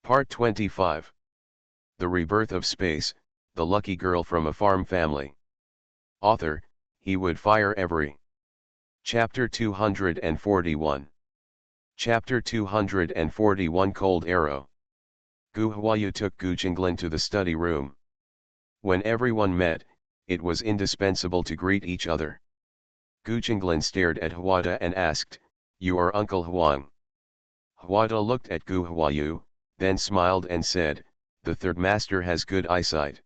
Part 25. The Rebirth of Space, the Lucky Girl from a Farm Family. Author, He Would Fire Every. Chapter 241. Chapter 241 Cold Arrow. Gu Huayu took Gu Jinglin to the study room. When everyone met, it was indispensable to greet each other. Gu Jinglin stared at Huada and asked, "You are Uncle Huang?" Huada looked at Gu Huayu, then smiled and said, "The third master has good eyesight."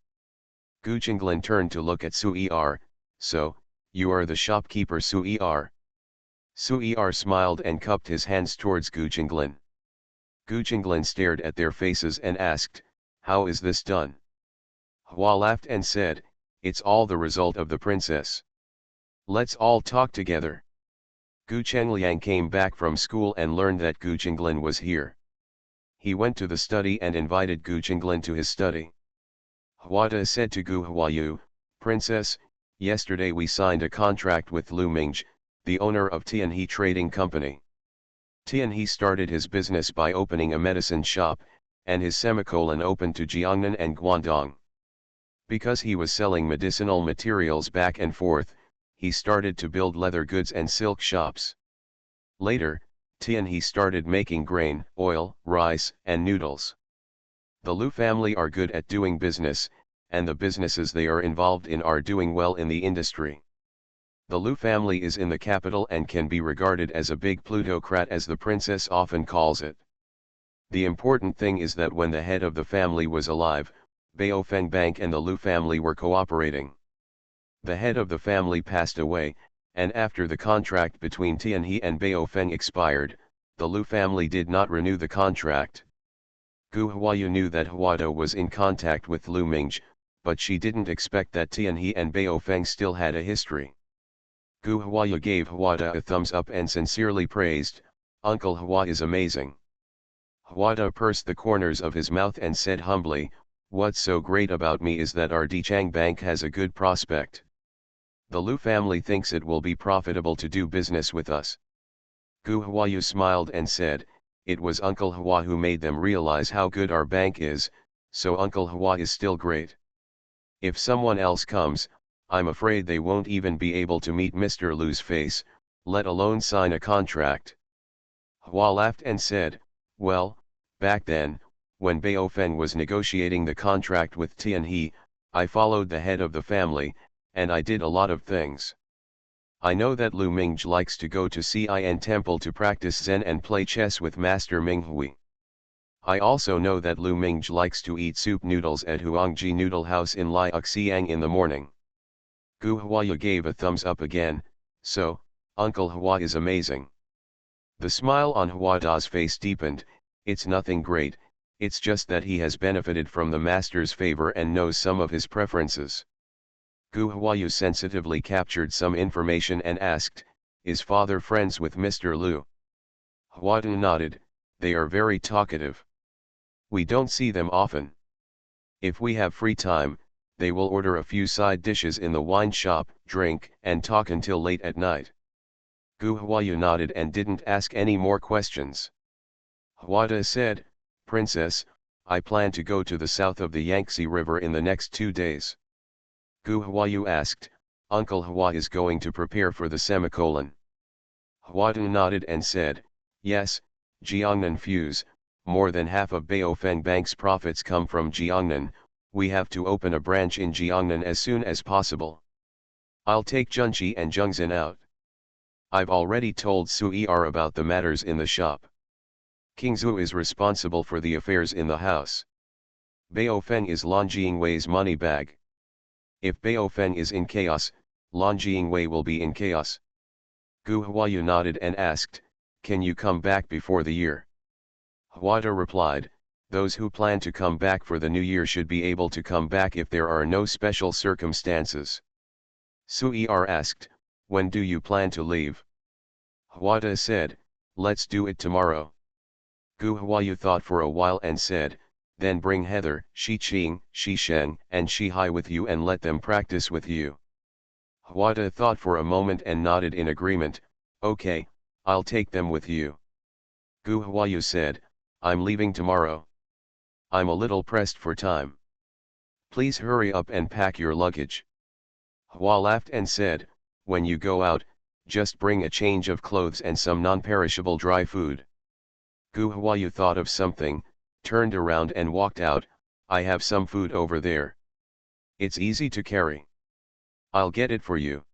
Gu Jinglin turned to look at Sui-er, "So, you are the shopkeeper Sui-er?" Sui-er smiled and cupped his hands towards Gu Jinglin. Gu Jinglin stared at their faces and asked, "How is this done?" Hua laughed and said, "It's all the result of the princess. Let's all talk together." Gu Chengliang came back from school and learned that Gu Jinglin was here. He went to the study and invited Gu Jinglin to his study. Huada said to Gu Huayu, "Princess, yesterday we signed a contract with Lu Mingzhi, the owner of Tianhe Trading Company. Tianhe started his business by opening a medicine shop, and his semicolon opened to Jiangnan and Guangdong. Because he was selling medicinal materials back and forth, he started to build leather goods and silk shops. Later, Tianhe started making grain, oil, rice, and noodles. The Lu family are good at doing business, and the businesses they are involved in are doing well in the industry. The Lu family is in the capital and can be regarded as a big plutocrat, as the princess often calls it. The important thing is that when the head of the family was alive, Baofeng Bank and the Lu family were cooperating. The head of the family passed away, and after the contract between Tianhe and Baofeng expired, the Lu family did not renew the contract. Gu Huayu knew that Huada was in contact with Lu Mingzhi, but she didn't expect that Tianhe and Baofeng still had a history. Gu Huayu gave Huada a thumbs up and sincerely praised, "Uncle Hua is amazing." Huada pursed the corners of his mouth and said humbly, "What's so great about me is that our Dichang Bank has a good prospect. The Lu family thinks it will be profitable to do business with us." Gu Huayu smiled and said, "It was Uncle Hua who made them realize how good our bank is, so Uncle Hua is still great. If someone else comes, I'm afraid they won't even be able to meet Mr. Lu's face, let alone sign a contract." Hua laughed and said, "Well, back then, when Baofeng was negotiating the contract with Tianhe, I followed the head of the family, and I did a lot of things. I know that Lu Mingzhi likes to go to Cin Temple to practice Zen and play chess with Master Minghui. I also know that Lu Mingzhi likes to eat soup noodles at Huangji Noodle House in Liuxiang in the morning." Gu Huayu gave a thumbs up again, "So, Uncle Hua is amazing." The smile on Huada's face deepened, "It's nothing great, it's just that he has benefited from the master's favor and knows some of his preferences." Gu Huayu sensitively captured some information and asked, "Is father friends with Mr. Lu?" Huada nodded, "They are very talkative. We don't see them often. If we have free time, they will order a few side dishes in the wine shop, drink and talk until late at night." Gu Huayu nodded and didn't ask any more questions. Huada said, "Princess, I plan to go to the south of the Yangtze River in the next 2 days." Gu Huayu asked, "Uncle Hua is going to prepare for the semicolon?" Huada nodded and said, "Yes, Jiangnan fuse, more than half of Baofeng Bank's profits come from Jiangnan, we have to open a branch in Jiangnan as soon as possible. I'll take Junqi and Zhengzhen out. I've already told Sui-er about the matters in the shop. King Zhu is responsible for the affairs in the house. Baofeng is Lan Jingwei's money bag. If Baofeng is in chaos, Lan Jingwei will be in chaos." Gu Huayu nodded and asked, "Can you come back before the year?" Huada replied, "Those who plan to come back for the new year should be able to come back if there are no special circumstances." Sui-er asked, "When do you plan to leave?" Huada said, "Let's do it tomorrow." Gu Huayu thought for a while and said, "Then bring Heather, Shiqing, Shisheng, and Shihai with you and let them practice with you." Huada thought for a moment and nodded in agreement, "Okay, I'll take them with you." Gu Huayu said, "I'm leaving tomorrow. I'm a little pressed for time. Please hurry up and pack your luggage. Hua laughed and said, when you go out, just bring a change of clothes and some non-perishable dry food. Gu Huayu thought of something, turned around and walked out. I have some food over there. It's easy to carry. I'll get it for you.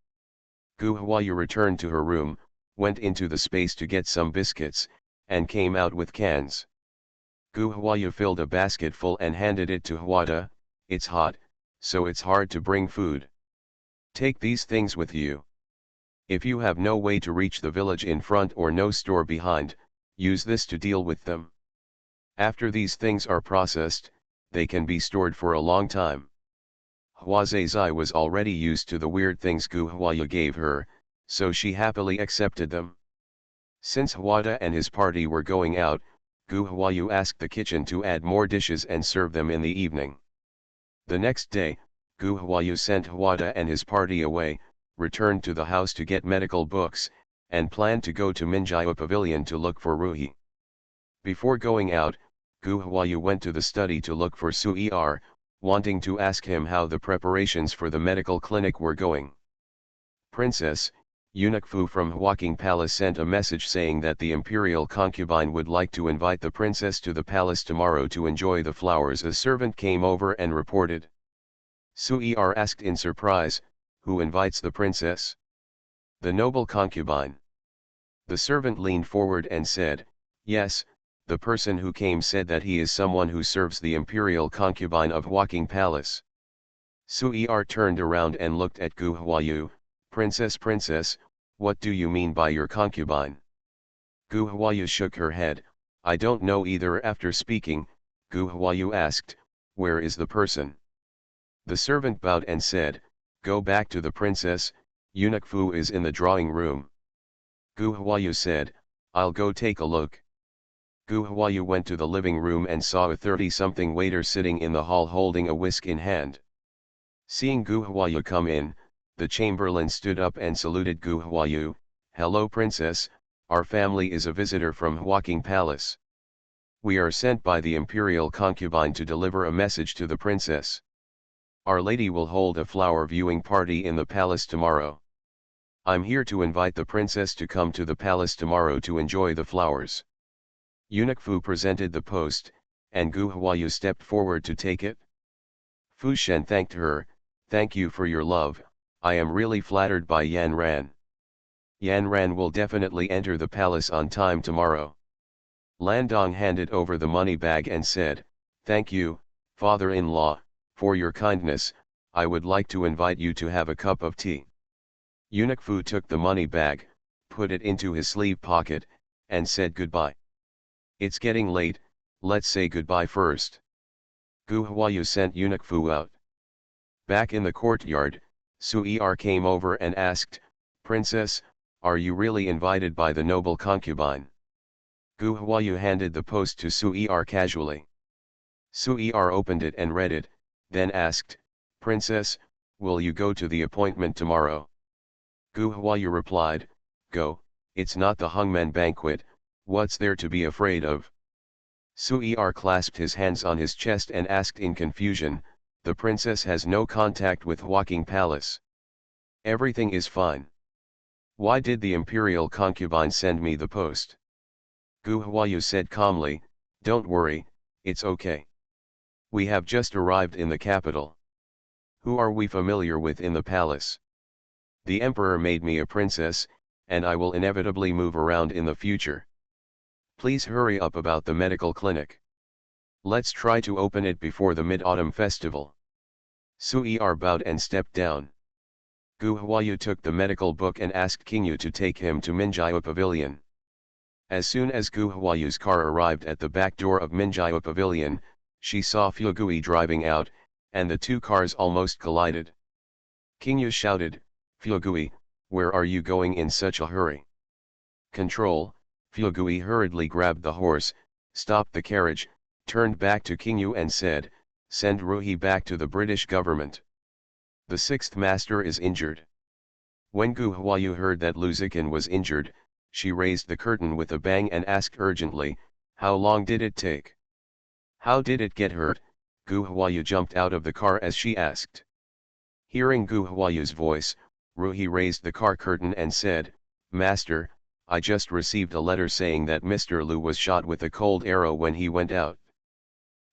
Gu Huayu returned to her room, went into the space to get some biscuits, and came out with cans. Gu Huayu filled a basket full and handed it to Huada. It's hot, so it's hard to bring food. Take these things with you. If you have no way to reach the village in front or no store behind, use this to deal with them. After these things are processed, they can be stored for a long time. Huazezai was already used to the weird things Gu Huayu gave her, so she happily accepted them. Since Huada and his party were going out, Gu Huayu asked the kitchen to add more dishes and serve them in the evening. The next day, Gu Huayu sent Huada and his party away, returned to the house to get medical books, and planned to go to Minjiao Pavilion to look for Ruhi. Before going out, Gu Huayu went to the study to look for Su'er, wanting to ask him how the preparations for the medical clinic were going. Princess, Eunuch Fu from Huaking Palace sent a message saying that the imperial concubine would like to invite the princess to the palace tomorrow to enjoy the flowers. A servant came over and reported. Su'er asked in surprise, who invites the princess? The noble concubine. The servant leaned forward and said, yes, the person who came said that he is someone who serves the imperial concubine of Huaking Palace. Su'er turned around and looked at Gu Huayu. Princess, what do you mean by your concubine? Gu Huayu shook her head. I don't know either. After speaking, Gu Huayu asked, where is the person? The servant bowed and said, go back to the princess, Eunuch Fu is in the drawing room. Gu Huayu said, I'll go take a look. Gu Huayu went to the living room and saw a 30-something waiter sitting in the hall holding a whisk in hand. Seeing Gu Huayu come in, the chamberlain stood up and saluted Gu Huayu. Hello princess, our family is a visitor from Huaking Palace. We are sent by the imperial concubine to deliver a message to the princess. Our lady will hold a flower viewing party in the palace tomorrow. I'm here to invite the princess to come to the palace tomorrow to enjoy the flowers. Eunuch Fu presented the post, and Gu Huayu stepped forward to take it. Fu Shen thanked her. Thank you for your love. I am really flattered by Yan Ran. Yan Ran will definitely enter the palace on time tomorrow. Landong handed over the money bag and said, thank you, father-in-law, for your kindness. I would like to invite you to have a cup of tea. Eunuch Fu took the money bag, put it into his sleeve pocket, and said goodbye. It's getting late, let's say goodbye first. Gu Huayu sent Eunuch Fu out. Back in the courtyard, Su'er came over and asked, Princess, are you really invited by the noble concubine? Gu Huayu handed the post to Su'er casually. Su'er opened it and read it, then asked, Princess, will you go to the appointment tomorrow? Gu Huayu replied, go, it's not the hangmen banquet, what's there to be afraid of? Su'er clasped his hands on his chest and asked in confusion, the princess has no contact with Huaking Palace. Everything is fine. Why did the imperial concubine send me the post? Gu Huayu said calmly, don't worry, it's okay. We have just arrived in the capital. Who are we familiar with in the palace? The emperor made me a princess, and I will inevitably move around in the future. Please hurry up about the medical clinic. Let's try to open it before the Mid-Autumn Festival. Su'er bowed and stepped down. Gu Huayu took the medical book and asked Qingyu to take him to Minjiao Pavilion. As soon as Gu Huayu's car arrived at the back door of Minjiao Pavilion, she saw Fugui driving out, and the two cars almost collided. Qingyu shouted, Fugui, where are you going in such a hurry? Control. Fugui hurriedly grabbed the horse, stopped the carriage, turned back to Qingyu and said, send Ruhi back to the British government. The sixth master is injured. When Gu Huayu heard that Lu Ziqin was injured, she raised the curtain with a bang and asked urgently, how long did it take? How did it get hurt? Gu Huayu jumped out of the car as she asked. Hearing Gu Huayu's voice, Ruhi raised the car curtain and said, Master, I just received a letter saying that Mr. Lu was shot with a cold arrow when he went out.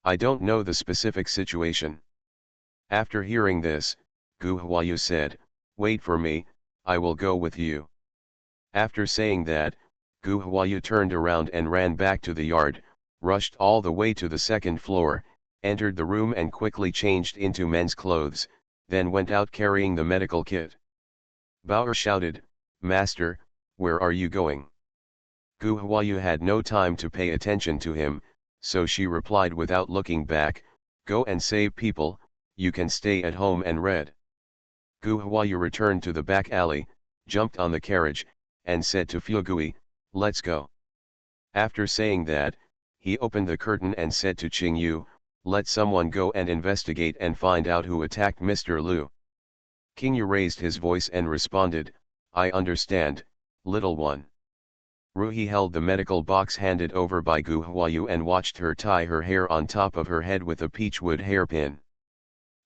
I don't know the specific situation. After hearing this, Gu Huayu said, Wait for me, I will go with you. After saying that, Gu Huayu turned around and ran back to the yard, rushed all the way to the second floor, entered the room and quickly changed into men's clothes, then went out carrying the medical kit. Bauer shouted, Master, where are you going? Gu Huayu had no time to pay attention to him, so she replied without looking back, Go and save people, you can stay at home and read. Gu Huayu returned to the back alley, jumped on the carriage, and said to Fugui, Let's go. After saying that, he opened the curtain and said to Qingyu, Let someone go and investigate and find out who attacked Mr. Lu. Qingyu raised his voice and responded, I understand, little one. Ruhi held the medical box handed over by Gu Huayu and watched her tie her hair on top of her head with a peachwood hairpin.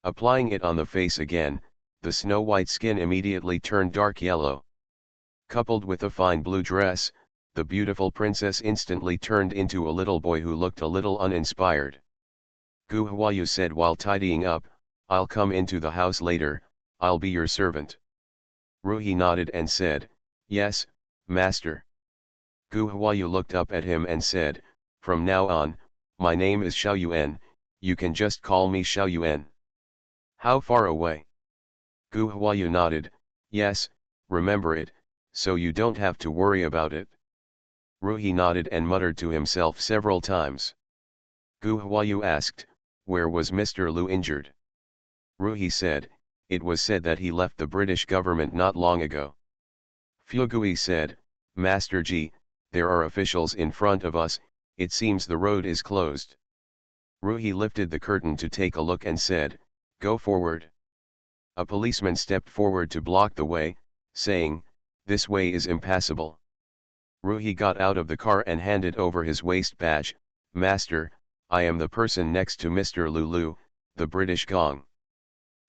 Applying it on the face again, the snow-white skin immediately turned dark yellow. Coupled with a fine blue dress, the beautiful princess instantly turned into a little boy who looked a little uninspired. Gu Huayu said while tidying up, I'll come into the house later, I'll be your servant. Ruhi nodded and said, Yes, master. Gu Huayu looked up at him and said, From now on, my name is Xiao Yuan, you can just call me Xiao Yuan. How far away? Gu Huayu nodded, Yes, remember it, so you don't have to worry about it. Ruhi nodded and muttered to himself several times. Gu Huayu asked, Where was Mr. Lu injured? Ruhi said, It was said that he left the British government not long ago. Fugui said, Master Ji, there are officials in front of us, it seems the road is closed. Ruhi lifted the curtain to take a look and said, Go forward. A policeman stepped forward to block the way, saying, This way is impassable. Ruhi got out of the car and handed over his waist badge, Master, I am the person next to Mr. Lulu, the British Gong.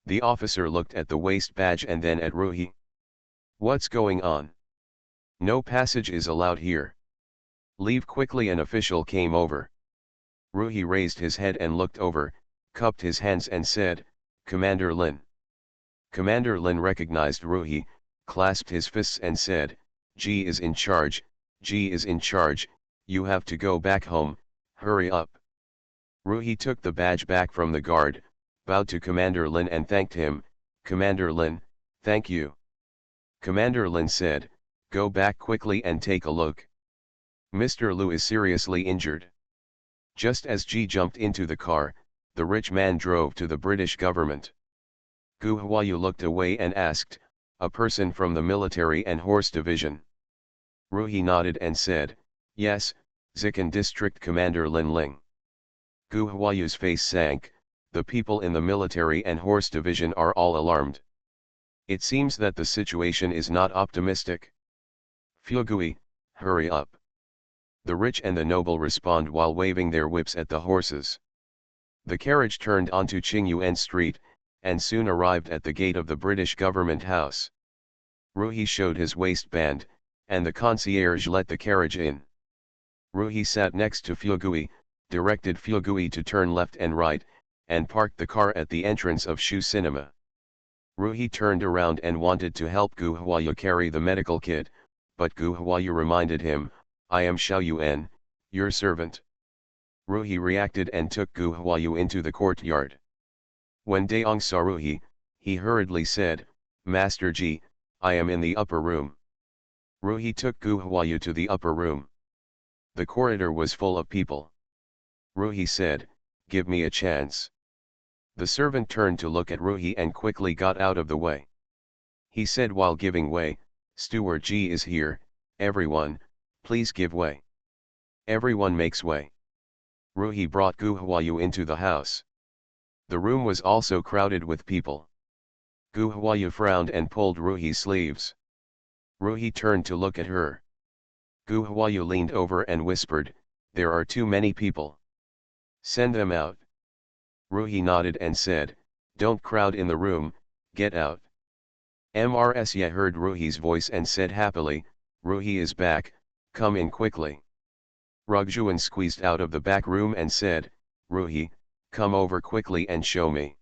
The officer looked at the waist badge and then at Ruhi. What's going on? No passage is allowed here. Leave quickly. An official came over. Ruhi raised his head and looked over, cupped his hands and said, Commander Lin. Commander Lin recognized Ruhi, clasped his fists and said, G is in charge, G is in charge, you have to go back home, hurry up. Ruhi took the badge back from the guard, bowed to Commander Lin and thanked him, Commander Lin, thank you. Commander Lin said, Go back quickly and take a look. Mr. Lu is seriously injured. Just as G jumped into the car, the rich man drove to the British government. Gu Huayu looked away and asked, A person from the military and horse division? Ruhi nodded and said, Yes, Zikan District Commander Lin Ling. Gu Huayu's face sank, the people in the military and horse division are all alarmed. It seems that the situation is not optimistic. Fugui, hurry up. The rich and the noble respond while waving their whips at the horses. The carriage turned onto Qingyuan Street, and soon arrived at the gate of the British government house. Ruhi showed his waistband, and the concierge let the carriage in. Ruhi sat next to Fugui, directed Fugui to turn left and right, and parked the car at the entrance of Shu Cinema. Ruhi turned around and wanted to help Gu Huayu carry the medical kit, but Gu Huayu reminded him, I am Xiao Yuan, your servant. Ruhi reacted and took Gu Huayu into the courtyard. When Daong saw Ruhi, he hurriedly said, Master Ji, I am in the upper room. Ruhi took Gu Huayu to the upper room. The corridor was full of people. Ruhi said, Give me a chance. The servant turned to look at Ruhi and quickly got out of the way. He said while giving way, Steward Ji is here, everyone, please give way. Everyone makes way. Ruhi brought Gu Huayu into the house. The room was also crowded with people. Gu Huayu frowned and pulled Ruhi's sleeves. Ruhi turned to look at her. Gu Huayu leaned over and whispered, There are too many people. Send them out. Ruhi nodded and said, don't crowd in the room, get out. Mrsya heard Ruhi's voice and said happily, Ruhi is back, come in quickly. Rugjuan squeezed out of the back room and said, Ruhi, come over quickly and show me.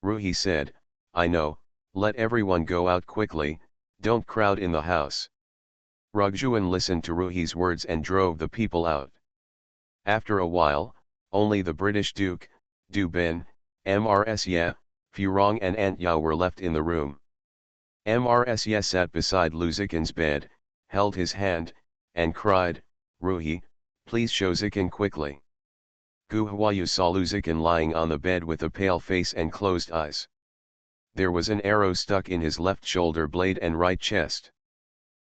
Ruhi said, I know, let everyone go out quickly, don't crowd in the house. Rugjuan listened to Ruhi's words and drove the people out. After a while, only the British Duke, Du Ben, Mrsya, Furong and Antya were left in the room. Mrsya sat beside Luzikin's bed, held his hand, and cried, Ruhi, please show Zikin quickly. Gu Huayu saw Luzikin lying on the bed with a pale face and closed eyes. There was an arrow stuck in his left shoulder blade and right chest.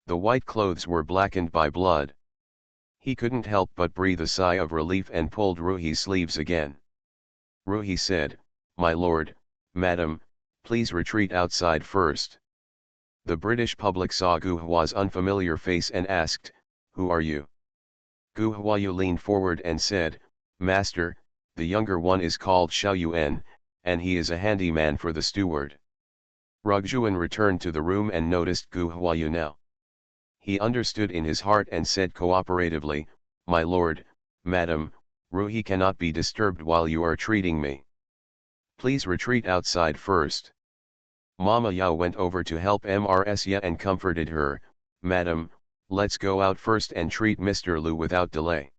The white clothes were blackened by blood. He couldn't help but breathe a sigh of relief and pulled Ruhi's sleeves again. Ruhi said, My lord, madam, please retreat outside first. The British public saw Gu Hua's unfamiliar face and asked, Who are you? Gu Huayu leaned forward and said, Master, the younger one is called Xiao Yuan, and he is a handyman for the steward. Rugjuan returned to the room and noticed Gu Huayu now. He understood in his heart and said cooperatively, My lord, madam, Ruhi cannot be disturbed while you are treating me. Please retreat outside first. Mama Yao went over to help Mrsya and comforted her, Madam, let's go out first and treat Mr. Lu without delay.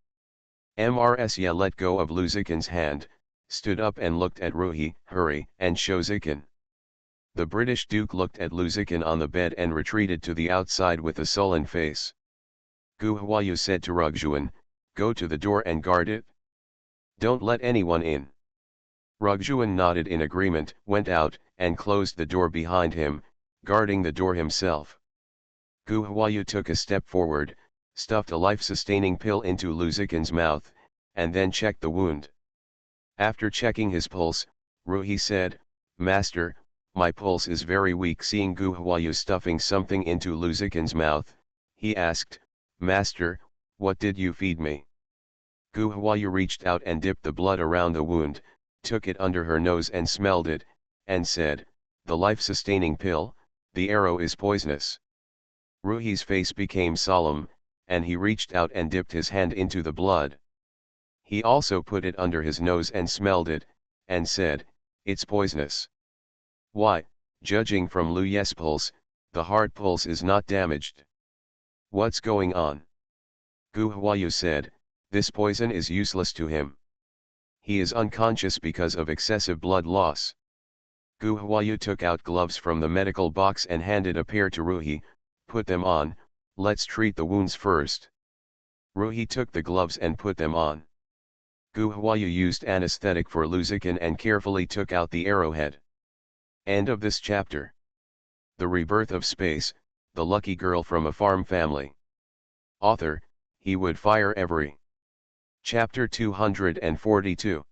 Mrsya let go of Luzikin's hand, stood up and looked at Ruhi, hurry, and show Zikin. The British Duke looked at Luzikin on the bed and retreated to the outside with a sullen face. Gu Huayu said to Rugjuan, Go to the door and guard it. Don't let anyone in. Rugjuan nodded in agreement, went out, and closed the door behind him, guarding the door himself. Gu Huayu took a step forward, stuffed a life-sustaining pill into Luzikin's mouth, and then checked the wound. After checking his pulse, Ruhi said, Master, my pulse is very weak. Seeing Gu Huayu stuffing something into Luzikin's mouth, he asked, Master, what did you feed me? Gu Huayu reached out and dipped the blood around the wound, took it under her nose and smelled it, and said, The life-sustaining pill, the arrow is poisonous. Ruhi's face became solemn, and he reached out and dipped his hand into the blood. He also put it under his nose and smelled it, and said, It's poisonous. Why, judging from Lu's pulse, the heart pulse is not damaged. What's going on? Gu Huayu said, This poison is useless to him. He is unconscious because of excessive blood loss. Gu Huayu took out gloves from the medical box and handed a pair to Ruhi, put them on, let's treat the wounds first. Ruhi took the gloves and put them on. Gu Huayu used anesthetic for Luzikin and carefully took out the arrowhead. End of this chapter. The Rebirth of Space, the lucky girl from a farm family. Author, he would fire every. Chapter 242.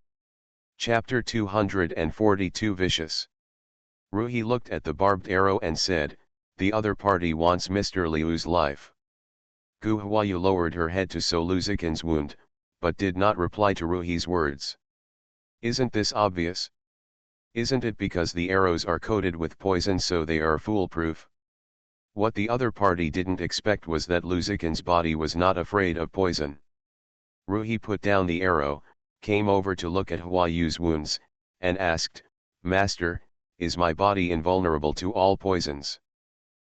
Chapter 242 Vicious. Ruhi looked at the barbed arrow and said, The other party wants Mr. Liu's life. Gu Huayu lowered her head to sew Luzikin's wound, but did not reply to Ruhi's words. Isn't this obvious? Isn't it because the arrows are coated with poison so they are foolproof? What the other party didn't expect was that Luzikin's body was not afraid of poison. Ruhi put down the arrow, came over to look at Huayu's wounds, and asked, Master, is my body invulnerable to all poisons?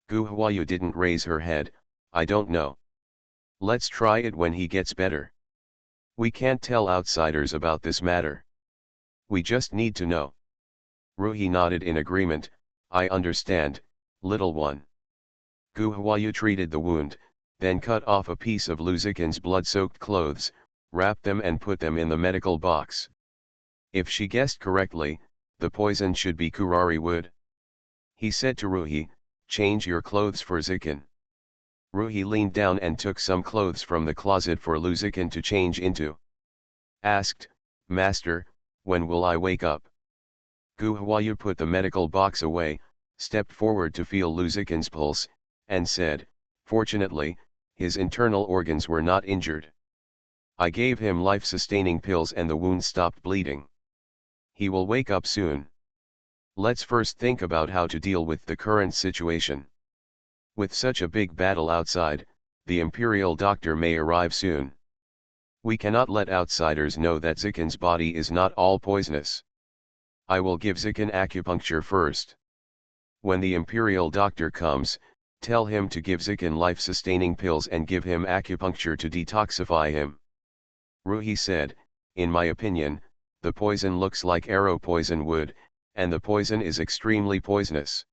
Gu Huayu didn't raise her head, I don't know. Let's try it when he gets better. We can't tell outsiders about this matter. We just need to know. Ruhi nodded in agreement, I understand, little one. Gu Huayu treated the wound, then cut off a piece of Luzikin's blood-soaked clothes, wrapped them and put them in the medical box. If she guessed correctly, the poison should be curare wood. He said to Ruhi, change your clothes for Zikin. Ruhi leaned down and took some clothes from the closet for Luzikin to change into. Asked, Master, when will I wake up? Gu Huayu put the medical box away, stepped forward to feel Luzikin's pulse, and said, Fortunately, his internal organs were not injured. I gave him life-sustaining pills and the wound stopped bleeding. He will wake up soon. Let's first think about how to deal with the current situation. With such a big battle outside, the Imperial Doctor may arrive soon. We cannot let outsiders know that Zikin's body is not all poisonous. I will give Zikin acupuncture first. When the Imperial Doctor comes, tell him to give Zikin life-sustaining pills and give him acupuncture to detoxify him. Ruhi said, in my opinion, the poison looks like arrow poison wood, and the poison is extremely poisonous.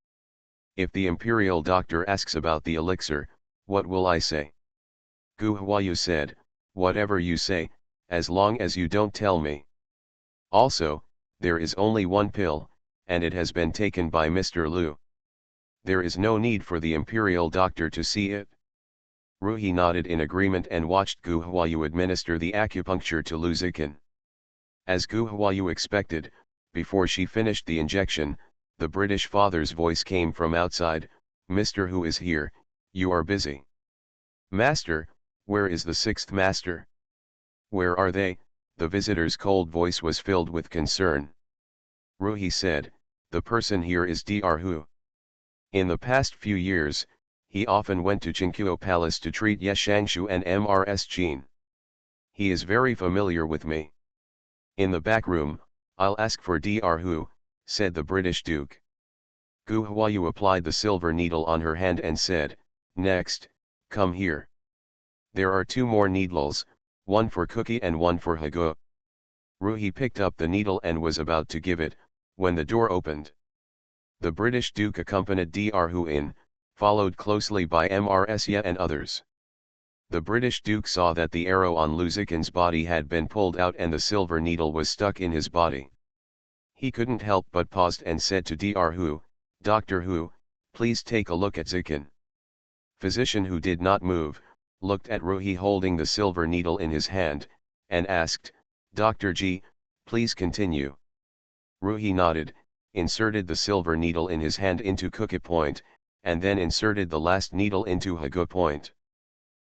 If the Imperial Doctor asks about the elixir, what will I say? Gu Huayu said, whatever you say, as long as you don't tell me. Also, there is only one pill, and it has been taken by Mr. Liu. There is no need for the Imperial Doctor to see it. Ruhi nodded in agreement and watched Gu Huayu administer the acupuncture to Lu Zikin. As Gu Huayu expected, before she finished the injection, the British father's voice came from outside, Mr. Hu is here, you are busy. Master, where is the sixth master? Where are they? The visitor's cold voice was filled with concern. Ruhi said, the person here is Dr. Hu. In the past few years, he often went to Qingqiu Palace to treat Ye Shangshu and Mrs. Jean. He is very familiar with me. In the back room, I'll ask for Dr. Hu, said the British Duke. Gu Huayu applied the silver needle on her hand and said, next, come here. There are 2 more needles, one for Cookie and one for Hagu. Ruhi picked up the needle and was about to give it, when the door opened. The British Duke accompanied Dr. Hu in, followed closely by Mrs. Ye and others. The British Duke saw that the arrow on Lu Zikin's body had been pulled out and the silver needle was stuck in his body. He couldn't help but paused and said to Dr. Hu, Dr. Hu, please take a look at Zikin. Physician Hu did not move, looked at Ruhi holding the silver needle in his hand, and asked, Dr. G, please continue. Ruhi nodded, inserted the silver needle in his hand into Cookie point, and then inserted the last needle into Hagu point.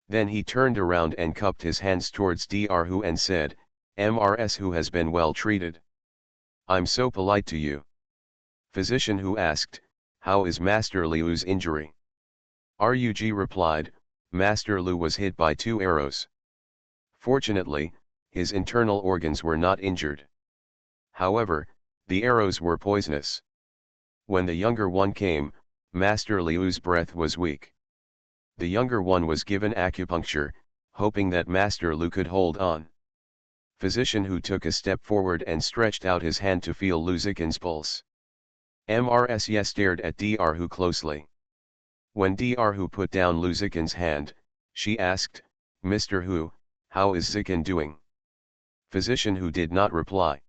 Then he turned around and cupped his hands towards Dr. Hu and said, Mrs. Hu has been well treated. I'm so polite to you. Physician Hu asked, how is Master Liu's injury? Rug replied, Master Liu was hit by 2 arrows. Fortunately, his internal organs were not injured. However, the arrows were poisonous. When the younger one came, Master Liu's breath was weak. The younger one was given acupuncture, hoping that Master Liu could hold on. Physician Hu took a step forward and stretched out his hand to feel Lu Zikin's pulse. Mrs. Ye stared at Dr. Hu closely. When Dr. Hu put down Lu Zikin's hand, she asked, Mr. Hu, how is Zikin doing? Physician Hu did not reply.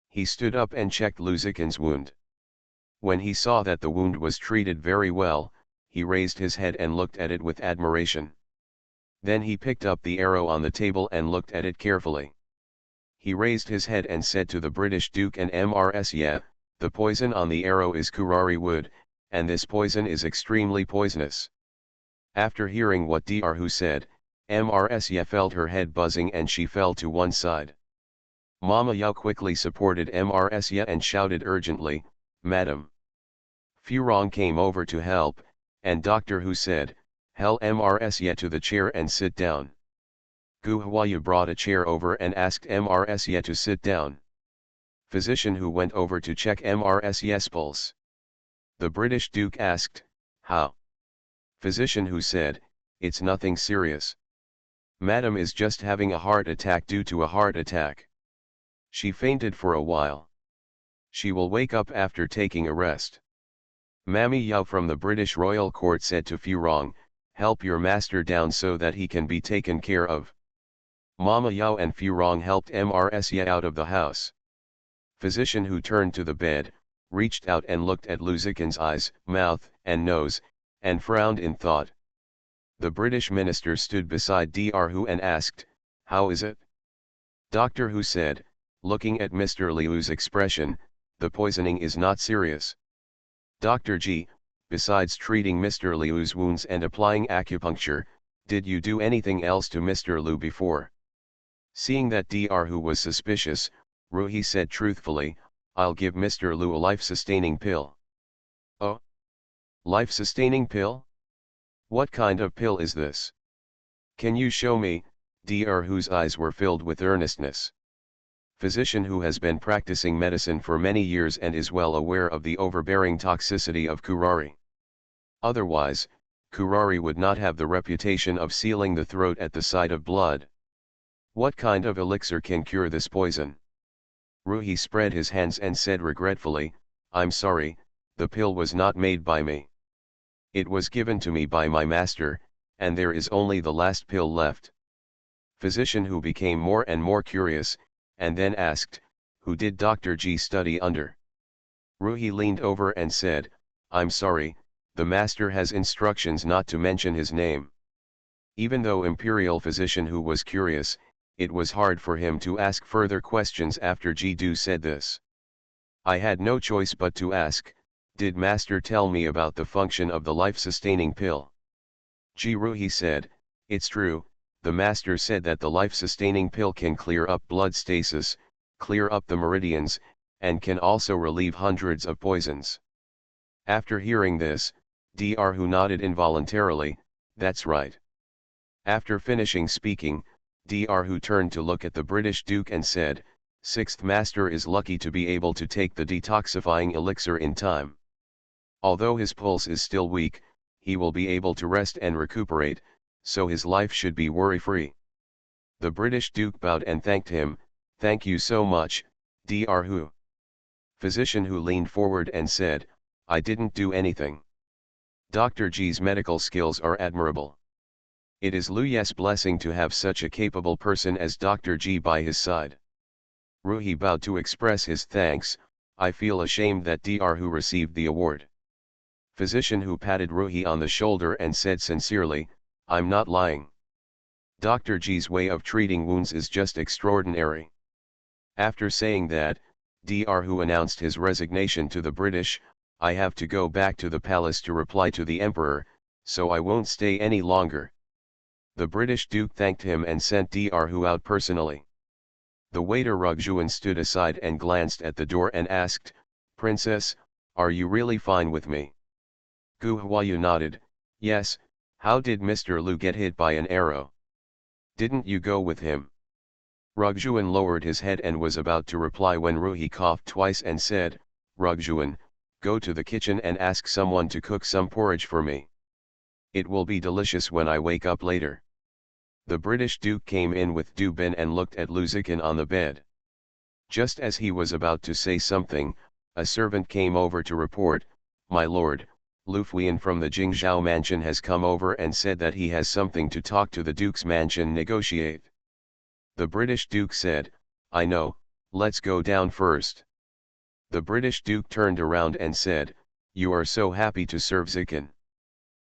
He stood up and checked Lu Zikin's wound. When he saw that the wound was treated very well, he raised his head and looked at it with admiration. Then he picked up the arrow on the table and looked at it carefully. He raised his head and said to the British Duke and Mrs. Ye, the poison on the arrow is kurari wood, and this poison is extremely poisonous. After hearing what Dr. Hu said, Mrs. Ye felt her head buzzing and she fell to one side. Mama Yao quickly supported Mrs. Ye and shouted urgently, Madam. Furong came over to help, and Dr. Hu said, Hel Mrs. Ye to the chair and sit down. Gu Huayu brought a chair over and asked Mrs. Ye to sit down. Physician Hu went over to check Mrs. Ye's pulse. The British Duke asked, how? Physician Hu said, it's nothing serious. Madam is just having a heart attack due to a heart attack. She fainted for a while. She will wake up after taking a rest. Mami Yao from the British Royal Court said to Furong, help your master down so that he can be taken care of. Mama Yao and Furong helped Mrs. Ye out of the house. Physician Hu turned to the bed, reached out and looked at Lu Zikin's eyes, mouth, and nose, and frowned in thought. The British minister stood beside Dr. Hu and asked, how is it? Dr. Hu said, looking at Mr. Liu's expression, the poisoning is not serious. Dr. G, besides treating Mr. Liu's wounds and applying acupuncture, did you do anything else to Mr. Liu before? Seeing that Dr. Hu was suspicious, Ruhi said truthfully, I'll give Mr. Lu a life-sustaining pill. Oh? Life-sustaining pill? What kind of pill is this? Can you show me? Dr. Hu's eyes were filled with earnestness. Physician who has been practicing medicine for many years and is well aware of the overbearing toxicity of curare. Otherwise, curare would not have the reputation of sealing the throat at the sight of blood. What kind of elixir can cure this poison? Ruhi spread his hands and said regretfully, I'm sorry, the pill was not made by me. It was given to me by my master, and there is only the last pill left. Physician who became more and more curious, and then asked, who did Dr. G study under? Ruhi leaned over and said, I'm sorry, the master has instructions not to mention his name. Even though imperial physician who was curious, it was hard for him to ask further questions after Ji-Du said this. I had no choice but to ask, did master tell me about the function of the life-sustaining pill? Ruhi said, it's true, the master said that the life-sustaining pill can clear up blood stasis, clear up the meridians, and can also relieve hundreds of poisons. After hearing this, Dr. Hu nodded involuntarily, that's right. After finishing speaking, Dr. Hu turned to look at the British Duke and said, Sixth Master is lucky to be able to take the detoxifying elixir in time. Although his pulse is still weak, he will be able to rest and recuperate, so his life should be worry-free. The British Duke bowed and thanked him, thank you so much, Dr. Hu. Physician who leaned forward and said, I didn't do anything. Dr. G's medical skills are admirable. It is Lu Ye's blessing to have such a capable person as Dr. G by his side. Ruhi bowed to express his thanks, I feel ashamed that Dr. Hu received the award. Physician who patted Ruhi on the shoulder and said sincerely, I'm not lying. Dr. G's way of treating wounds is just extraordinary. After saying that, Dr. Hu announced his resignation to the British, I have to go back to the palace to reply to the Emperor, so I won't stay any longer. The British Duke thanked him and sent Dr. Hu out personally. The waiter Rugjuan stood aside and glanced at the door and asked, Princess, are you really fine with me? Gu Huayu nodded, yes, how did Mr. Lu get hit by an arrow? Didn't you go with him? Rugjuan lowered his head and was about to reply when Ruhi coughed twice and said, Rugjuan, go to the kitchen and ask someone to cook some porridge for me. It will be delicious when I wake up later. The British Duke came in with Dubin and looked at Luzikin on the bed. Just as he was about to say something, a servant came over to report, My lord, Lu Fuyan from the Jingzhou mansion has come over and said that he has something to talk to the Duke's mansion negotiate. The British Duke said, I know, let's go down first. The British Duke turned around and said, You are so happy to serve Zikin.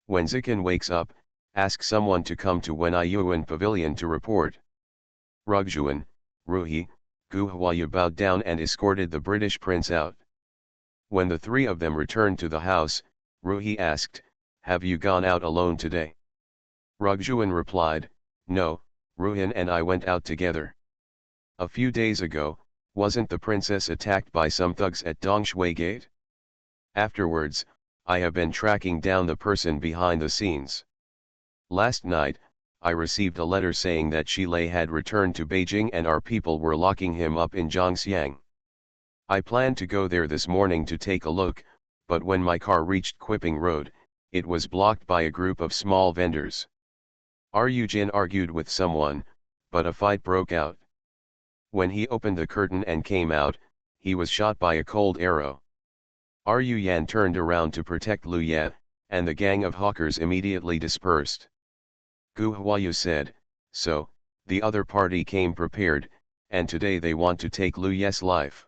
When Zikin wakes up, ask someone to come to Wenyuan Pavilion to report. Rugjuan, Ruhi, Gu Huayu bowed down and escorted the British prince out. When the three of them returned to the house, Ruhi asked, Have you gone out alone today? Rugjuan replied, No, Ruhin and I went out together. A few days ago, wasn't the princess attacked by some thugs at Dongshui Gate? Afterwards, I have been tracking down the person behind the scenes. Last night, I received a letter saying that Shilei had returned to Beijing and our people were locking him up in Zhangxiang. I planned to go there this morning to take a look, but when my car reached Quiping Road, it was blocked by a group of small vendors. Ru Jin argued with someone, but a fight broke out. When he opened the curtain and came out, he was shot by a cold arrow. Ru Yan turned around to protect Lu Ye, and the gang of hawkers immediately dispersed. Gu Huayu said, So, the other party came prepared, and today they want to take Lu Ye's life.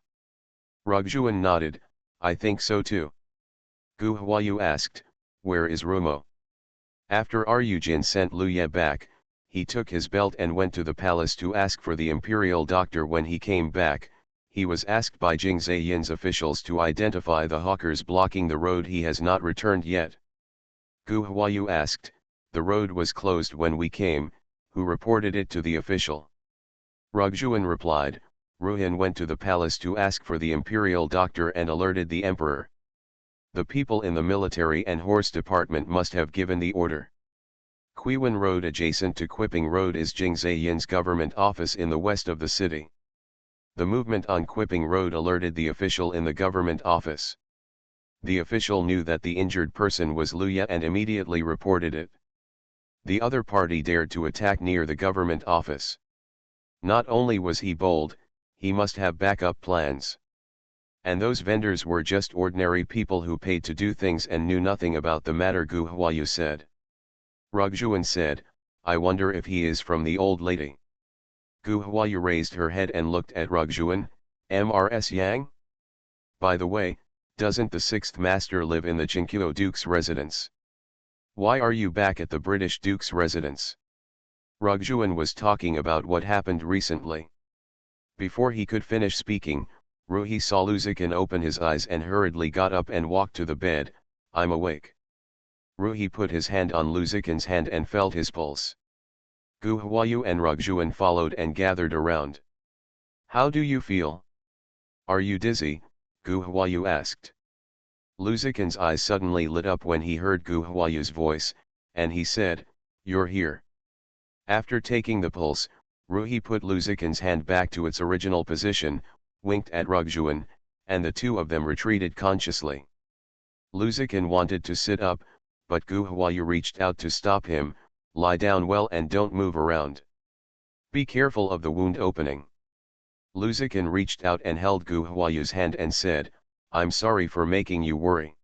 Rugjuan nodded, I think so too. Gu Huayu asked, Where is Rumo? After Ru Jin sent Lu Ye back, he took his belt and went to the palace to ask for the imperial doctor. When he came back, he was asked by Jing Ziyin's officials to identify the hawkers blocking the road. He has not returned yet. Gu Huayu asked, The road was closed when we came, who reported it to the official? Rugjuan replied, Ruhin went to the palace to ask for the imperial doctor and alerted the emperor. The people in the military and horse department must have given the order. Qiwan Road adjacent to Quiping Road is Jingzayin's government office in the west of the city. The movement on Quiping Road alerted the official in the government office. The official knew that the injured person was Luya and immediately reported it. The other party dared to attack near the government office. Not only was he bold, he must have backup plans. And those vendors were just ordinary people who paid to do things and knew nothing about the matter, Gu Huayu said. Rugjuan said, I wonder if he is from the old lady. Gu Huayu raised her head and looked at Rugjuan, Mrs. Yang? By the way, doesn't the sixth master live in the Qingqiu Duke's residence? Why are you back at the British Duke's residence? Rugjuan was talking about what happened recently. Before he could finish speaking, Ruhi saw Luzikin open his eyes and hurriedly got up and walked to the bed. I'm awake. Ruhi put his hand on Luzikin's hand and felt his pulse. Gu Huayu and Rugjuan followed and gathered around. How do you feel? Are you dizzy? Gu Huayu asked. Luzikin's eyes suddenly lit up when he heard Gu Huayu's voice, and he said, You're here. After taking the pulse, Ruhi put Luzikin's hand back to its original position, winked at Rugjuan, and the two of them retreated consciously. Luzikin wanted to sit up, but Gu Huayu reached out to stop him. Lie down well and don't move around. Be careful of the wound opening. Luzikin reached out and held Gu Huayu's hand and said, I'm sorry for making you worry.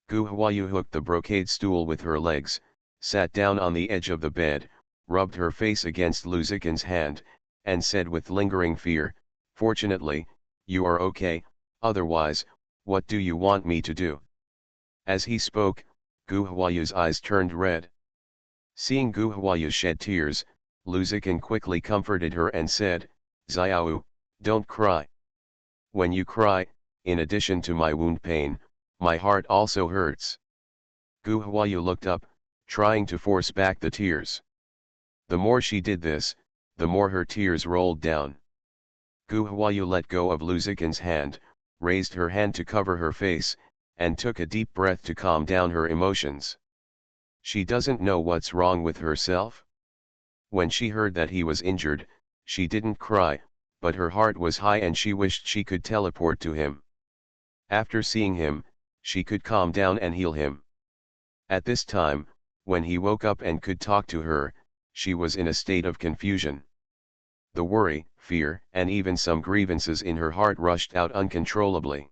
Gu Huayu hooked the brocade stool with her legs, sat down on the edge of the bed, rubbed her face against Luzikin's hand, and said with lingering fear, Fortunately, you are okay, otherwise, what do you want me to do? As he spoke, Gu Huayu's eyes turned red. Seeing Gu Huayu shed tears, Luzikin quickly comforted her and said, Xiao, don't cry. When you cry, in addition to my wound pain, my heart also hurts. Gu Huayu looked up, trying to force back the tears. The more she did this, the more her tears rolled down. Gu Huayu let go of Luzikin's hand, raised her hand to cover her face, and took a deep breath to calm down her emotions. She doesn't know what's wrong with herself? When she heard that he was injured, she didn't cry, but her heart was high and she wished she could teleport to him. After seeing him, she could calm down and heal him. At this time, when he woke up and could talk to her, she was in a state of confusion. The worry, fear, and even some grievances in her heart rushed out uncontrollably.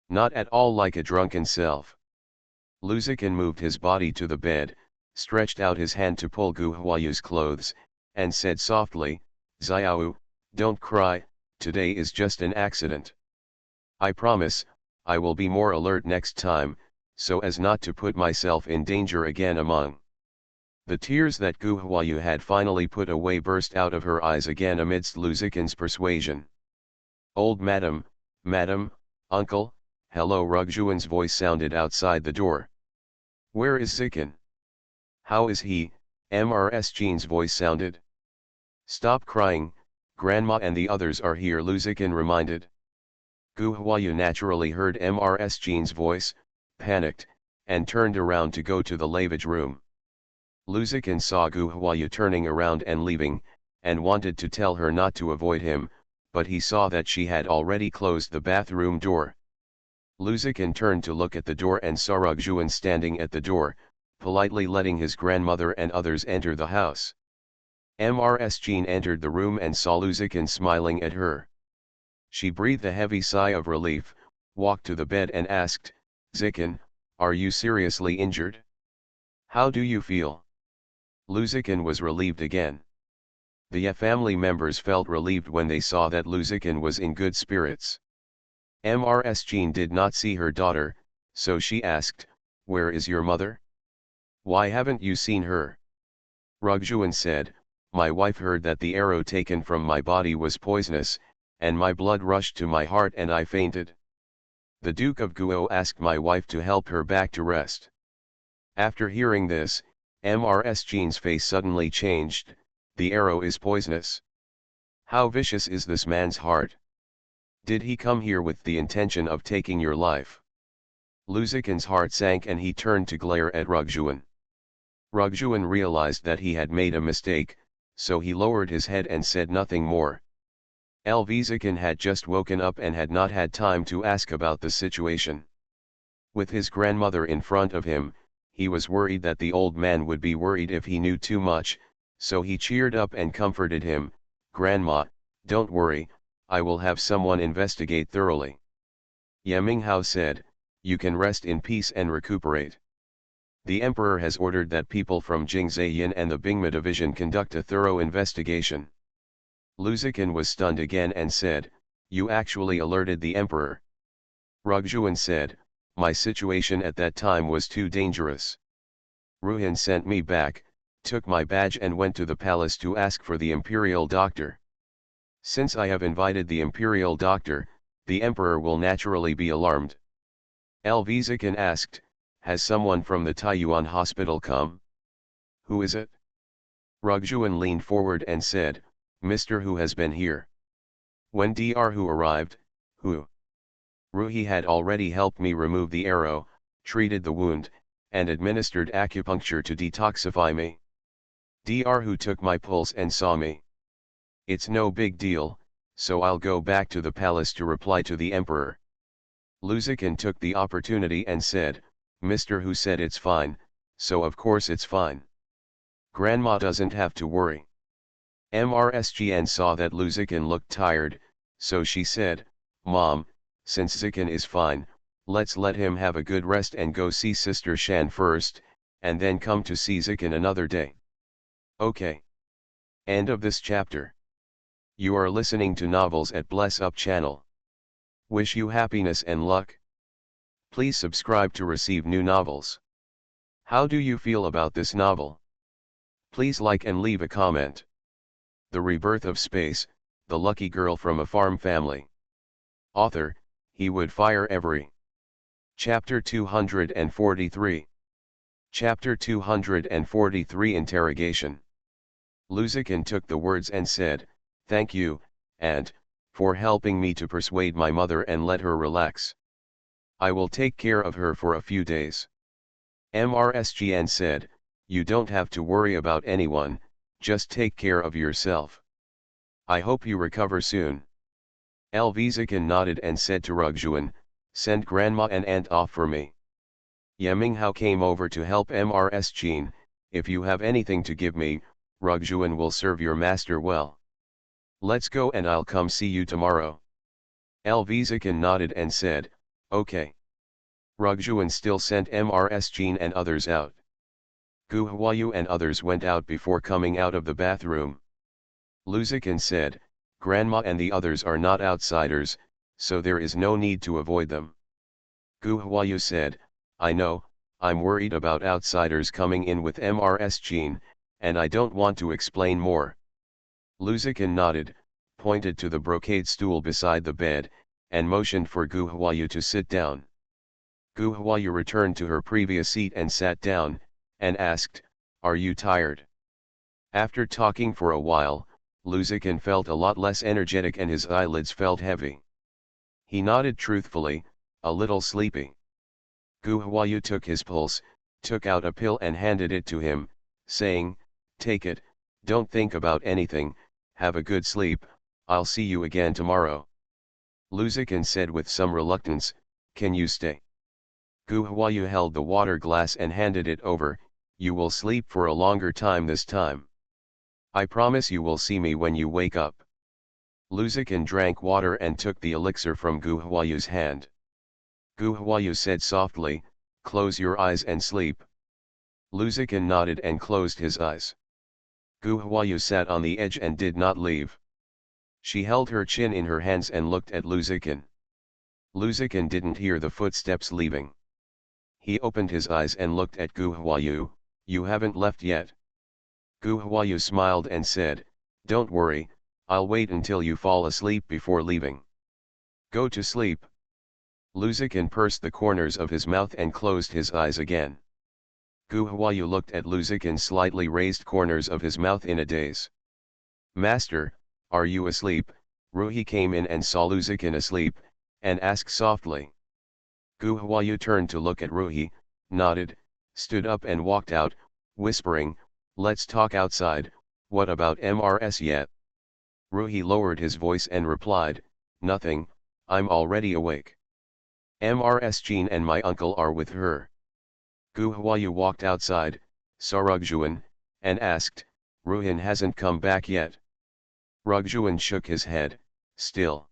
Not at all like a drunken self. Luzikin moved his body to the bed, stretched out his hand to pull Gu Huayu's clothes, and said softly, Xiao, don't cry, today is just an accident. I promise, I will be more alert next time, so as not to put myself in danger again. Among the tears that Gu Huayu had finally put away burst out of her eyes again amidst Luzikin's persuasion. Old madam, uncle, hello. Rugjuan's voice sounded outside the door. Where is Zikin? How is he? Mrs. Jean's voice sounded. Stop crying, Grandma and the others are here, Luzikin reminded. Gu Huayu naturally heard Mrs. Jean's voice, panicked, and turned around to go to the lavage room. Luzikin saw Gu Huayu turning around and leaving, and wanted to tell her not to avoid him, but he saw that she had already closed the bathroom door. Luzikin turned to look at the door and saw Rugjuan standing at the door, politely letting his grandmother and others enter the house. Mrs. Jean entered the room and saw Luzikin smiling at her. She breathed a heavy sigh of relief, walked to the bed and asked, Zikin, are you seriously injured? How do you feel? Luzikin was relieved again. The family members felt relieved when they saw that Luzikin was in good spirits. Mrs. Jean did not see her daughter, so she asked, where is your mother? Why haven't you seen her? Rugjuan said, my wife heard that the arrow taken from my body was poisonous, and my blood rushed to my heart and I fainted. The Duke of Guo asked my wife to help her back to rest. After hearing this, Mrs. Jean's face suddenly changed. The arrow is poisonous. How vicious is this man's heart? Did he come here with the intention of taking your life? Luzikin's heart sank and he turned to glare at Rugjuan. Rugjuan realized that he had made a mistake, so he lowered his head and said nothing more. Elvizikin had just woken up and had not had time to ask about the situation. With his grandmother in front of him, he was worried that the old man would be worried if he knew too much, so he cheered up and comforted him. "Grandma, don't worry, I will have someone investigate thoroughly." Yeminghao said, "You can rest in peace and recuperate. The emperor has ordered that people from Jingzayin and the Bingma division conduct a thorough investigation." Luzikin was stunned again and said, "You actually alerted the emperor?" Rugjuan said, "My situation at that time was too dangerous. Ruhin sent me back, took my badge and went to the palace to ask for the imperial doctor. Since I have invited the imperial doctor, the emperor will naturally be alarmed." Elvizikin asked, "Has someone from the Taiyuan hospital come?" "Who is it?" Rugjuan leaned forward and said, "Mr. Hu has been here." When Dr. Hu arrived, Ruhi had already helped me remove the arrow, treated the wound, and administered acupuncture to detoxify me. Dr. Hu took my pulse and saw me. It's no big deal, so I'll go back to the palace to reply to the emperor." Luzikin took the opportunity and said, "Mr. Hu said it's fine, so of course it's fine. Grandma doesn't have to worry." Mrsgn saw that Luzikin looked tired, so she said, "Mom, since Zikin is fine, let's let him have a good rest and go see Sister Shan first, and then come to see Zikin another day." Okay. End of this chapter. You are listening to Novels at Bless Up channel. Wish you happiness and luck. Please subscribe to receive new novels. How do you feel about this novel? Please like and leave a comment. The Rebirth of Space, The Lucky Girl from a Farm Family. Author, He Would Fire Every. Chapter 243. Chapter 243 Interrogation. Luzikin took the words and said, "Thank you, Aunt, for helping me to persuade my mother and let her relax. I will take care of her for a few days." Mrsgn said, "You don't have to worry about anyone, just take care of yourself. I hope you recover soon." Elvizikin nodded and said to Rugjuan, "Send Grandma and Aunt off for me." Yeminghao came over to help Mrsgn. "If you have anything to give me, Rugjuan will serve your master well. Let's go and I'll come see you tomorrow." Elvizikin nodded and said, "Okay." Rugjuan still sent Mrsgn and others out. Gu Huayu and others went out before coming out of the bathroom. Luzikin said, "Grandma and the others are not outsiders, so there is no need to avoid them." Gu Huayu said, "I know, I'm worried about outsiders coming in with Mrsgn, and I don't want to explain more." Luzikin nodded, pointed to the brocade stool beside the bed, and motioned for Gu Huayu to sit down. Gu Huayu returned to her previous seat and sat down, and asked, "Are you tired?" After talking for a while, Luzikin felt a lot less energetic and his eyelids felt heavy. He nodded truthfully, a little sleepy. Gu Huayu took his pulse, took out a pill and handed it to him, saying, "Take it, don't think about anything, have a good sleep, I'll see you again tomorrow." Luzikin said with some reluctance, "Can you stay?" Gu Huayu held the water glass and handed it over, "You will sleep for a longer time this time. I promise you will see me when you wake up." Luzikin drank water and took the elixir from Gu Huayu's hand. Gu Huayu said softly, "Close your eyes and sleep." Luzikin nodded and closed his eyes. Gu Huayu sat on the edge and did not leave. She held her chin in her hands and looked at Luzikin. Luzikin didn't hear the footsteps leaving. He opened his eyes and looked at Gu Huayu. "You haven't left yet?" Gu Huayu smiled and said, "Don't worry, I'll wait until you fall asleep before leaving." "Go to sleep." Luzikin pursed the corners of his mouth and closed his eyes again. Gu Huayu looked at Luzikin's slightly raised corners of his mouth in a daze. "Master, "Are you asleep?" Ruhi came in and saw Luzikin asleep, and asked softly. Gu Huayu turned to look at Ruhi, nodded, stood up and walked out, whispering, "Let's talk outside, what about MRS yet?" Ruhi lowered his voice and replied, "Nothing, I'm already awake. MRS Jean and my uncle are with her." Gu Huayu walked outside, saw Rugjuan, and asked, "Ruhin hasn't come back yet?" Rugjuan shook his head, still.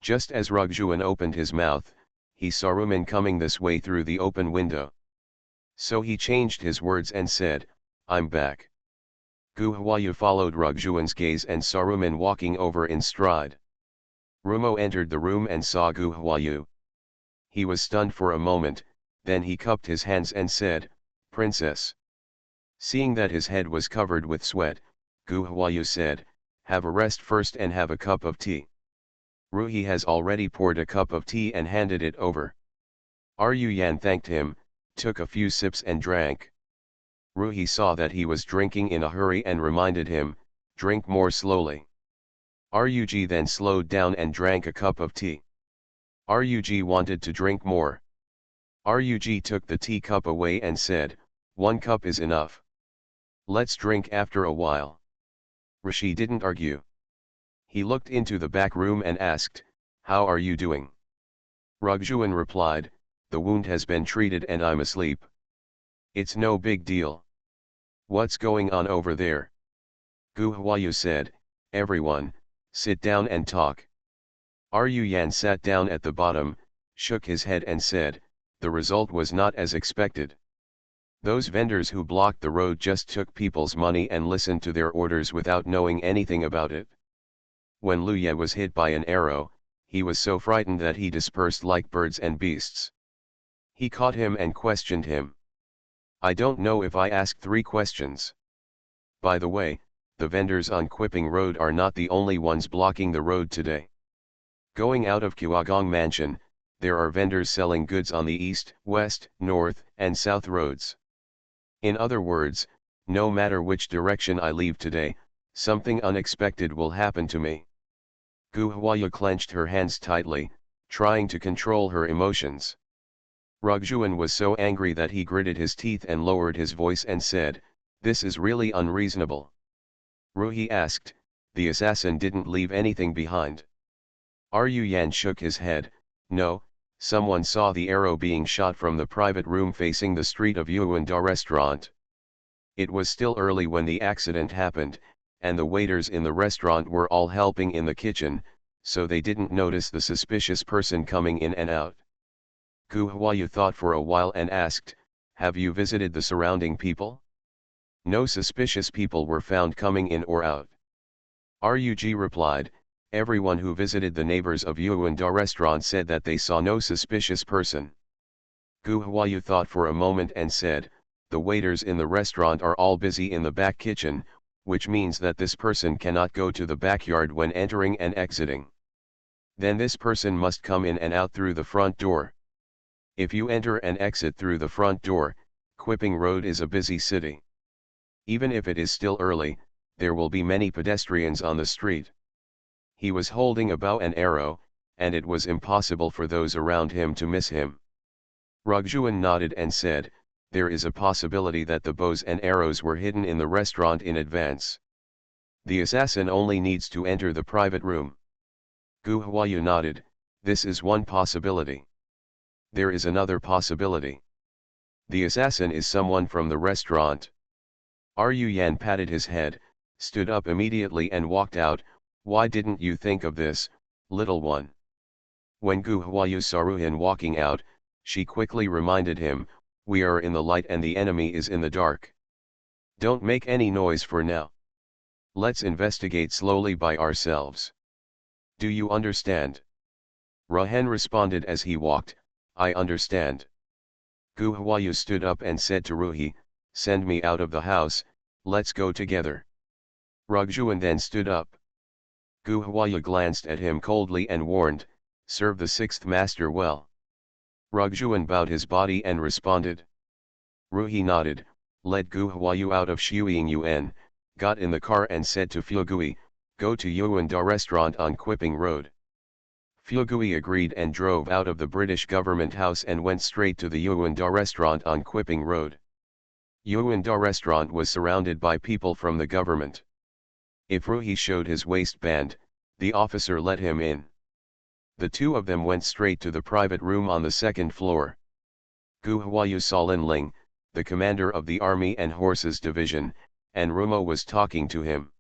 Just as Rugjuan opened his mouth, he saw Rumin coming this way through the open window. So he changed his words and said, "I'm back." Gu Huayu followed Rugjuan's gaze and saw Rumin walking over in stride. Rumo entered the room and saw Gu Huayu. He was stunned for a moment, then he cupped his hands and said, "Princess." Seeing that his head was covered with sweat, Gu Huayu said, "Have a rest first and have a cup of tea." Ruhi has already poured a cup of tea and handed it over. Aryu Yan thanked him, took a few sips and drank. Ruhi saw that he was drinking in a hurry and reminded him, "Drink more slowly." Rug then slowed down and drank a cup of tea. Rug wanted to drink more. Rug took the tea cup away and said, "1 cup is enough. Let's drink after a while." Rishi didn't argue. He looked into the back room and asked, "How are you doing?" Rugjuan replied, "The wound has been treated and I'm asleep. It's no big deal." "What's going on over there?" Gu Huayu said, "Everyone, sit down and talk." Aryu Yan sat down at the bottom, shook his head and said, "The result was not as expected. Those vendors who blocked the road just took people's money and listened to their orders without knowing anything about it. When Luye was hit by an arrow, he was so frightened that he dispersed like birds and beasts. He caught him and questioned him. I don't know if I asked 3 questions. By the way, the vendors on Quiping Road are not the only ones blocking the road today. Going out of Kuagong Mansion, there are vendors selling goods on the east, west, north, and south roads. In other words, no matter which direction I leave today, something unexpected will happen to me." Gu Huayu clenched her hands tightly, trying to control her emotions. Rugjuan was so angry that he gritted his teeth and lowered his voice and said, "This is really unreasonable." Ruhi asked, "The assassin didn't leave anything behind?" Aryu Yan shook his head, "No, someone saw the arrow being shot from the private room facing the street of Yuanda restaurant. It was still early when the accident happened, and the waiters in the restaurant were all helping in the kitchen, so they didn't notice the suspicious person coming in and out." Gu Huayu thought for a while and asked, "Have you visited the surrounding people?" "No suspicious people were found coming in or out." Rug replied, "Everyone who visited the neighbors of Yuanda restaurant said that they saw no suspicious person." Gu Huayu thought for a moment and said, "The waiters in the restaurant are all busy in the back kitchen, which means that this person cannot go to the backyard when entering and exiting. Then this person must come in and out through the front door. If you enter and exit through the front door, Quiping Road is a busy city. Even if it is still early, there will be many pedestrians on the street." He was holding a bow and arrow, and it was impossible for those around him to miss him. Rugjuan nodded and said, "There is a possibility that the bows and arrows were hidden in the restaurant in advance. The assassin only needs to enter the private room." Gu Huayu nodded, "This is one possibility. There is another possibility. The assassin is someone from the restaurant." Aryu Yan patted his head, stood up immediately and walked out. "Why didn't you think of this, little one?" When Gu Huayu saw Ruhin walking out, she quickly reminded him, "We are in the light and the enemy is in the dark. Don't make any noise for now. Let's investigate slowly by ourselves. Do you understand?" Ruhin responded as he walked, "I understand." Gu Huayu stood up and said to Ruhi, "Send me out of the house, let's go together." Rugjuan then stood up. Gu Huayu glanced at him coldly and warned, "Serve the 6th master well." Rugjuan bowed his body and responded. Ruhi nodded, led Gu Huayu out of Shuiying Yuan, got in the car and said to Fugui, Go to Yuanda restaurant on Quipping Road. Fugui agreed and drove out of the British government house and went straight to the Yuanda restaurant on Quipping Road. Yuanda restaurant was surrounded by people from the government. If Ruhi showed his waistband, the officer let him in. The two of them went straight to the private room on the second floor. Gu Huayu saw Lin Ling, the commander of the Army and Horses Division, and Rumo was talking to him.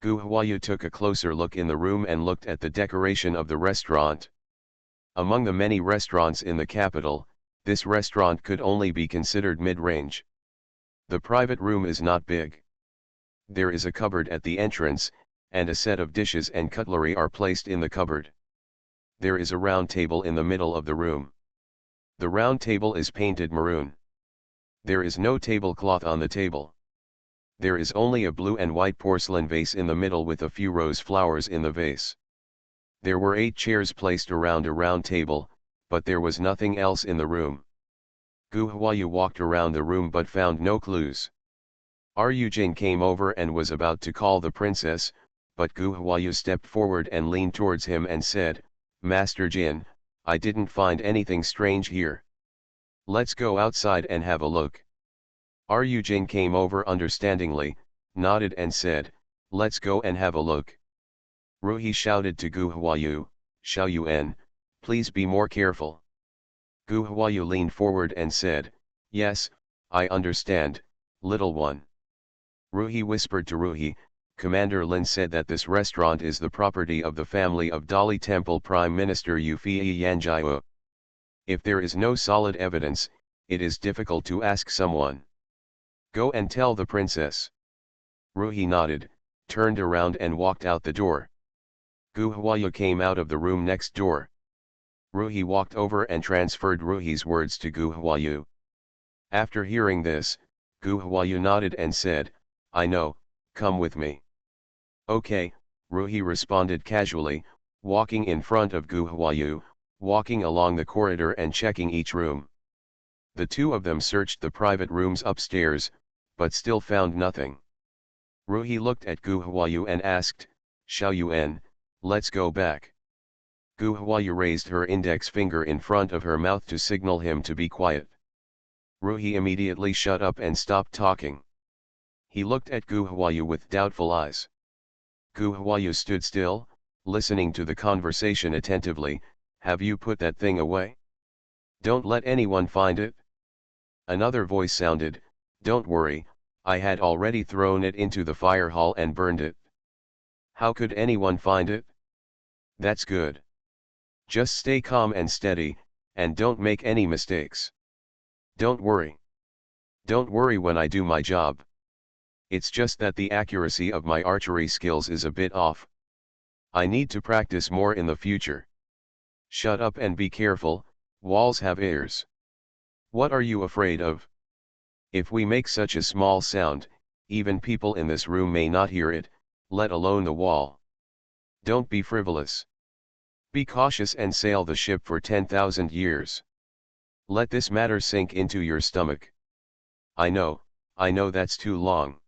Gu Huayu took a closer look in the room and looked at the decoration of the restaurant. Among the many restaurants in the capital, this restaurant could only be considered mid-range. The private room is not big. There is a cupboard at the entrance, and a set of dishes and cutlery are placed in the cupboard. There is a round table in the middle of the room. The round table is painted maroon. There is no tablecloth on the table. There is only a blue and white porcelain vase in the middle with a few rose flowers in the vase. There were 8 chairs placed around a round table, but there was nothing else in the room. Gu Huayu walked around the room but found no clues. Jin came over and was about to call the princess, but Gu Huayu stepped forward and leaned towards him and said, "Master Jin, I didn't find anything strange here. Let's go outside and have a look." Jin came over understandingly, nodded and said, "Let's go and have a look." Ruhi shouted to Gu Huayu, "Xiao Yuan, please be more careful." Gu Huayu leaned forward and said, "Yes, I understand, little one." Ruhi whispered to Ruhi, "Commander Lin said that this restaurant is the property of the family of Dali Temple Prime Minister Yufei Yanjiao. If there is no solid evidence, it is difficult to ask someone. Go and tell the princess." Ruhi nodded, turned around and walked out the door. Gu Huayu came out of the room next door. Ruhi walked over and transferred Ruhi's words to Gu Huayu. After hearing this, Gu Huayu nodded and said, "I know, come with me." "Okay," Ruhi responded casually, walking in front of Gu Huayu, walking along the corridor and checking each room. The two of them searched the private rooms upstairs, but still found nothing. Ruhi looked at Gu Huayu and asked, "Xiao Yuan, let's go back." Gu Huayu raised her index finger in front of her mouth to signal him to be quiet. Ruhi immediately shut up and stopped talking. He looked at Gu Huayu with doubtful eyes. Gu Huayu stood still, listening to the conversation attentively. "Have you put that thing away? Don't let anyone find it?" Another voice sounded, "Don't worry, I had already thrown it into the fire hall and burned it." "How could anyone find it?" "That's good. Just stay calm and steady, and don't make any mistakes. Don't worry. Don't worry when I do my job. It's just that the accuracy of my archery skills is a bit off. I need to practice more in the future. Shut up and be careful, walls have ears. What are you afraid of? If we make such a small sound, even people in this room may not hear it, let alone the wall. Don't be frivolous. Be cautious and sail the ship for 10,000 years. Let this matter sink into your stomach." I know that's too long."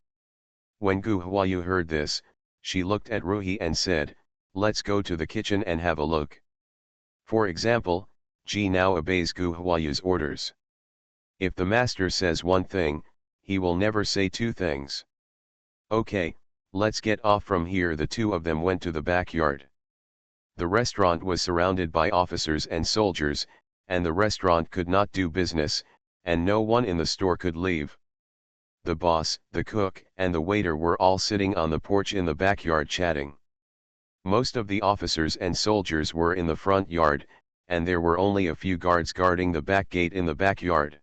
When Gu Huayu heard this, she looked at Ruhi and said, "Let's go to the kitchen and have a look." For example, Ji now obeys Gu Huayu's orders. If the master says one thing, he will never say two things. "Okay, let's get off from here." The two of them went to the backyard. The restaurant was surrounded by officers and soldiers, and the restaurant could not do business, and no one in the store could leave. The boss, the cook, and the waiter were all sitting on the porch in the backyard chatting. Most of the officers and soldiers were in the front yard, and there were only a few guards guarding the back gate in the backyard.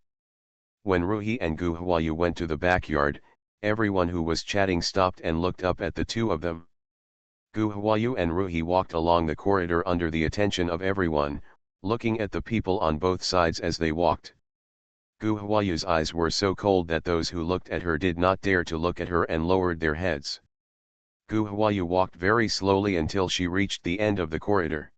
When Ruhi and Gu Huayu went to the backyard, everyone who was chatting stopped and looked up at the two of them. Gu Huayu and Ruhi walked along the corridor under the attention of everyone, looking at the people on both sides as they walked. Gu Huayu's eyes were so cold that those who looked at her did not dare to look at her and lowered their heads. Gu Huayu walked very slowly until she reached the end of the corridor.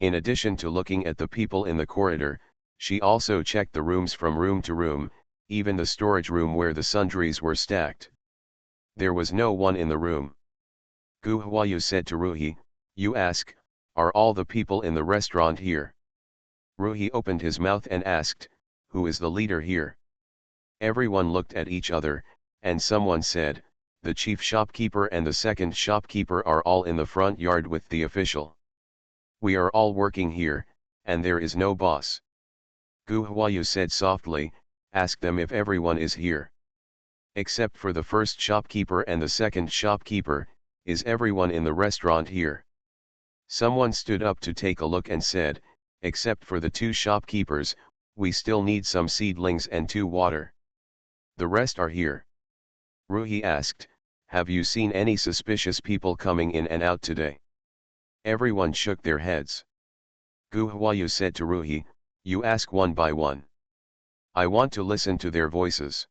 In addition to looking at the people in the corridor, she also checked the rooms from room to room, even the storage room where the sundries were stacked. There was no one in the room. Gu Huayu said to Ruhi, "You ask, are all the people in the restaurant here?" Ruhi opened his mouth and asked, "Who is the leader here?" Everyone looked at each other, and someone said, "The chief shopkeeper and the second shopkeeper are all in the front yard with the official. We are all working here, and there is no boss." Gu Huayu said softly, "Ask them if everyone is here." "Except for the first shopkeeper and the second shopkeeper, is everyone in the restaurant here?" Someone stood up to take a look and said, "Except for the two shopkeepers, we still need some seedlings and 2 water. The rest are here." Ruhi asked, "Have you seen any suspicious people coming in and out today?" Everyone shook their heads. Gu Huayu said to Ruhi, "You ask one by one. I want to listen to their voices.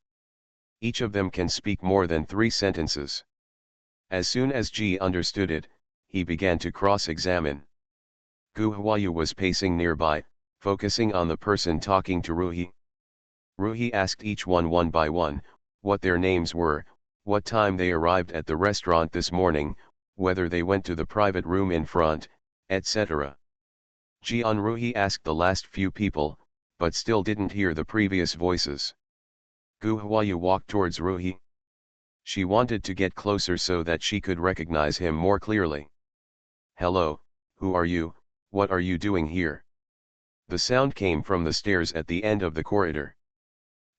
Each of them can speak more than 3 sentences." As soon as Ji understood it, he began to cross-examine. Gu Huayu was pacing nearby, focusing on the person talking to Ruhi. Ruhi asked each one by one, what their names were, what time they arrived at the restaurant this morning, whether they went to the private room in front, etc. Ji and Ruhi asked the last few people, but still didn't hear the previous voices. Gu Huayu walked towards Ruhi. She wanted to get closer so that she could recognize him more clearly. "Hello, who are you, what are you doing here?" The sound came from the stairs at the end of the corridor.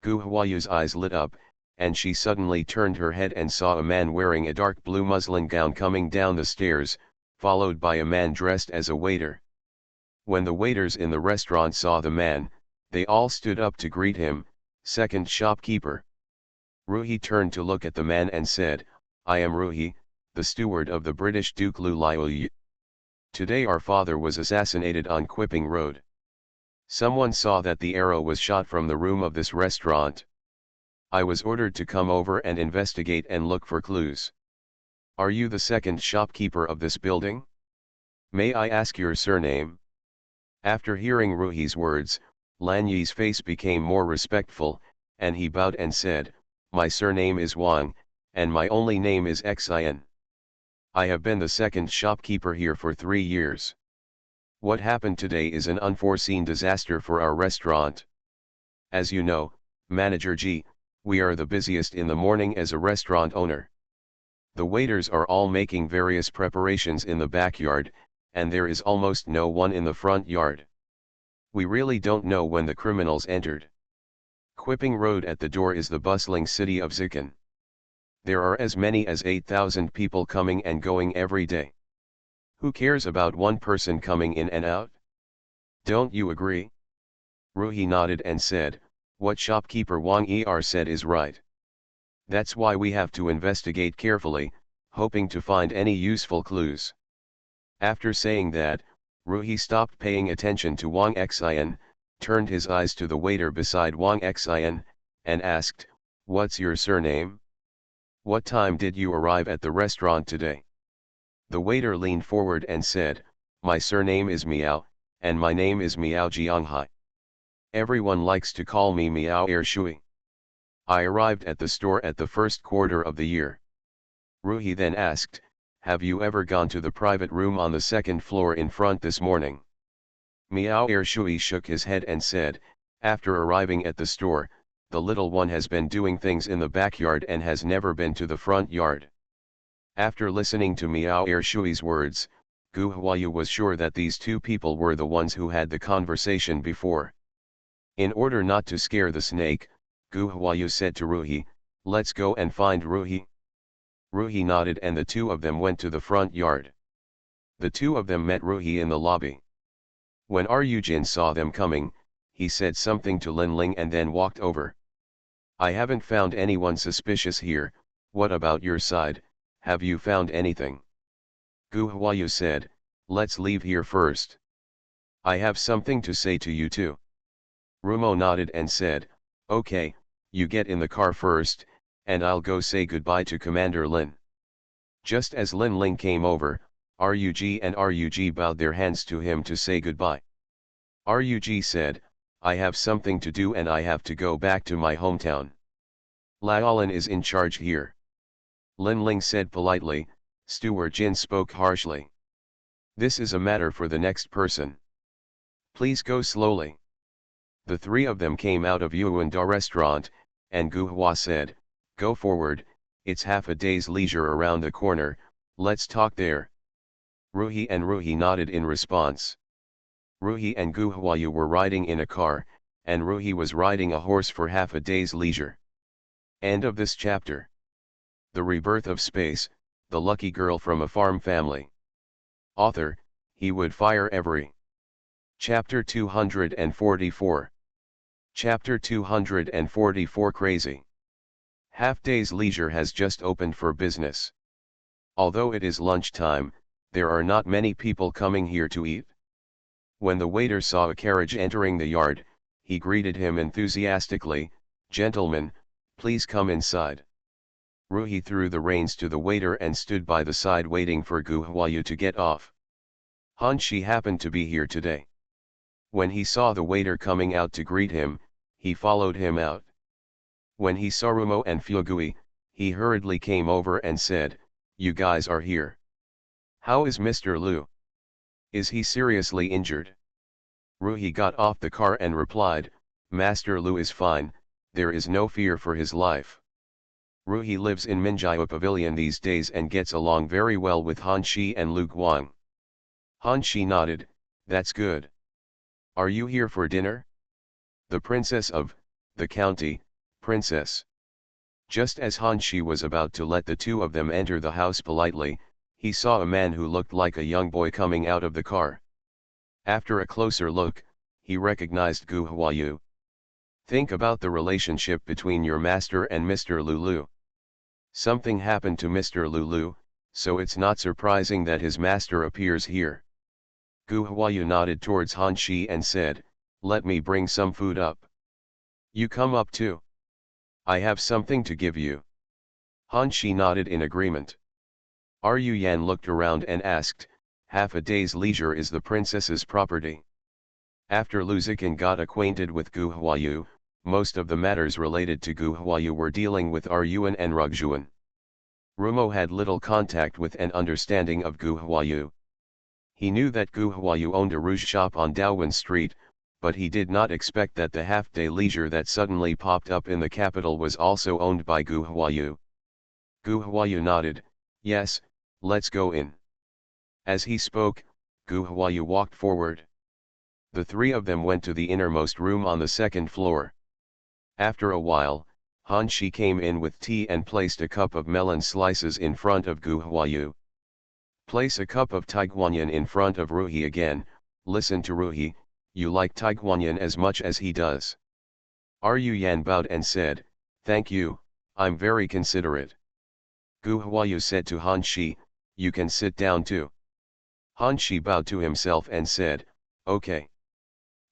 Gu Huayu's eyes lit up, and she suddenly turned her head and saw a man wearing a dark blue muslin gown coming down the stairs, followed by a man dressed as a waiter. When the waiters in the restaurant saw the man, they all stood up to greet him, "Second shopkeeper." Ruhi turned to look at the man and said, "I am Ruhi, the steward of the British Duke Lu Liu. Today our father was assassinated on Quipping Road. Someone saw that the arrow was shot from the room of this restaurant. I was ordered to come over and investigate and look for clues. Are you the second shopkeeper of this building? May I ask your surname?" After hearing Ruhi's words, Lan Yi's face became more respectful, and he bowed and said, "My surname is Wang, and my only name is Xin. I have been the second shopkeeper here for 3 years. What happened today is an unforeseen disaster for our restaurant. As you know, Manager Ji, we are the busiest in the morning as a restaurant owner. The waiters are all making various preparations in the backyard, and there is almost no one in the front yard. We really don't know when the criminals entered. Quipping Road at the door is the bustling city of Zikan. There are as many as 8,000 people coming and going every day. Who cares about one person coming in and out? Don't you agree?" Ruhi nodded and said, "What shopkeeper Wang Er said is right. That's why we have to investigate carefully, hoping to find any useful clues." After saying that, Ruhi stopped paying attention to Wang Xin, turned his eyes to the waiter beside Wang Xin, and asked, "What's your surname? What time did you arrive at the restaurant today?" The waiter leaned forward and said, "My surname is Miao, and my name is Miao Jianghai. Everyone likes to call me Miao Er Shui. I arrived at the store at the first quarter of the year." Ruhi then asked, "Have you ever gone to the private room on the second floor in front this morning?" Miao Er Shui shook his head and said, "After arriving at the store, the little one has been doing things in the backyard and has never been to the front yard." After listening to Miao Er Shui's words, Gu Huayu was sure that these two people were the ones who had the conversation before. In order not to scare the snake, Gu Huayu said to Ruhi, "Let's go and find Ruhi." Ruhi nodded and the two of them went to the front yard. The two of them met Ruhi in the lobby. When Ryujin saw them coming, he said something to Lin Ling and then walked over. "I haven't found anyone suspicious here, what about your side, have you found anything?" Gu Huayu said, "Let's leave here first. I have something to say to you too." Rumo nodded and said, "Okay, you get in the car first, and I'll go say goodbye to Commander Lin." Just as Lin Ling came over, Rug and Rug bowed their hands to him to say goodbye. Rug said, "I have something to do and I have to go back to my hometown. Laolin is in charge here." Lin Ling said politely, Steward Jin spoke harshly. This is a matter for the next person. Please go slowly. The three of them came out of Yuanda restaurant, and Gu Hua said, go forward, it's half a day's leisure around the corner, let's talk there. Ruhi nodded in response. Ruhi and Gu Huayu were riding in a car, and Ruhi was riding a horse for half a day's leisure. End of this chapter. The Rebirth of Space, the lucky girl from a farm family. Author, he would fire every. Chapter 244. Chapter 244 Crazy. Half day's leisure has just opened for business. Although it is lunchtime, there are not many people coming here to eat. When the waiter saw a carriage entering the yard, he greeted him enthusiastically, gentlemen, please come inside. Ruhi threw the reins to the waiter and stood by the side waiting for Gu Huayu to get off. Han Shi happened to be here today. When he saw the waiter coming out to greet him, he followed him out. When he saw Rumo and Fugui, he hurriedly came over and said, you guys are here. How is Mr. Liu? Is he seriously injured? Ruhi got off the car and replied, Master Liu is fine, there is no fear for his life. Ruhi lives in Minjiao Pavilion these days and gets along very well with Han Shi and Lu Guang. Han Shi nodded, that's good. Are you here for dinner? The princess of the county, princess. Just as Han Shi was about to let the two of them enter the house politely, he saw a man who looked like a young boy coming out of the car. After a closer look, he recognized Gu Huayu. Think about the relationship between your master and Mr. Lulu. Something happened to Mr. Lulu, so it's not surprising that his master appears here. Gu Huayu nodded towards Han Shi and said, let me bring some food up. You come up too. I have something to give you. Han Shi nodded in agreement. Ru Yan looked around and asked, half a day's leisure is the princess's property. After Lu Zikan got acquainted with Gu Huayu, most of the matters related to Gu Huayu were dealing with Yuan and Rugjuan. Rumo had little contact with and understanding of Gu Huayu. He knew that Gu Huayu owned a rouge shop on Daowen Street, but he did not expect that the half-day leisure that suddenly popped up in the capital was also owned by Gu Huayu. Gu Huayu nodded, yes, let's go in. As he spoke, Gu Huayu walked forward. The three of them went to the innermost room on the second floor. After a while, Han Shi came in with tea and placed a cup of melon slices in front of Gu Huayu. Place a cup of taiguanyan in front of Ruhi again, listen to Ruhi, you like taiguanyan as much as he does. Ru Yan bowed and said, thank you, I'm very considerate. Gu Huayu said to Han Shi, you can sit down too. Han Shi bowed to himself and said, okay.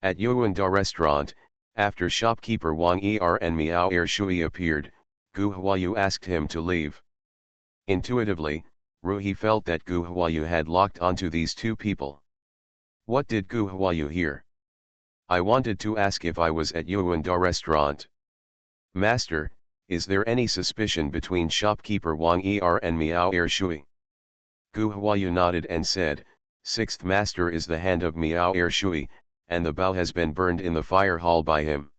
At Yuanda restaurant, after shopkeeper Wang Er and Miao Er Shui appeared, Gu Huayu asked him to leave. Intuitively, Ruhi felt that Gu Huayu had locked onto these two people. What did Gu Huayu hear? I wanted to ask if I was at Yuanda restaurant. Master, is there any suspicion between shopkeeper Wang Er and Miao Er Shui? Gu Huayu nodded and said, Sixth Master is the hand of Miao Er Shui, and the bow has been burned in the fire hall by him.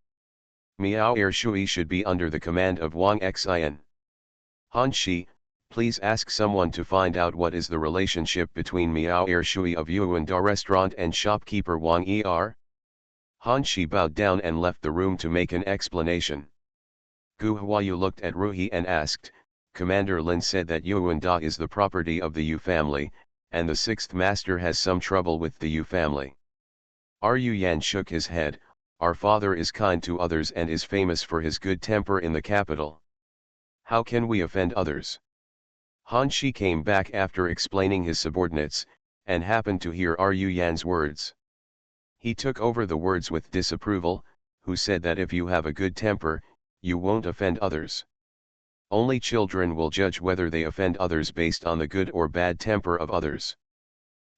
Miao Er Shui should be under the command of Wang Xin. Han Shi, please ask someone to find out what is the relationship between Miao Er Shui of Yuanda restaurant and shopkeeper Wang Er. Han Shi bowed down and left the room to make an explanation. Gu Huayu looked at Ruhi and asked, Commander Lin said that Yuanda is the property of the Yu family, and the sixth master has some trouble with the Yu family. Ru Yan shook his head, our father is kind to others and is famous for his good temper in the capital. How can we offend others? Han Shi came back after explaining his subordinates, and happened to hear Ru Yan's words. He took over the words with disapproval, who said that if you have a good temper, you won't offend others. Only children will judge whether they offend others based on the good or bad temper of others.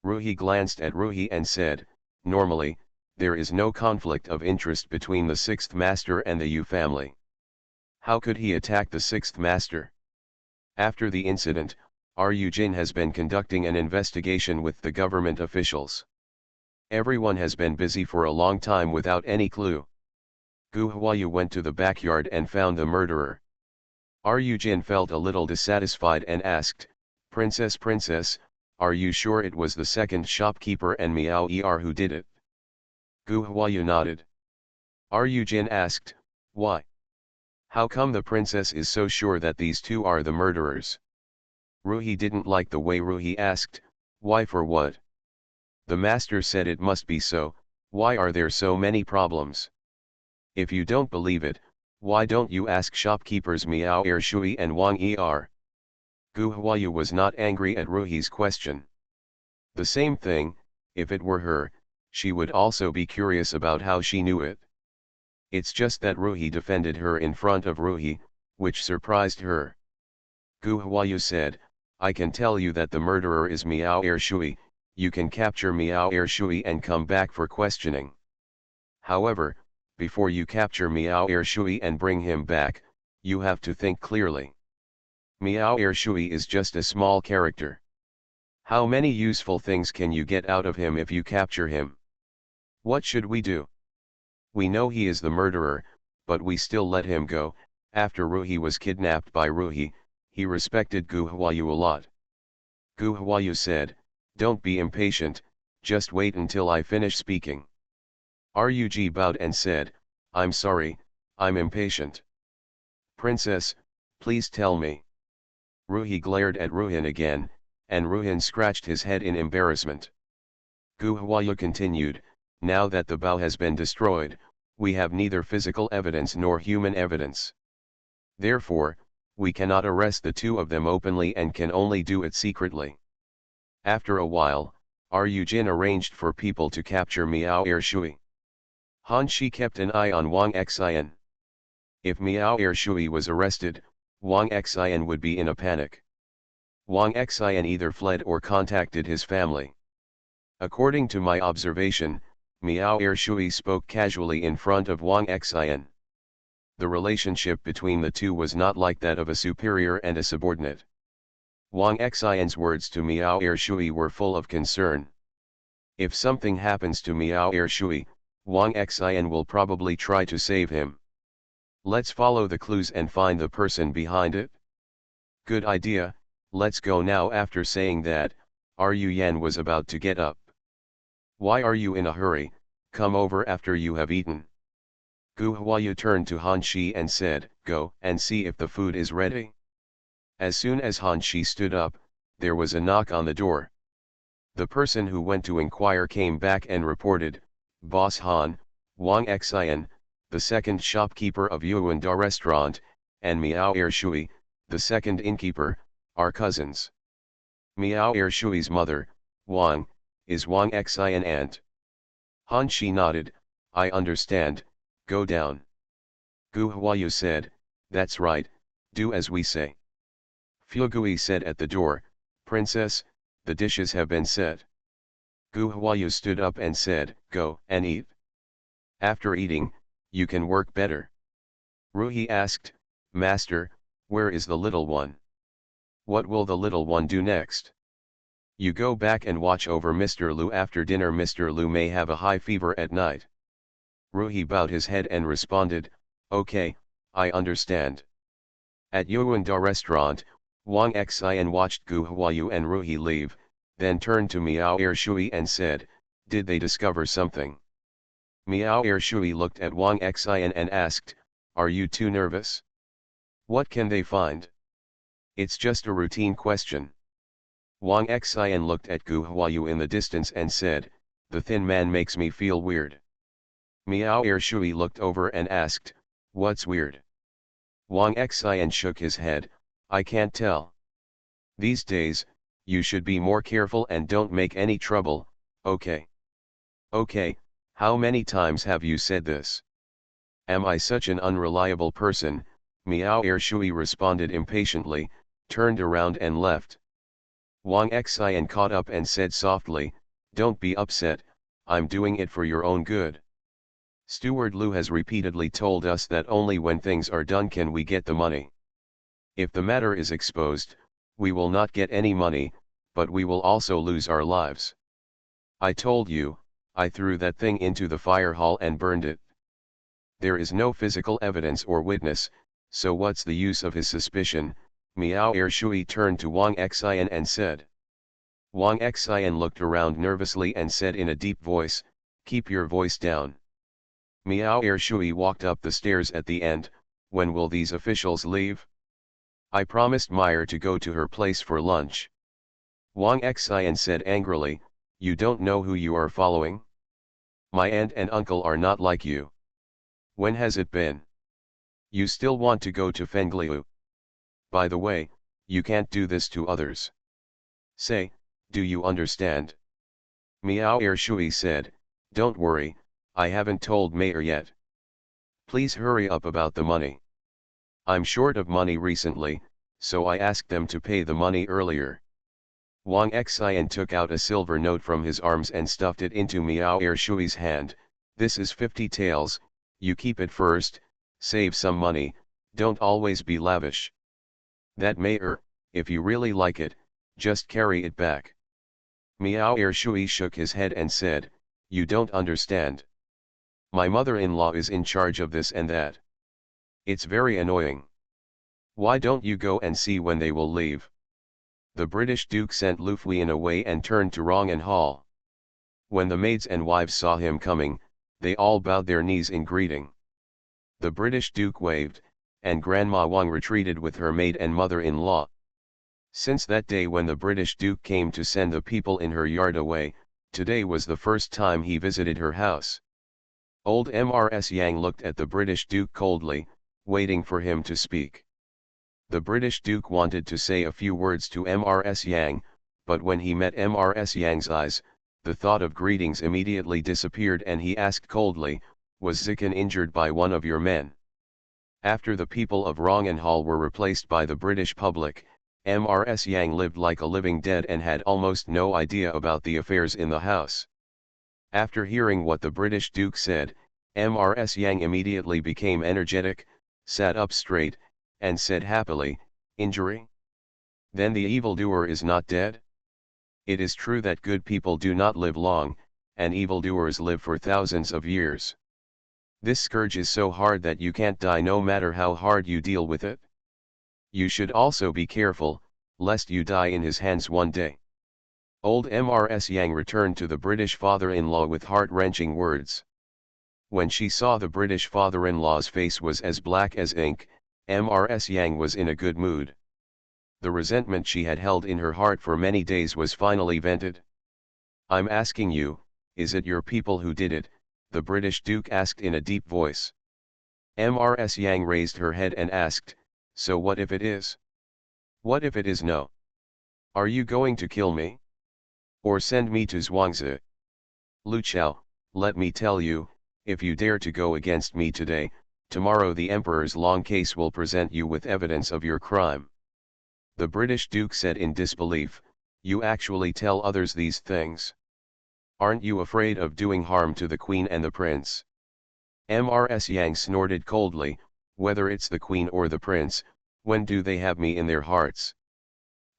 Ruhi glanced at Ruhi and said, normally, there is no conflict of interest between the sixth master and the Yu family. How could he attack the sixth master? After the incident, Jin has been conducting an investigation with the government officials. Everyone has been busy for a long time without any clue. Gu Huayu went to the backyard and found the murderer. Jin felt a little dissatisfied and asked, Princess, are you sure it was the second shopkeeper and Miao Er who did it? Gu Huayu nodded. Jin asked, why? How come the princess is so sure that these two are the murderers? Ruhi didn't like the way Ruhi asked, why for what? The master said it must be so, why are there so many problems? If you don't believe it, why don't you ask shopkeepers Miao Er Shui and Wang Er? Gu Huayu was not angry at Ruhi's question. The same thing, if it were her, she would also be curious about how she knew it. It's just that Ruhi defended her in front of Ruhi, which surprised her. Gu Huayu said, I can tell you that the murderer is Miao Er Shui, you can capture Miao Er Shui and come back for questioning. However, before you capture Miao Er Shui and bring him back, you have to think clearly. Miao Er Shui is just a small character. How many useful things can you get out of him if you capture him? What should we do? We know he is the murderer, but we still let him go. After Ruhi was kidnapped by Ruhi, he respected Gu Huayu a lot. Gu Huayu said, don't be impatient, just wait until I finish speaking. Rug bowed and said, I'm sorry, I'm impatient. Princess, please tell me. Ruhi glared at Ruhin again, and Ruhin scratched his head in embarrassment. Gu Huayu continued, now that the bow has been destroyed, we have neither physical evidence nor human evidence. Therefore, we cannot arrest the two of them openly and can only do it secretly. After a while, Jin arranged for people to capture Miao Er Shui. Han Shi kept an eye on Wang Xian. If Miao Er Shui was arrested, Wang Xian would be in a panic. Wang Xian either fled or contacted his family. According to my observation, Miao Er Shui spoke casually in front of Wang Xian. The relationship between the two was not like that of a superior and a subordinate. Wang Xian's words to Miao Er Shui were full of concern. If something happens to Miao Er Shui, Wang Xian will probably try to save him. Let's follow the clues and find the person behind it. Good idea, let's go now. After saying that, Yan was about to get up. Why are you in a hurry? Come over after you have eaten. Gu Huayu turned to Han Shi and said, go and see if the food is ready. As soon as Han Shi stood up, there was a knock on the door. The person who went to inquire came back and reported, Boss Han, Wang Xian, the second shopkeeper of Yuanda restaurant, and Miao Er Shui, the second innkeeper, are cousins. Miao Er Shui's mother, Wang, is Wang Xian aunt. Han Shi nodded, I understand, go down. Gu Huayu said, that's right, do as we say. Fugui said at the door, Princess, the dishes have been set. Gu Huayu stood up and said, go and eat. After eating, you can work better. Ruhi asked, Master, where is the little one? What will the little one do next? You go back and watch over Mr. Lu after dinner. Mr. Lu may have a high fever at night. Ruhi bowed his head and responded, okay, I understand. At Yuanda restaurant, Wang Xian watched Gu Huayu and Ruhi leave, then turned to Miao Er Shui and said, did they discover something? Miao Er Shui looked at Wang Xian and asked, are you too nervous? What can they find? It's just a routine question. Wang Xian looked at Gu Huayu in the distance and said, the thin man makes me feel weird. Miao Er Shui looked over and asked, what's weird? Wang Xian shook his head, I can't tell. These days, you should be more careful and don't make any trouble, okay? Okay, how many times have you said this? Am I such an unreliable person? Miao Er Shui responded impatiently, turned around and left. Wang Xian caught up and said softly, don't be upset, I'm doing it for your own good. Steward Lu has repeatedly told us that only when things are done can we get the money. If the matter is exposed, We will not get any money, but we will also lose our lives. I told you, I threw that thing into the fire hall and burned it. There is no physical evidence or witness, so what's the use of his suspicion? Miao Ershui turned to Wang Xian and said. Wang Xian looked around nervously and said in a deep voice, "Keep your voice down." Miao Ershui walked up the stairs at the end. When will these officials leave? I promised Meyer to go to her place for lunch. Wang Xian said angrily, "You don't know who you are following? My aunt and uncle are not like you. When has it been? You still want to go to Fengliu? By the way, you can't do this to others. Say, do you understand?" Miao Ershui said, "Don't worry, I haven't told Mayor yet. Please hurry up about the money. I'm short of money recently, so I asked them to pay the money earlier." Wang Xian took out a silver note from his arms and stuffed it into Miao Ershui's hand. "This is 50 taels, you keep it first, save some money, don't always be lavish. That mayor, if you really like it, just carry it back." Miao Ershui shook his head and said, "You don't understand. My mother-in-law is in charge of this and that. It's very annoying. Why don't you go and see when they will leave?" The British Duke sent Lu Fuyan away and turned to Rongan Hall. When the maids and wives saw him coming, they all bowed their knees in greeting. The British Duke waved, and Grandma Wang retreated with her maid and mother-in-law. Since that day when the British Duke came to send the people in her yard away, today was the first time he visited her house. Old Mrs. Yang looked at the British Duke coldly, waiting for him to speak. The British Duke wanted to say a few words to Mrs. Yang, but when he met Mrs. Yang's eyes, the thought of greetings immediately disappeared and he asked coldly, "Was Zikan injured by one of your men?" After the people of Rongan Hall were replaced by the British public, Mrs. Yang lived like a living dead and had almost no idea about the affairs in the house. After hearing what the British Duke said, Mrs. Yang immediately became energetic, sat up straight, and said happily, "Injury? Then the evildoer is not dead? It is true that good people do not live long, and evildoers live for thousands of years. This scourge is so hard that you can't die no matter how hard you deal with it. You should also be careful, lest you die in his hands one day." Old Mrs. Yang returned to the British father-in-law with heart-wrenching words. When she saw the British father-in-law's face was as black as ink, Mrs. Yang was in a good mood. The resentment she had held in her heart for many days was finally vented. "I'm asking you, is it your people who did it?" the British Duke asked in a deep voice. Mrs. Yang raised her head and asked, "So what if it is? What if it is no? Are you going to kill me? Or send me to Zhuangzi? Lu Chao, let me tell you, if you dare to go against me today, tomorrow the Emperor's long case will present you with evidence of your crime." The British Duke said in disbelief, "You actually tell others these things? Aren't you afraid of doing harm to the Queen and the Prince?" Mrs. Yang snorted coldly, "Whether it's the Queen or the Prince, when do they have me in their hearts?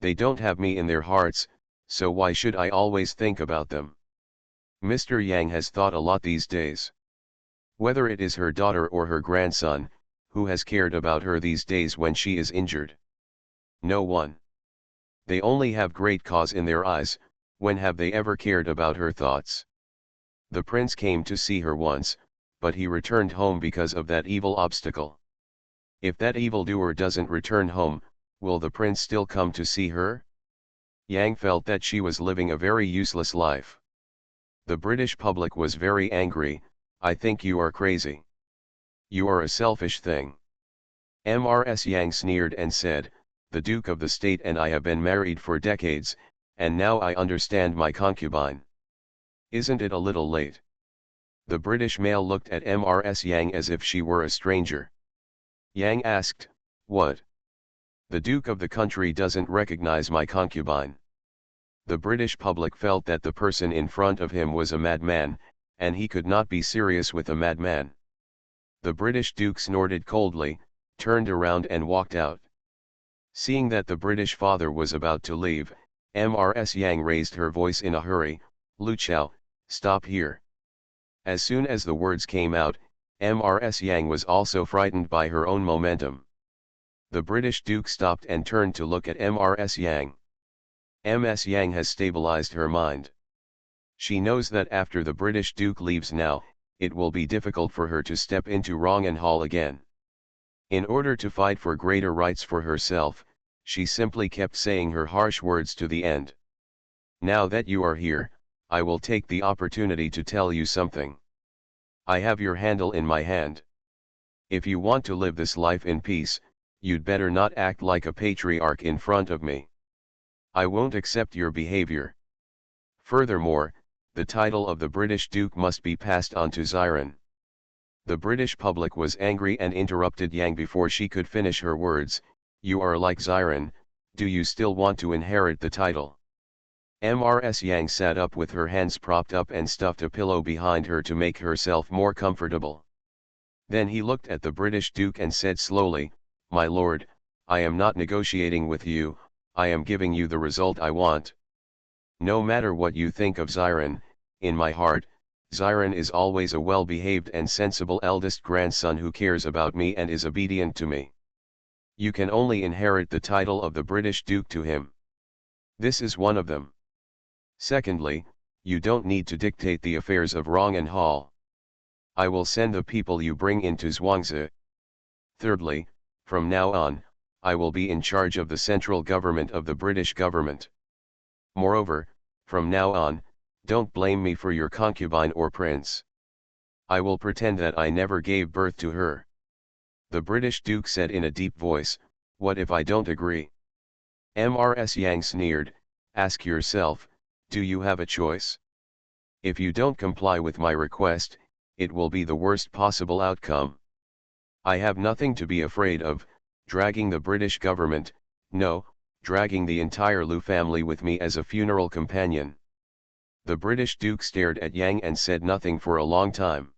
They don't have me in their hearts, so why should I always think about them? Mr. Yang has thought a lot these days. Whether it is her daughter or her grandson, who has cared about her these days when she is injured? No one. They only have great cause in their eyes, when have they ever cared about her thoughts? The prince came to see her once, but he returned home because of that evil obstacle. If that evildoer doesn't return home, will the prince still come to see her?" Yang felt that she was living a very useless life. The British public was very angry. "I think you are crazy. You are a selfish thing." Mrs. Yang sneered and said, "The Duke of the State and I have been married for decades, and now I understand my concubine. Isn't it a little late?" The British male looked at Mrs. Yang as if she were a stranger. Yang asked, "What? The Duke of the country doesn't recognize my concubine?" The British public felt that the person in front of him was a madman, and he could not be serious with a madman. The British Duke snorted coldly, turned around and walked out. Seeing that the British father was about to leave, Mrs. Yang raised her voice in a hurry, "Lu Chao, stop here." As soon as the words came out, Mrs. Yang was also frightened by her own momentum. The British Duke stopped and turned to look at Mrs. Yang. Ms. Yang has stabilized her mind. She knows that after the British Duke leaves now, it will be difficult for her to step into Rangan Hall again. In order to fight for greater rights for herself, she simply kept saying her harsh words to the end. "Now that you are here, I will take the opportunity to tell you something. I have your handle in my hand. If you want to live this life in peace, you'd better not act like a patriarch in front of me. I won't accept your behavior. Furthermore, the title of the British Duke must be passed on to Xiren." The British public was angry and interrupted Yang before she could finish her words. "You are like Xiren, do you still want to inherit the title?" Mrs. Yang sat up with her hands propped up and stuffed a pillow behind her to make herself more comfortable. Then he looked at the British Duke and said slowly, "My lord, I am not negotiating with you, I am giving you the result I want. No matter what you think of Xiren, in my heart, Xiren is always a well-behaved and sensible eldest grandson who cares about me and is obedient to me. You can only inherit the title of the British Duke to him. This is one of them. Secondly, you don't need to dictate the affairs of Rangan Hall. I will send the people you bring into Zhuangzi. Thirdly, from now on, I will be in charge of the central government of the British government. Moreover, from now on, don't blame me for your concubine or prince. I will pretend that I never gave birth to her." The British Duke said in a deep voice, "What if I don't agree?" Mrs. Yang sneered, "Ask yourself, do you have a choice? If you don't comply with my request, it will be the worst possible outcome. I have nothing to be afraid of, dragging the British government, no, dragging the entire Lu family with me as a funeral companion." The British Duke stared at Yang and said nothing for a long time.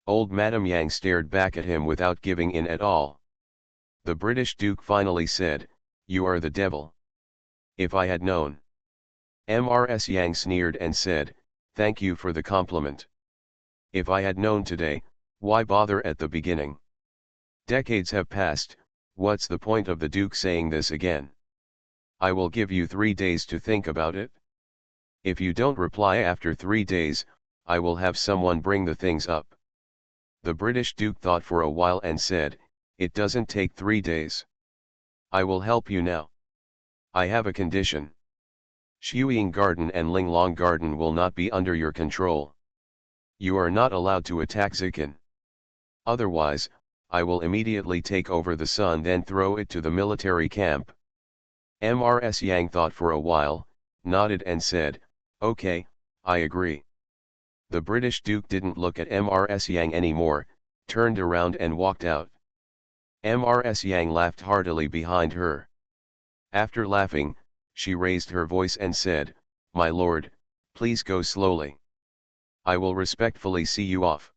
Old Madame Yang stared back at him without giving in at all. The British Duke finally said, "You are the devil. If I had known." Mrs. Yang sneered and said, "Thank you for the compliment. If I had known today, why bother at the beginning? Decades have passed, what's the point of the Duke saying this again? I will give you 3 days to think about it. If you don't reply after 3 days, I will have someone bring the things up." The British Duke thought for a while and said, "It doesn't take 3 days. I will help you now. I have a condition. Shuiying Garden and Linglong Garden will not be under your control. You are not allowed to attack Zikin. Otherwise, I will immediately take over the sun then throw it to the military camp." Mrs. Yang thought for a while, nodded and said, "Okay, I agree." The British Duke didn't look at Mrs. Yang anymore, turned around and walked out. Mrs. Yang laughed heartily behind her. After laughing, she raised her voice and said, "My lord, please go slowly. I will respectfully see you off."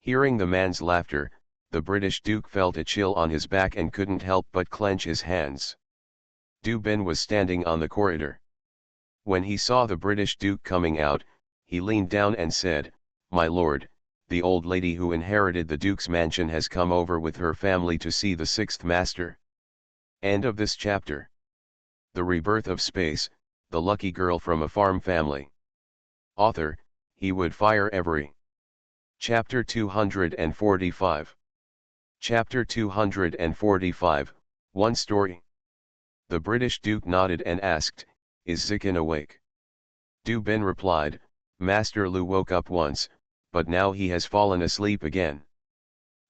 Hearing the man's laughter, the British Duke felt a chill on his back and couldn't help but clench his hands. Du Ben was standing on the corridor. When he saw the British Duke coming out, he leaned down and said, "My lord, the old lady who inherited the Duke's mansion has come over with her family to see the sixth master." End of this chapter. The Rebirth of Space, the lucky girl from a farm family. Author, he would fire every. Chapter 245. Chapter 245, One Story. The British Duke nodded and asked, "Is Zikin awake?" Du Ben replied, "Master Lu woke up once, but now he has fallen asleep again."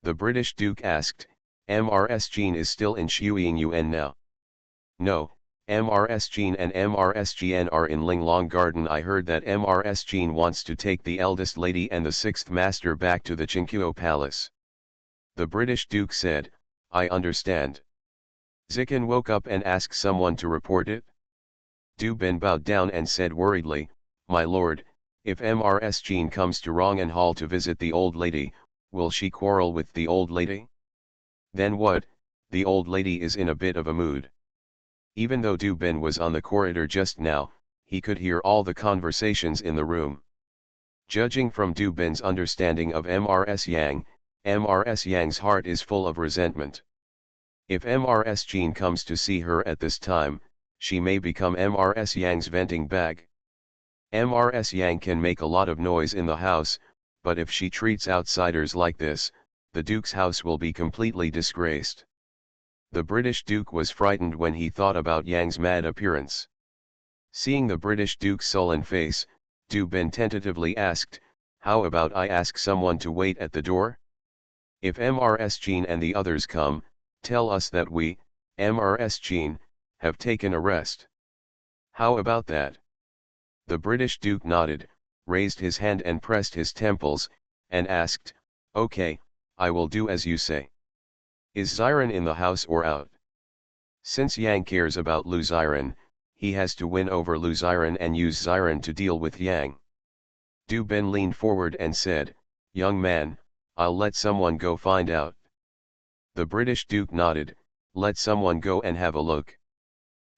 The British Duke asked, "Mrs. Jean is still in Shuiying Yuan now?" "No, Mrs. Jean and Mrs. Jian are in Linglong Garden. I heard that Mrs. Jean wants to take the eldest lady and the sixth master back to the Qingqiu Palace." The British Duke said, "I understand." Zikin woke up and asked someone to report it. Du Ben bowed down and said worriedly, "My lord, if Mrs. Jean comes to Rangan Hall to visit the old lady, will she quarrel with the old lady?" "Then what?" the old lady is in a bit of a mood. Even though Du Ben was on the corridor just now, he could hear all the conversations in the room. Judging from Du Ben's understanding of MRS Yang's heart is full of resentment. If MRS Jean comes to see her at this time, she may become MRS Yang's venting bag. MRS Yang can make a lot of noise in the house, but if she treats outsiders like this, the Duke's house will be completely disgraced. The British Duke was frightened when he thought about Yang's mad appearance. Seeing the British Duke's sullen face, Du Ben tentatively asked, "How about I ask someone to wait at the door? If MRS Jean and the others come, tell us that we, MRS Jean, have taken a rest. How about that?" The British Duke nodded, raised his hand and pressed his temples, and asked, "Okay, I will do as you say. Is Xiren in the house or out?" Since Yang cares about Lu Xiren, he has to win over Lu Xiren and use Xiren to deal with Yang. Du Ben leaned forward and said, "Young man, I'll let someone go find out." The British Duke nodded, "Let someone go and have a look.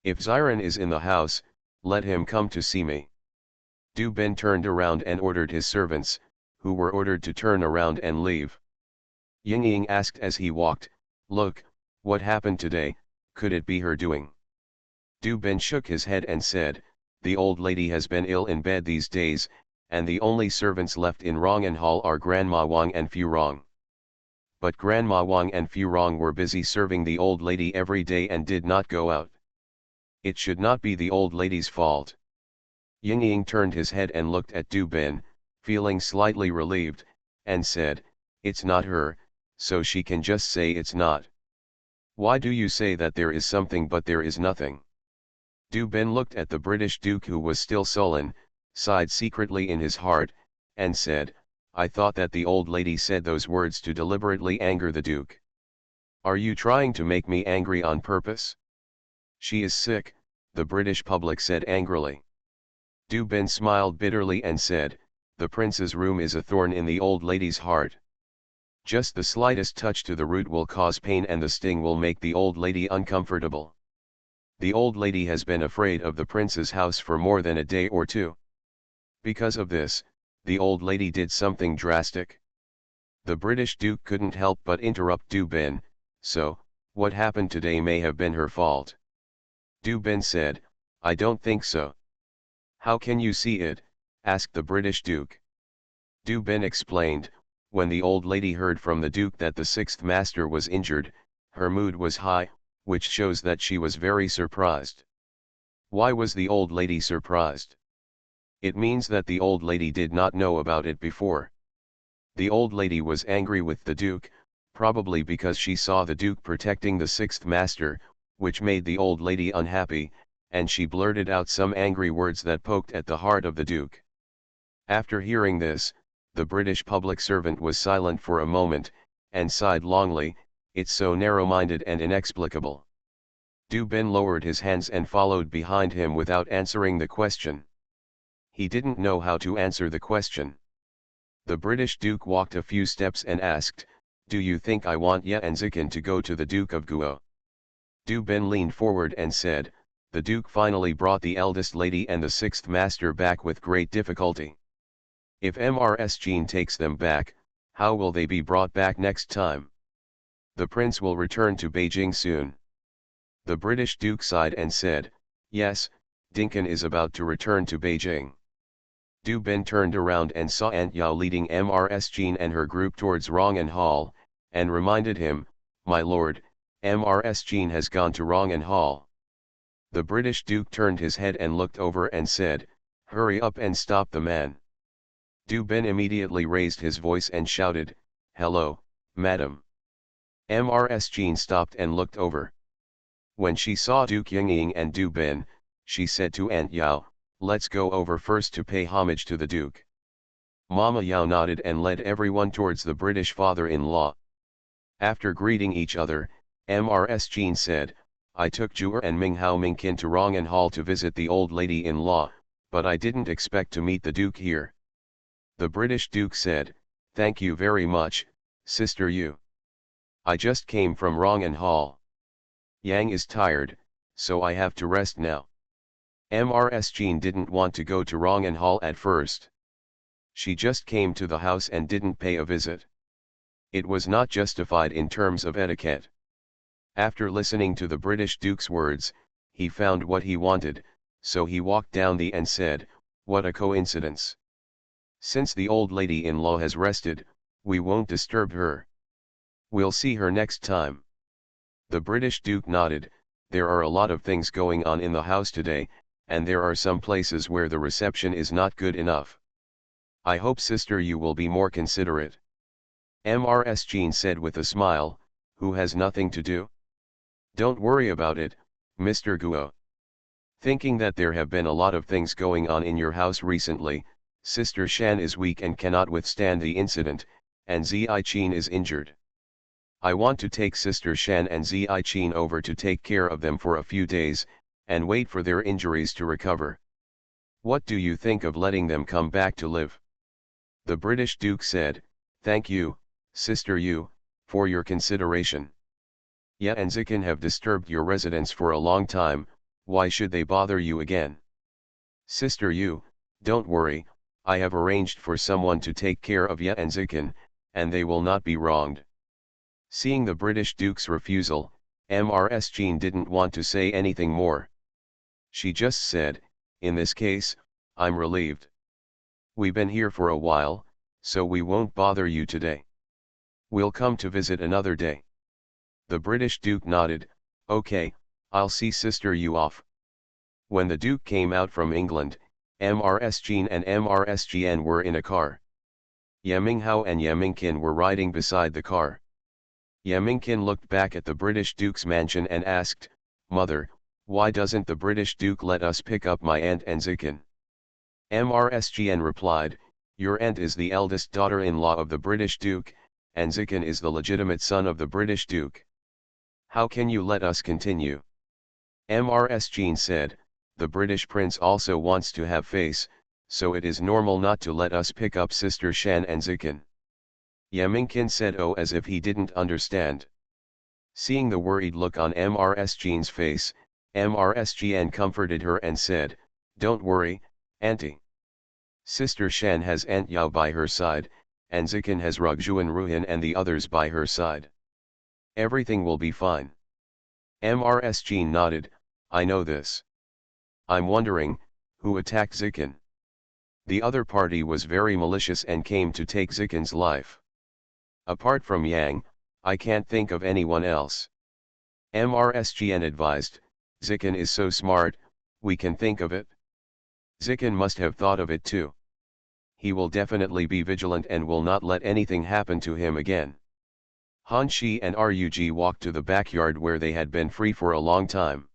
If Xiren is in the house, let him come to see me." Du Ben turned around and ordered his servants, who were ordered to turn around and leave. Ying asked as he walked, "Look, what happened today, could it be her doing?" Du Ben shook his head and said, "The old lady has been ill in bed these days, and the only servants left in Rong'an Hall are Grandma Wang and Fu Rong." But Grandma Wang and Fu Rong were busy serving the old lady every day and did not go out. It should not be the old lady's fault. Ying turned his head and looked at Du Ben, feeling slightly relieved, and said, "It's not her, so she can just say it's not. Why do you say that there is something but there is nothing?" Du Ben looked at the British Duke, who was still sullen, sighed secretly in his heart, and said, "I thought that the old lady said those words to deliberately anger the Duke. Are you trying to make me angry on purpose?" "She is sick," the British public said angrily. Du Ben smiled bitterly and said, "The prince's room is a thorn in the old lady's heart. Just the slightest touch to the root will cause pain, and the sting will make the old lady uncomfortable. The old lady has been afraid of the prince's house for more than a day or two. Because of this, the old lady did something drastic." The British Duke couldn't help but interrupt Du Ben, "So, what happened today may have been her fault." Du Ben said, "I don't think so." "How can you see it?" asked the British Duke. Du Ben explained, "When the old lady heard from the Duke that the sixth master was injured, her mood was high, which shows that she was very surprised." "Why was the old lady surprised?" "It means that the old lady did not know about it before. The old lady was angry with the Duke, probably because she saw the Duke protecting the sixth master, which made the old lady unhappy, and she blurted out some angry words that poked at the heart of the Duke." After hearing this, the British public servant was silent for a moment, and sighed longly, "It's so narrow-minded and inexplicable." Du Ben lowered his hands and followed behind him without answering the question. He didn't know how to answer the question. The British Duke walked a few steps and asked, "Do you think I want Ye and Zikin to go to the Duke of Guo?" Du Ben leaned forward and said, "The Duke finally brought the eldest lady and the sixth master back with great difficulty. If MRS Jean takes them back, how will they be brought back next time? The prince will return to Beijing soon." The British Duke sighed and said, "Yes, Dinkin is about to return to Beijing." Du Ben turned around and saw Aunt Yao leading MRS Jean and her group towards Rong'an Hall, and reminded him, "My lord, MRS Jean has gone to Rong'an Hall." The British Duke turned his head and looked over and said, "Hurry up and stop the man." Du Ben immediately raised his voice and shouted, "Hello, madam." MRS Jean stopped and looked over. When she saw Duke Yingying and Du Ben, she said to Aunt Yao, "Let's go over first to pay homage to the Duke." Mama Yao nodded and led everyone towards the British father-in-law. After greeting each other, MRS Jean said, "I took Juer and Ming Hao Mingkin to Rong'an Hall to visit the old lady-in-law, but I didn't expect to meet the Duke here." The British Duke said, "Thank you very much, Sister Yu. I just came from Rong'an Hall." Yang is tired, so I have to rest now. Mrs. Jean didn't want to go to Rongan Hall at first. She just came to the house and didn't pay a visit. It was not justified in terms of etiquette. After listening to the British Duke's words, he found what he wanted, so he walked down and said, "What a coincidence. Since the old lady-in-law has rested, we won't disturb her. We'll see her next time." The British Duke nodded. There are a lot of things going on in the house today, and there are some places where the reception is not good enough. I hope sister you will be more considerate. Mrs. Jean said with a smile, "Who has nothing to do? Don't worry about it, Mr. Guo. Thinking that there have been a lot of things going on in your house recently, Sister Shan is weak and cannot withstand the incident, and Zi Qin is injured. I want to take Sister Shan and Zi Qin over to take care of them for a few days, and wait for their injuries to recover. What do you think of letting them come back to live?" The British Duke said, "Thank you, Sister Yu, for your consideration. Ye and Zikin have disturbed your residence for a long time, why should they bother you again? Sister Yu, don't worry, I have arranged for someone to take care of Ye and Zikin, and they will not be wronged." Seeing the British Duke's refusal, Mrs. Jean didn't want to say anything more. She just said, "In this case, I'm relieved. We've been here for a while, so we won't bother you today. We'll come to visit another day." The British Duke nodded, "Okay, I'll see Sister Yu off." When the Duke came out from England, Mrs. Jean and Mrs. Jian were in a car. Ye Minghao and Ye Mingqin were riding beside the car. Ye Mingqin looked back at the British Duke's mansion and asked, "Mother, why doesn't the British Duke let us pick up my aunt and Zikin?" Mrs. Jian replied, "Your aunt is the eldest daughter-in-law of the British Duke, and Zikin is the legitimate son of the British Duke. How can you let us continue?" Mrs. Jean said, "The British Prince also wants to have face, so it is normal not to let us pick up Sister Shan and Zikin." Ye Mingqin said oh as if he didn't understand. Seeing the worried look on Mrs. Jean's face, Mrs. Jian comforted her and said, "Don't worry, Auntie. Sister Shan has Aunt Yao by her side, and Zikin has Rugjuan Ruhin and the others by her side. Everything will be fine." Mrs. Jean nodded, "I know this. I'm wondering, who attacked Zikin? The other party was very malicious and came to take Zikin's life. Apart from Yang, I can't think of anyone else." Mrs. Jian advised, "Zikin is so smart, we can think of it. Zikin must have thought of it too. He will definitely be vigilant and will not let anything happen to him again." Han Shi and Rug walked to the backyard where they had been free for a long time.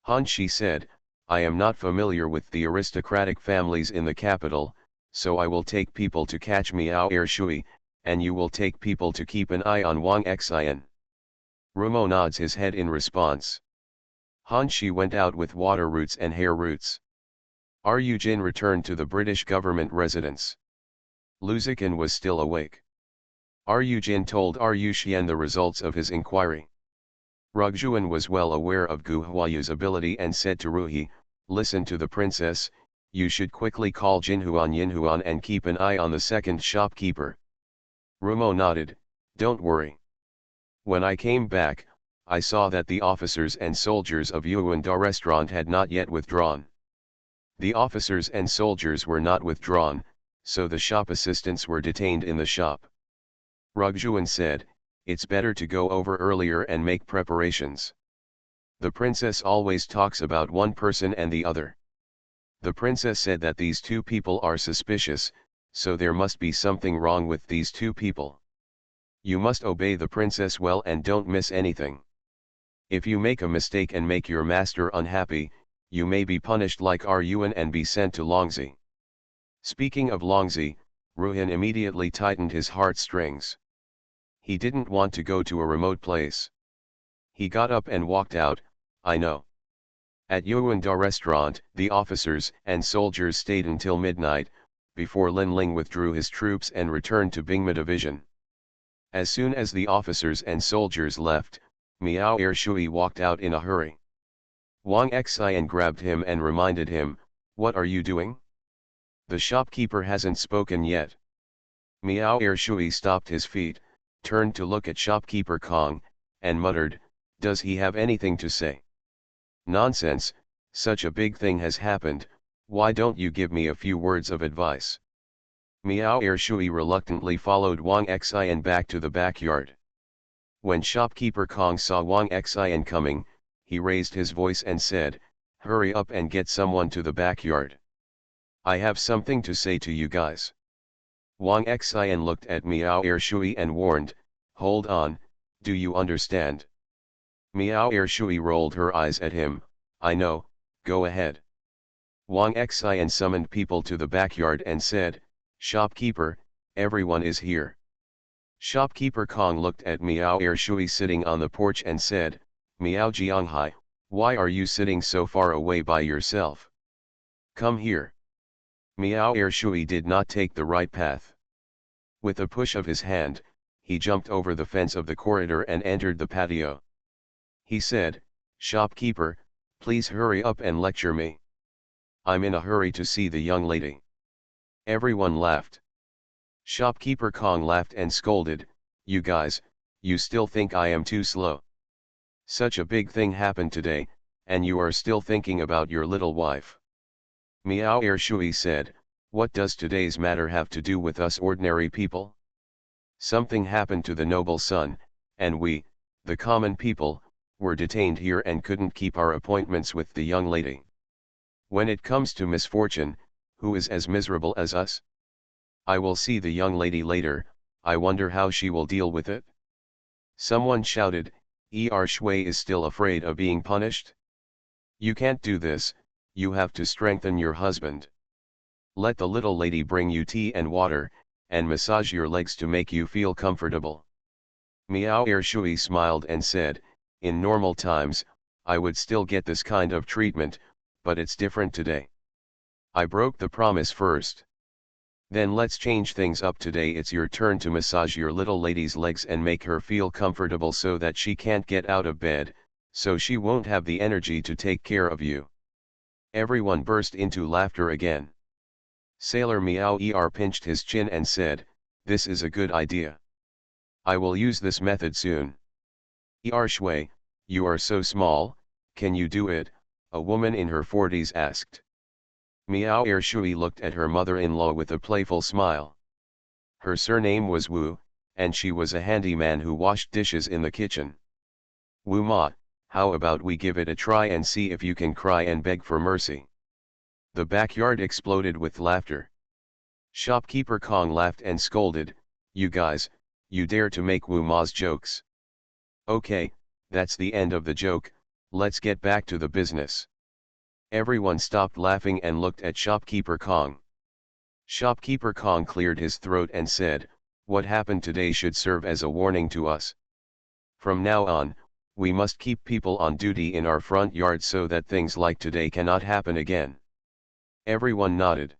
Han Shi said, "I am not familiar with the aristocratic families in the capital, so I will take people to catch Miao Er Shui, and you will take people to keep an eye on Wang Xian." Rumo nods his head in response. Han Shi went out with water roots and hair roots. Ryu Jin returned to the British government residence. Lu Zikin was still awake. Ryu Jin told Ryu Xian the results of his inquiry. Rugjuan was well aware of Gu Huayu's ability and said to Ruhi, "Listen to the princess, you should quickly call Jinhuan Yinhuan and keep an eye on the second shopkeeper." Rumo nodded, "Don't worry. When I came back, I saw that the officers and soldiers of Yuanda restaurant had not yet withdrawn. The officers and soldiers were not withdrawn, so the shop assistants were detained in the shop." Rugjuan said, "It's better to go over earlier and make preparations. The princess always talks about one person and the other. The princess said that these two people are suspicious, so there must be something wrong with these two people. You must obey the princess well and don't miss anything. If you make a mistake and make your master unhappy, you may be punished like Ryuan and be sent to Longzi." Speaking of Longzi, Ruhin immediately tightened his heartstrings. He didn't want to go to a remote place. He got up and walked out. "I know." At Yuanda restaurant, the officers and soldiers stayed until midnight, before Lin Ling withdrew his troops and returned to Bingma Division. As soon as the officers and soldiers left, Miao Ershui walked out in a hurry. Wang Xian grabbed him and reminded him, "What are you doing? The shopkeeper hasn't spoken yet." Miao Ershui stopped his feet, turned to look at shopkeeper Kong, and muttered, "Does he have anything to say?" "Nonsense, such a big thing has happened, why don't you give me a few words of advice?" Miao Ershui reluctantly followed Wang Xian back to the backyard. When shopkeeper Kong saw Wang Xian coming, he raised his voice and said, "Hurry up and get someone to the backyard. I have something to say to you guys." Wang Xian looked at Miao Ershui and warned, "Hold on, do you understand?" Miao Ershui rolled her eyes at him, "I know, go ahead." Wang Xian summoned people to the backyard and said, "Shopkeeper, everyone is here." Shopkeeper Kong looked at Miao Ershui sitting on the porch and said, "Miao Jianghai, why are you sitting so far away by yourself? Come here." Miao Ershui did not take the right path. With a push of his hand, he jumped over the fence of the corridor and entered the patio. He said, "Shopkeeper, please hurry up and lecture me. I'm in a hurry to see the young lady." Everyone laughed. Shopkeeper Kong laughed and scolded, "You guys, you still think I am too slow? Such a big thing happened today, and you are still thinking about your little wife." Miao Ershui said, "What does today's matter have to do with us ordinary people? Something happened to the noble son, and we, the common people, were detained here and couldn't keep our appointments with the young lady. When it comes to misfortune, who is as miserable as us? I will see the young lady later, I wonder how she will deal with it." Someone shouted, Shui is still afraid of being punished? You can't do this, you have to strengthen your husband. Let the little lady bring you tea and water, and massage your legs to make you feel comfortable. Miao Ershui smiled and said, "In normal times, I would still get this kind of treatment, but it's different today. I broke the promise first. Then let's change things up today. It's your turn to massage your little lady's legs and make her feel comfortable so that she can't get out of bed, so she won't have the energy to take care of you." Everyone burst into laughter again. Sailor Miao pinched his chin and said, "This is a good idea. I will use this method soon." Shui, you are so small, can you do it? A woman in her 40s asked. Miao Ershui looked at her mother-in-law with a playful smile. Her surname was Wu, and she was a handyman who washed dishes in the kitchen. "Wu Ma, how about we give it a try and see if you can cry and beg for mercy?" The backyard exploded with laughter. Shopkeeper Kong laughed and scolded, "You guys, you dare to make Wu Ma's jokes. Okay, that's the end of the joke, let's get back to the business." Everyone stopped laughing and looked at Shopkeeper Kong. Shopkeeper Kong cleared his throat and said, "What happened today should serve as a warning to us. From now on, we must keep people on duty in our front yard so that things like today cannot happen again." Everyone nodded.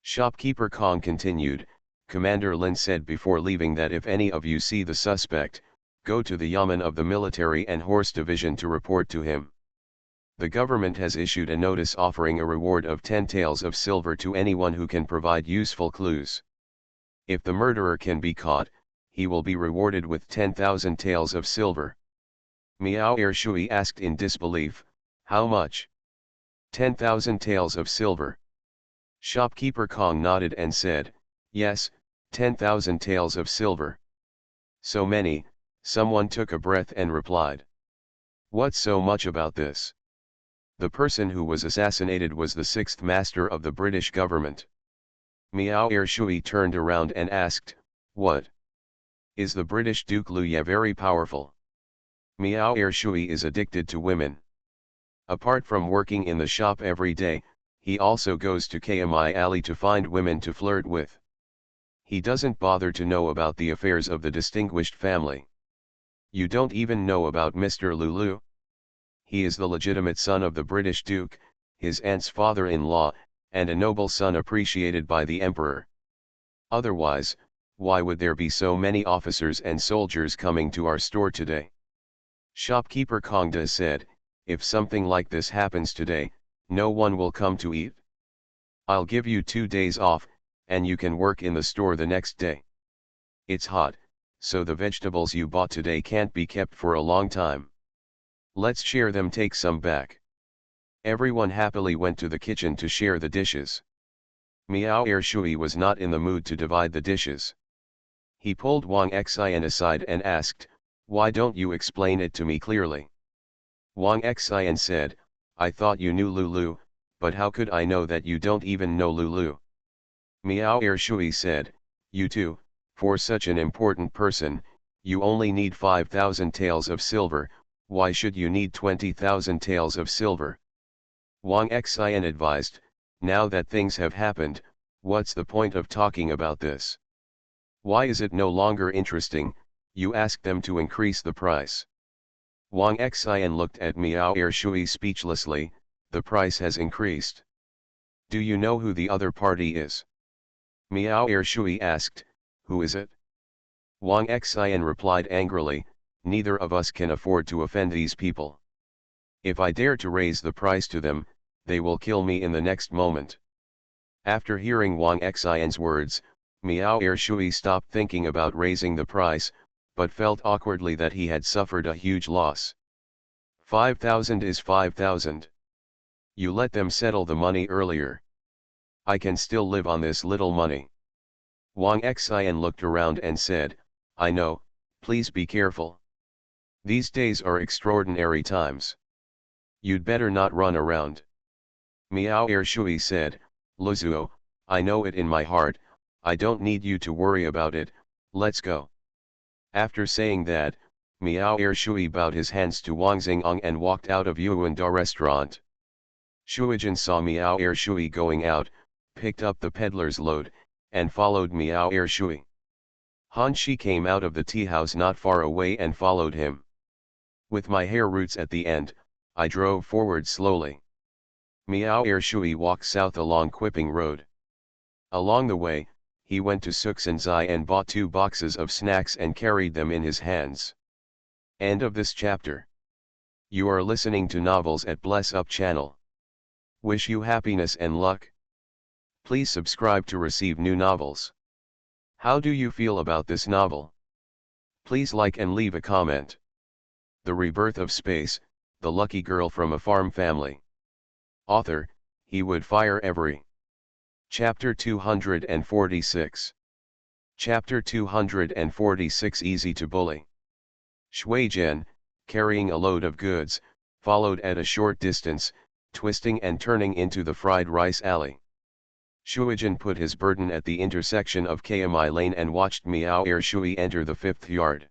Shopkeeper Kong continued, "Commander Lin said before leaving that if any of you see the suspect, go to the Yamen of the Military and Horse Division to report to him. The government has issued a notice offering a reward of 10 taels of silver to anyone who can provide useful clues. If the murderer can be caught, he will be rewarded with 10,000 taels of silver." Miao Ershui asked in disbelief, "How much?" 10,000 taels of silver. Shopkeeper Kong nodded and said, "Yes, 10,000 taels of silver." "So many?" Someone took a breath and replied. "What's so much about this?" The person who was assassinated was the sixth master of the British government. Miao Ershui turned around and asked, "What? Is the British Duke Luye very powerful?" Miao Ershui is addicted to women. Apart from working in the shop every day, he also goes to Kmi Alley to find women to flirt with. He doesn't bother to know about the affairs of the distinguished family. You don't even know about Mr. Lulu? He is the legitimate son of the British Duke, his aunt's father-in-law, and a noble son appreciated by the Emperor. Otherwise, why would there be so many officers and soldiers coming to our store today? Shopkeeper Kongda said, if something like this happens today, no one will come to eat. I'll give you 2 days off, and you can work in the store the next day. It's hot, so the vegetables you bought today can't be kept for a long time. Let's share them, take some back. Everyone happily went to the kitchen to share the dishes. Miao Shui was not in the mood to divide the dishes. He pulled Wang Xian aside and asked, why don't you explain it to me clearly? Wang Xian said, I thought you knew Lulu, but how could I know that you don't even know Lulu? Miao Shui said, you too, for such an important person, you only need 5,000 taels of silver, why should you need 20,000 taels of silver? Wang Xian advised, now that things have happened, what's the point of talking about this? Why is it no longer interesting? You ask them to increase the price. Wang Xian looked at Miao Shui speechlessly, the price has increased. Do you know who the other party is? Miao Shui asked, who is it? Wang Xian replied angrily, neither of us can afford to offend these people. If I dare to raise the price to them, they will kill me in the next moment. After hearing Wang Xian's words, Miao Shui stopped thinking about raising the price, but felt awkwardly that he had suffered a huge loss. 5,000 is 5,000. You let them settle the money earlier. I can still live on this little money. Wang Xian looked around and said, I know, please be careful. These days are extraordinary times. You'd better not run around. Miao Shui said, Luzuo, I know it in my heart, I don't need you to worry about it, let's go. After saying that, Miao Shui bowed his hands to Wang Xingang and walked out of Yuanda restaurant. Shuijin saw Miao Shui going out, picked up the peddler's load, and followed Miao Shui. Han Shi came out of the tea house not far away and followed him. With my hair roots at the end, I drove forward slowly. Miao Shui walked south along Quipping Road. Along the way, he went to Suxanzai and bought 2 boxes of snacks and carried them in his hands. End of this chapter. You are listening to Novels at Bless Up channel. Wish you happiness and luck. Please subscribe to receive new novels. How do you feel about this novel? Please like and leave a comment. The Rebirth of Space, the lucky girl from a farm family. Author, he would fire every. Chapter 246. Chapter 246 Easy to bully. Shui Zhen, carrying a load of goods, followed at a short distance, twisting and turning into the fried rice alley. Shuijin put his burden at the intersection of KMI Lane and watched Miao Shui enter the 5th yard.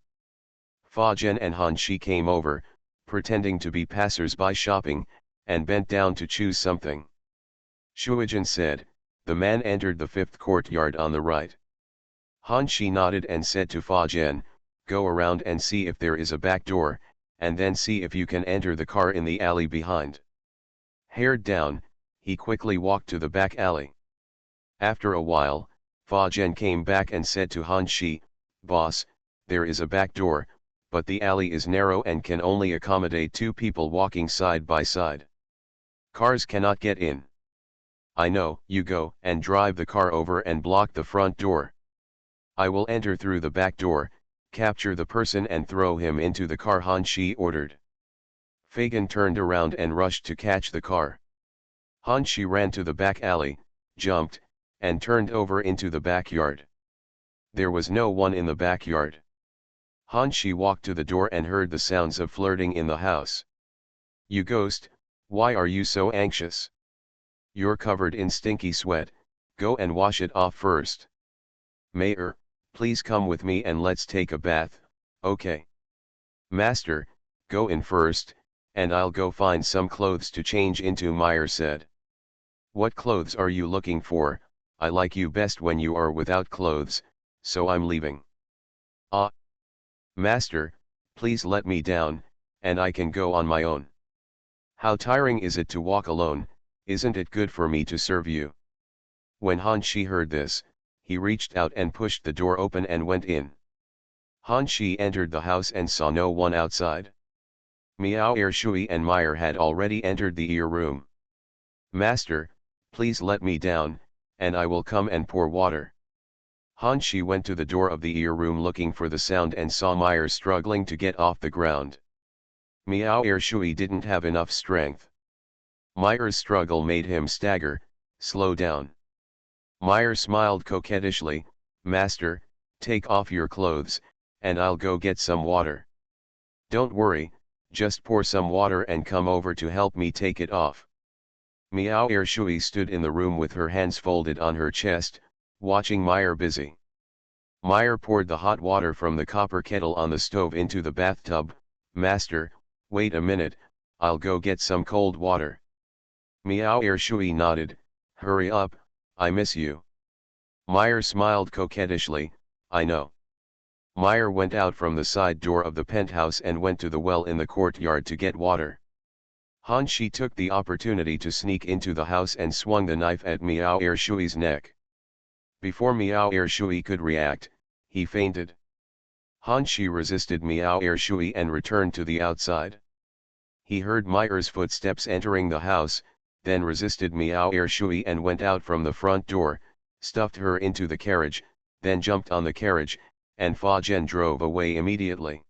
Fa Zhen and Han Shi came over, pretending to be passers-by shopping, and bent down to choose something. Shuijin said, the man entered the 5th courtyard on the right. Han Shi nodded and said to Fa Zhen, go around and see if there is a back door, and then see if you can enter the car in the alley behind. Hair down, he quickly walked to the back alley. After a while, Fa Zhen came back and said to Han Shi, boss, there is a back door, but the alley is narrow and can only accommodate 2 people walking side by side. Cars cannot get in. I know, you go and drive the car over and block the front door. I will enter through the back door, capture the person and throw him into the car, Han Shi ordered. Fagan turned around and rushed to catch the car. Han Shi ran to the back alley, jumped, and turned over into the backyard. There was no one in the backyard. Han Shi walked to the door and heard the sounds of flirting in the house. You ghost, why are you so anxious? You're covered in stinky sweat, go and wash it off first. Mayor, please come with me and let's take a bath, okay? Master, go in first, and I'll go find some clothes to change into, Meyer said. What clothes are you looking for? I like you best when you are without clothes, so I'm leaving. Ah! Master, please let me down, and I can go on my own. How tiring is it to walk alone, isn't it good for me to serve you? When Han Shi heard this, he reached out and pushed the door open and went in. Han Shi entered the house and saw no one outside. Miao Ershui and Meyer had already entered the ear room. "Master, please let me down, and I will come and pour water." Han Shi went to the door of the ear room looking for the sound and saw Meyer struggling to get off the ground. Miao Ershui didn't have enough strength. Meyer's struggle made him stagger, slow down. Meyer smiled coquettishly, "Master, take off your clothes, and I'll go get some water." "Don't worry, just pour some water and come over to help me take it off." Miao Ershui stood in the room with her hands folded on her chest, watching Meyer busy. Meyer poured the hot water from the copper kettle on the stove into the bathtub. "Master, wait a minute, I'll go get some cold water." Miao Ershui nodded, "Hurry up, I miss you." Meyer smiled coquettishly, "I know." Meyer went out from the side door of the penthouse and went to the well in the courtyard to get water. Han Shi took the opportunity to sneak into the house and swung the knife at Miao Ershui's neck. Before Miao Ershui could react, he fainted. Han Shi resisted Miao Ershui and returned to the outside. He heard Meyer's footsteps entering the house, then resisted Miao Ershui and went out from the front door, stuffed her into the carriage, then jumped on the carriage, and Fa Zhen drove away immediately.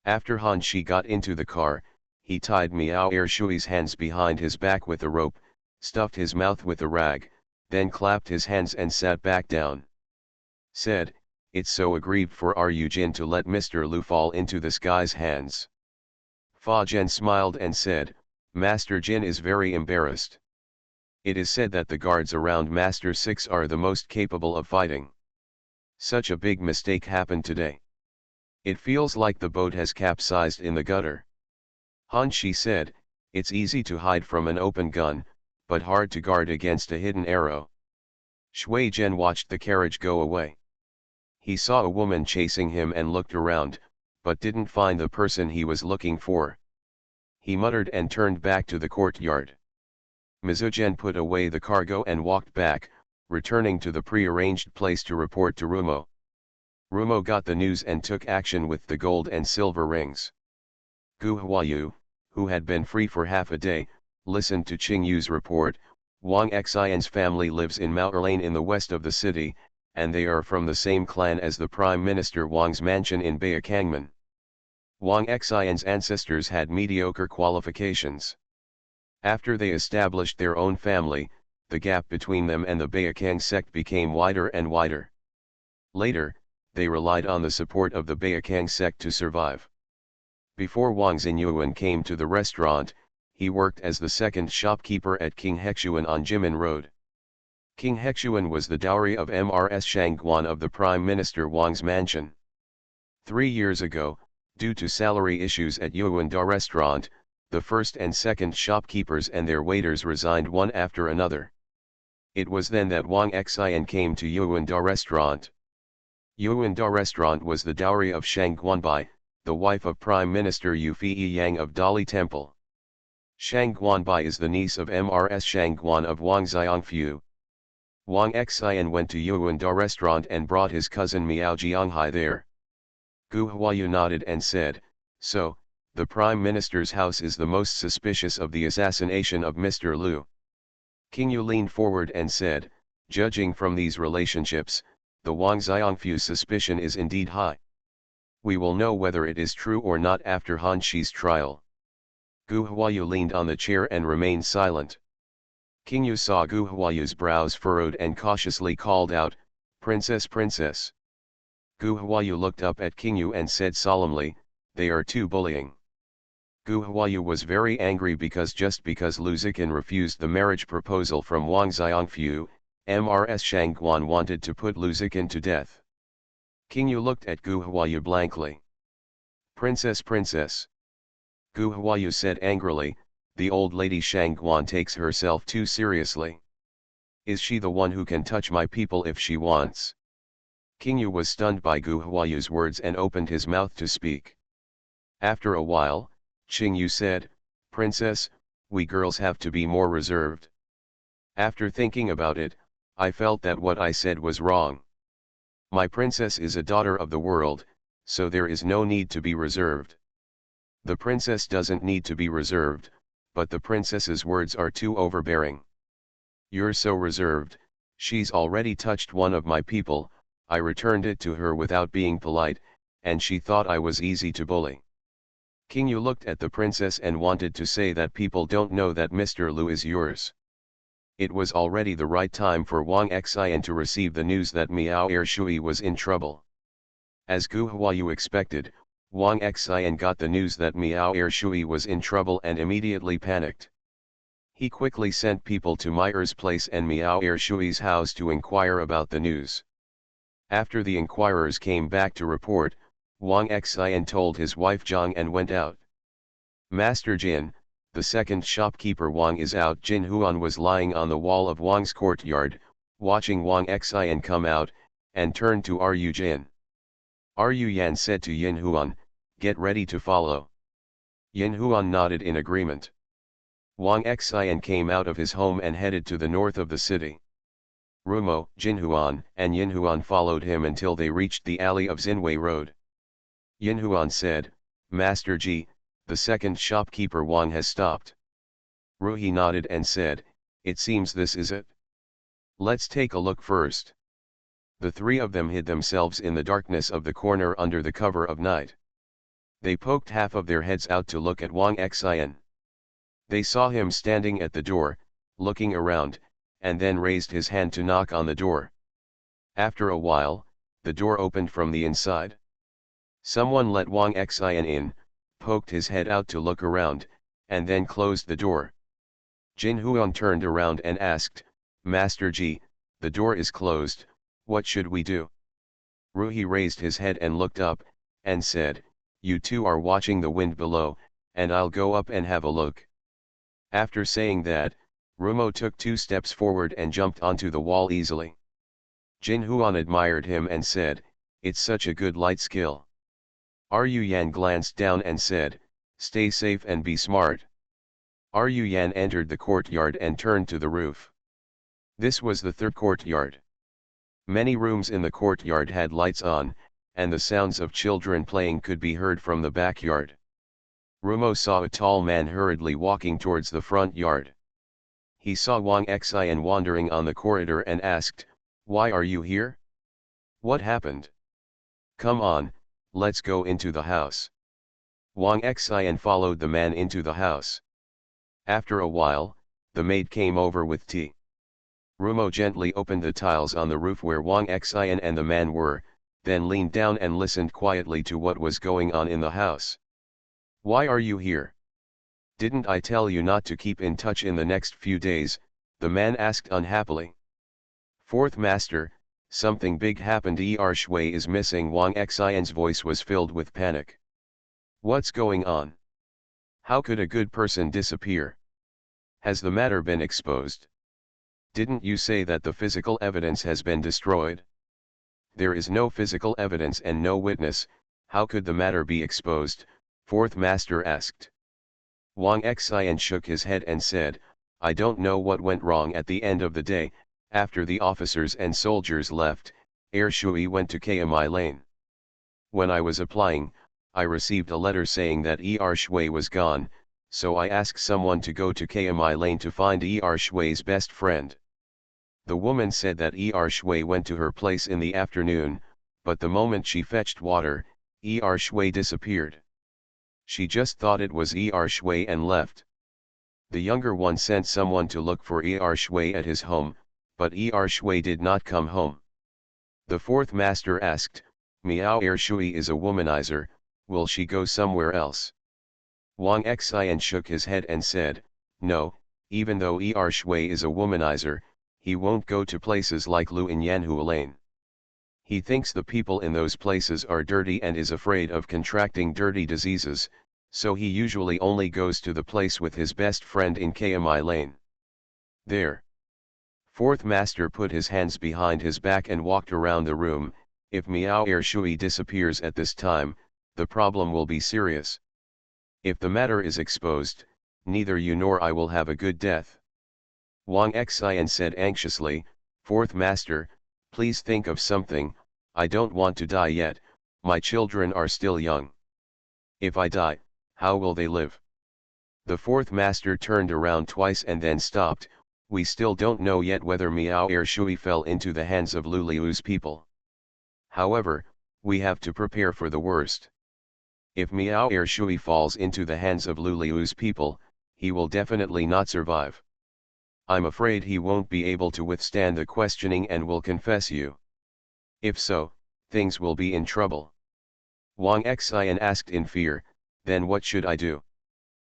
After Han Shi got into the car, he tied Miao Ershui's hands behind his back with a rope, stuffed his mouth with a rag, then clapped his hands and sat back down. Said, "It's so aggrieved for Ru Jin to let Mr. Lu fall into this guy's hands." Fa Zhen smiled and said, "Master Jin is very embarrassed. It is said that the guards around Master 6 are the most capable of fighting. Such a big mistake happened today. It feels like the boat has capsized in the gutter." Han Shi said, "It's easy to hide from an open gun, but hard to guard against a hidden arrow." Shui Zhen watched the carriage go away. He saw a woman chasing him and looked around, but didn't find the person he was looking for. He muttered and turned back to the courtyard. Mizu Zhen put away the cargo and walked back, returning to the pre-arranged place to report to Rumo. Rumo got the news and took action with the gold and silver rings. Gu Huayu, who had been free for half a day, listened to Qing Yu's report. Wang Xian's family lives in Mao Lane in the west of the city, and they are from the same clan as the Prime Minister Wang's mansion in Baekangmen. Wang Xian's ancestors had mediocre qualifications. After they established their own family, the gap between them and the Baekang sect became wider and wider. Later, they relied on the support of the Baekang sect to survive. Before Wang Xinyuan came to the restaurant, he worked as the second shopkeeper at King Hexuan on Jimin Road. King Hexuan was the dowry of Mrs. Shangguan of the Prime Minister Wang's mansion. 3 years ago, due to salary issues at Yuanda restaurant, the first and second shopkeepers and their waiters resigned one after another. It was then that Wang Xian came to Yuanda restaurant. Yuanda restaurant was the dowry of Shang Guanbai, the wife of Prime Minister Yu Fei Yang of Dali Temple. Shang Guanbai is the niece of Mrs. Shangguan of Wang Xiangfu. Wang Xian went to Yuanda restaurant and brought his cousin Miao Jianghai there. Gu Huayu nodded and said, "So, the Prime Minister's house is the most suspicious of the assassination of Mr. Lu." King Yu leaned forward and said, "Judging from these relationships, the Wang Xiangfu suspicion is indeed high. We will know whether it is true or not after Han Shi's trial." Gu Huayu leaned on the chair and remained silent. King Yu saw Gu Huayu's brows furrowed and cautiously called out, "Princess, princess." Gu Huayu looked up at King Yu and said solemnly, "They are too bullying." Gu Huayu was very angry because just because Lu Ziqin refused the marriage proposal from Wang Xiangfu, Mrs. Shangguan wanted to put Lu Ziqin to death. King Yu looked at Gu Huayu blankly. "Princess, princess." Gu Huayu said angrily, "The old lady Shangguan takes herself too seriously. Is she the one who can touch my people if she wants?" King Yu was stunned by Gu Huayu's words and opened his mouth to speak. After a while, Qing Yu said, "Princess, we girls have to be more reserved. After thinking about it, I felt that what I said was wrong. My princess is a daughter of the world, so there is no need to be reserved." The princess doesn't need to be reserved, but the princess's words are too overbearing. You're so reserved, she's already touched one of my people, I returned it to her without being polite, and she thought I was easy to bully. King Yu looked at the princess and wanted to say that people don't know that Mr. Lu is yours. It was already the right time for Wang Xian to receive the news that Miao Ershui was in trouble. As Gu Huayu expected, Wang Xian got the news that Miao Ershui was in trouble and immediately panicked. He quickly sent people to Meyer's place and Miao Ershui's house to inquire about the news. After the inquirers came back to report, Wang Xian told his wife Zhang and went out. Master Jin, the second shopkeeper Wang is out. Jin Huan was lying on the wall of Wang's courtyard, watching Wang Xian come out, and turned to Ru Jin. Ru Yan said to Yin Huan, "Get ready to follow." Yin Huan nodded in agreement. Wang Xian came out of his home and headed to the north of the city. Rumo, Jin Huan, and Yin Huan followed him until they reached the alley of Xinwei Road. Yin Huan said, "Master Ji, the second shopkeeper Wang has stopped." Ruhi nodded and said, "It seems this is it. Let's take a look first." The three of them hid themselves in the darkness of the corner under the cover of night. They poked half of their heads out to look at Wang Xian. They saw him standing at the door, looking around, and then raised his hand to knock on the door. After a while, the door opened from the inside. Someone let Wang Xian in, poked his head out to look around, and then closed the door. Jin Huan turned around and asked, "Master Ji, the door is closed, what should we do?" Ruhi raised his head and looked up, and said, "You two are watching the wind below, and I'll go up and have a look." After saying that, Rumo took 2 steps forward and jumped onto the wall easily. Jin Huan admired him and said, "It's such a good light skill." Ru Yan glanced down and said, "Stay safe and be smart." Ru Yan entered the courtyard and turned to the roof. This was the third courtyard. Many rooms in the courtyard had lights on, and the sounds of children playing could be heard from the backyard. Rumo saw a tall man hurriedly walking towards the front yard. He saw Wang Xian wandering on the corridor and asked, "Why are you here? What happened? Come on, let's go into the house." Wang Xian followed the man into the house. After a while, the maid came over with tea. Rumo gently opened the tiles on the roof where Wang Xian and the man were, then leaned down and listened quietly to what was going on in the house. "Why are you here? Didn't I tell you not to keep in touch in the next few days?" the man asked unhappily. "Fourth master, something big happened. Shui is missing." Wang Xian's voice was filled with panic. "What's going on? How could a good person disappear? Has the matter been exposed? Didn't you say that the physical evidence has been destroyed?" "There is no physical evidence and no witness, how could the matter be exposed?" Fourth master asked. Wang Xian shook his head and said, "I don't know what went wrong at the end of the day. After the officers and soldiers left, Shui went to Kmi Lane. When I was applying, I received a letter saying that Shui was gone, so I asked someone to go to Kmi Lane to find Shui's best friend. The woman said that Shui went to her place in the afternoon, but the moment she fetched water, Shui disappeared. She just thought it was Shui and left. The younger one sent someone to look for Shui at his home, but Shui did not come home." The fourth master asked, "Miao Shui is a womanizer, will she go somewhere else?" Wang Xian shook his head and said, "No, even though Shui is a womanizer, he won't go to places like Lu in Yanhu Lane. He thinks the people in those places are dirty and is afraid of contracting dirty diseases, so he usually only goes to the place with his best friend in Kmi Lane. There." Fourth master put his hands behind his back and walked around the room. "If Miao Shui disappears at this time, the problem will be serious. If the matter is exposed, neither you nor I will have a good death." Wang Xian said anxiously, "Fourth master, please think of something. I don't want to die yet, my children are still young. If I die, How will they live? The fourth master turned around twice and then stopped. We still don't know yet whether Miao Shui fell into the hands of Lu Liu's people. However, we have to prepare for the worst. If Miao Shui falls into the hands of Lu Liu's people, he will definitely not survive. I'm afraid he won't be able to withstand the questioning and will confess you. If so, things will be in trouble. Wang Xian asked in fear, then what should I do?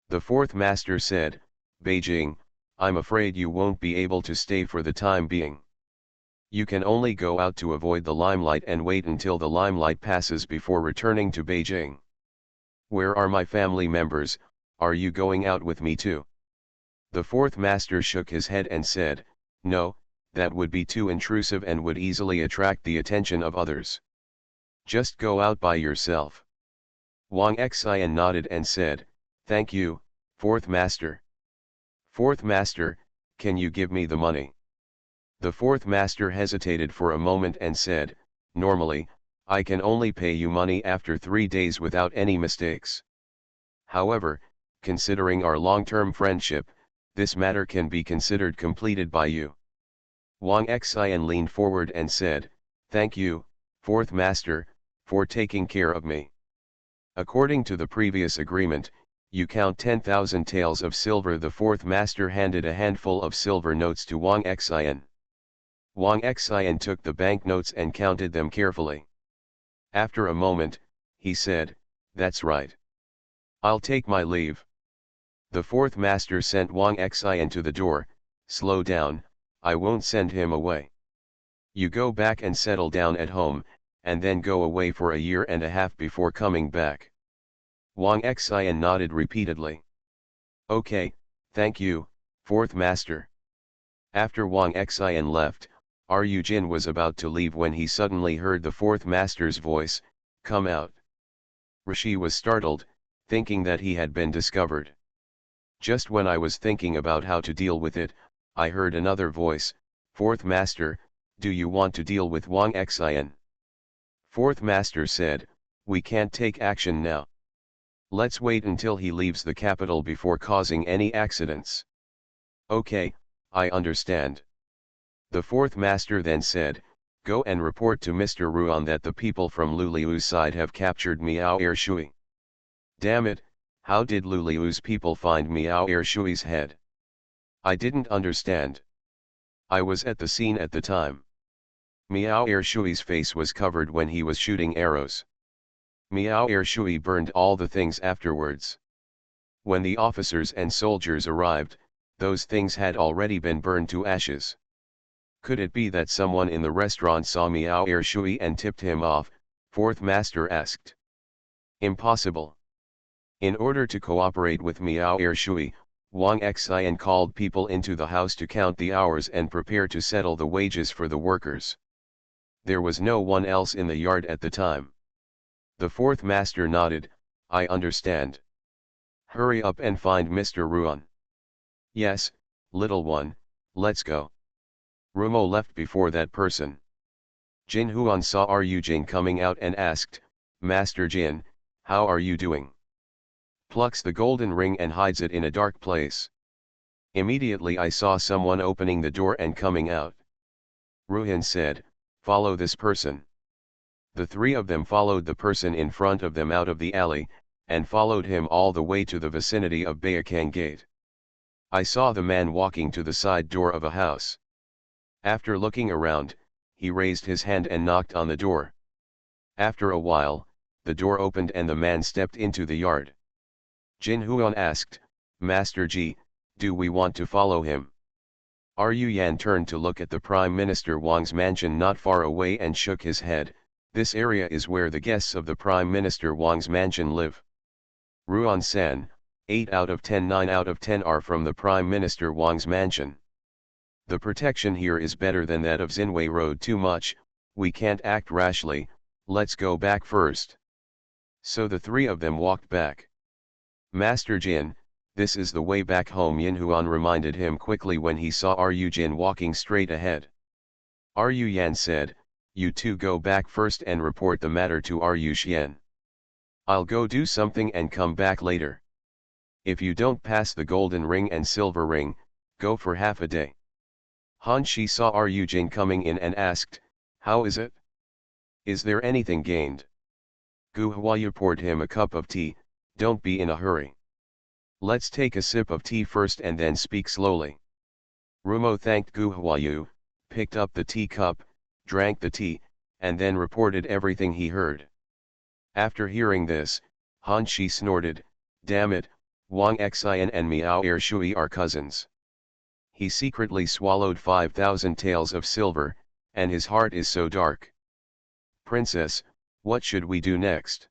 The fourth master said, Beijing, I'm afraid you won't be able to stay for the time being. You can only go out to avoid the limelight and wait until the limelight passes before returning to Beijing. Where are my family members? Are you going out with me too? The fourth master shook his head and said, no, that would be too intrusive and would easily attract the attention of others. Just go out by yourself. Wang Xian nodded and said, thank you, fourth master. Fourth master, can you give me the money? The fourth master hesitated for a moment and said, normally, I can only pay you money after 3 days without any mistakes. However, considering our long-term friendship, this matter can be considered completed by you. Wang Xian leaned forward and said, thank you, fourth master, for taking care of me. According to the previous agreement, you count 10,000 taels of silver. The fourth master handed a handful of silver notes to Wang Xian. Wang Xian took the banknotes and counted them carefully. After a moment, he said, that's right. I'll take my leave. The fourth master sent Wang Xian to the door. Slow down, I won't send him away. You go back and settle down at home, and then go away for 1.5 years before coming back. Wang Xian nodded repeatedly. Okay, thank you, fourth master. After Wang Xian left, Ru Jin was about to leave when he suddenly heard the fourth master's voice, come out. Rishi was startled, thinking that he had been discovered. Just when I was thinking about how to deal with it, I heard another voice, fourth master, do you want to deal with Wang Xian? Fourth master said, we can't take action now. Let's wait until he leaves the capital before causing any accidents. Okay, I understand. The fourth master then said, go and report to Mr. Ruan that the people from Lu Liu's side have captured Miao Shui. Damn it, how did Lu Liu's people find Miao Shui's head? I didn't understand. I was at the scene at the time. Miao Shui's face was covered when he was shooting arrows. Miao Shui burned all the things afterwards. When the officers and soldiers arrived, those things had already been burned to ashes. Could it be that someone in the restaurant saw Miao Shui and tipped him off? Fourth master asked. Impossible. In order to cooperate with Miao Shui, Wang Xian called people into the house to count the hours and prepare to settle the wages for the workers. There was no one else in the yard at the time. The fourth master nodded, I understand. Hurry up and find Mr. Ruan. Yes, little one, let's go. Rumo left before that person. Jin Huan saw Ru Jin coming out and asked, Master Jin, how are you doing? Plucks the golden ring and hides it in a dark place. Immediately I saw someone opening the door and coming out. Ruhan said, follow this person. The 3 of them followed the person in front of them out of the alley, and followed him all the way to the vicinity of Baekang Gate. I saw the man walking to the side door of a house. After looking around, he raised his hand and knocked on the door. After a while, the door opened and the man stepped into the yard. Jin Huan asked, Master Ji, do we want to follow him? Ru Yan turned to look at the Prime Minister Wang's mansion not far away and shook his head. This area is where the guests of the Prime Minister Wang's mansion live. Ruan-san, 8 out of 10, 9 out of 10 are from the Prime Minister Wang's mansion. The protection here is better than that of Xinwei Road. Too much, we can't act rashly, let's go back first. So the 3 of them walked back. Master Jin, this is the way back home, Yin Huan reminded him quickly when he saw Ru Jin walking straight ahead. Ru Yan said, you two go back first and report the matter to Ru Xian. I'll go do something and come back later. If you don't pass the golden ring and silver ring, go for half a day. Han Shi saw Ryujin coming in and asked, how is it? Is there anything gained? Gu Huayu poured him a cup of tea. Don't be in a hurry. Let's take a sip of tea first and then speak slowly. Rumo thanked Gu Huayu, picked up the tea cup, drank the tea, and then reported everything he heard. After hearing this, Han Shi snorted, damn it, Wang Xian and Miao Ershui are cousins. He secretly swallowed 5,000 taels of silver, and his heart is so dark. Princess, what should we do next?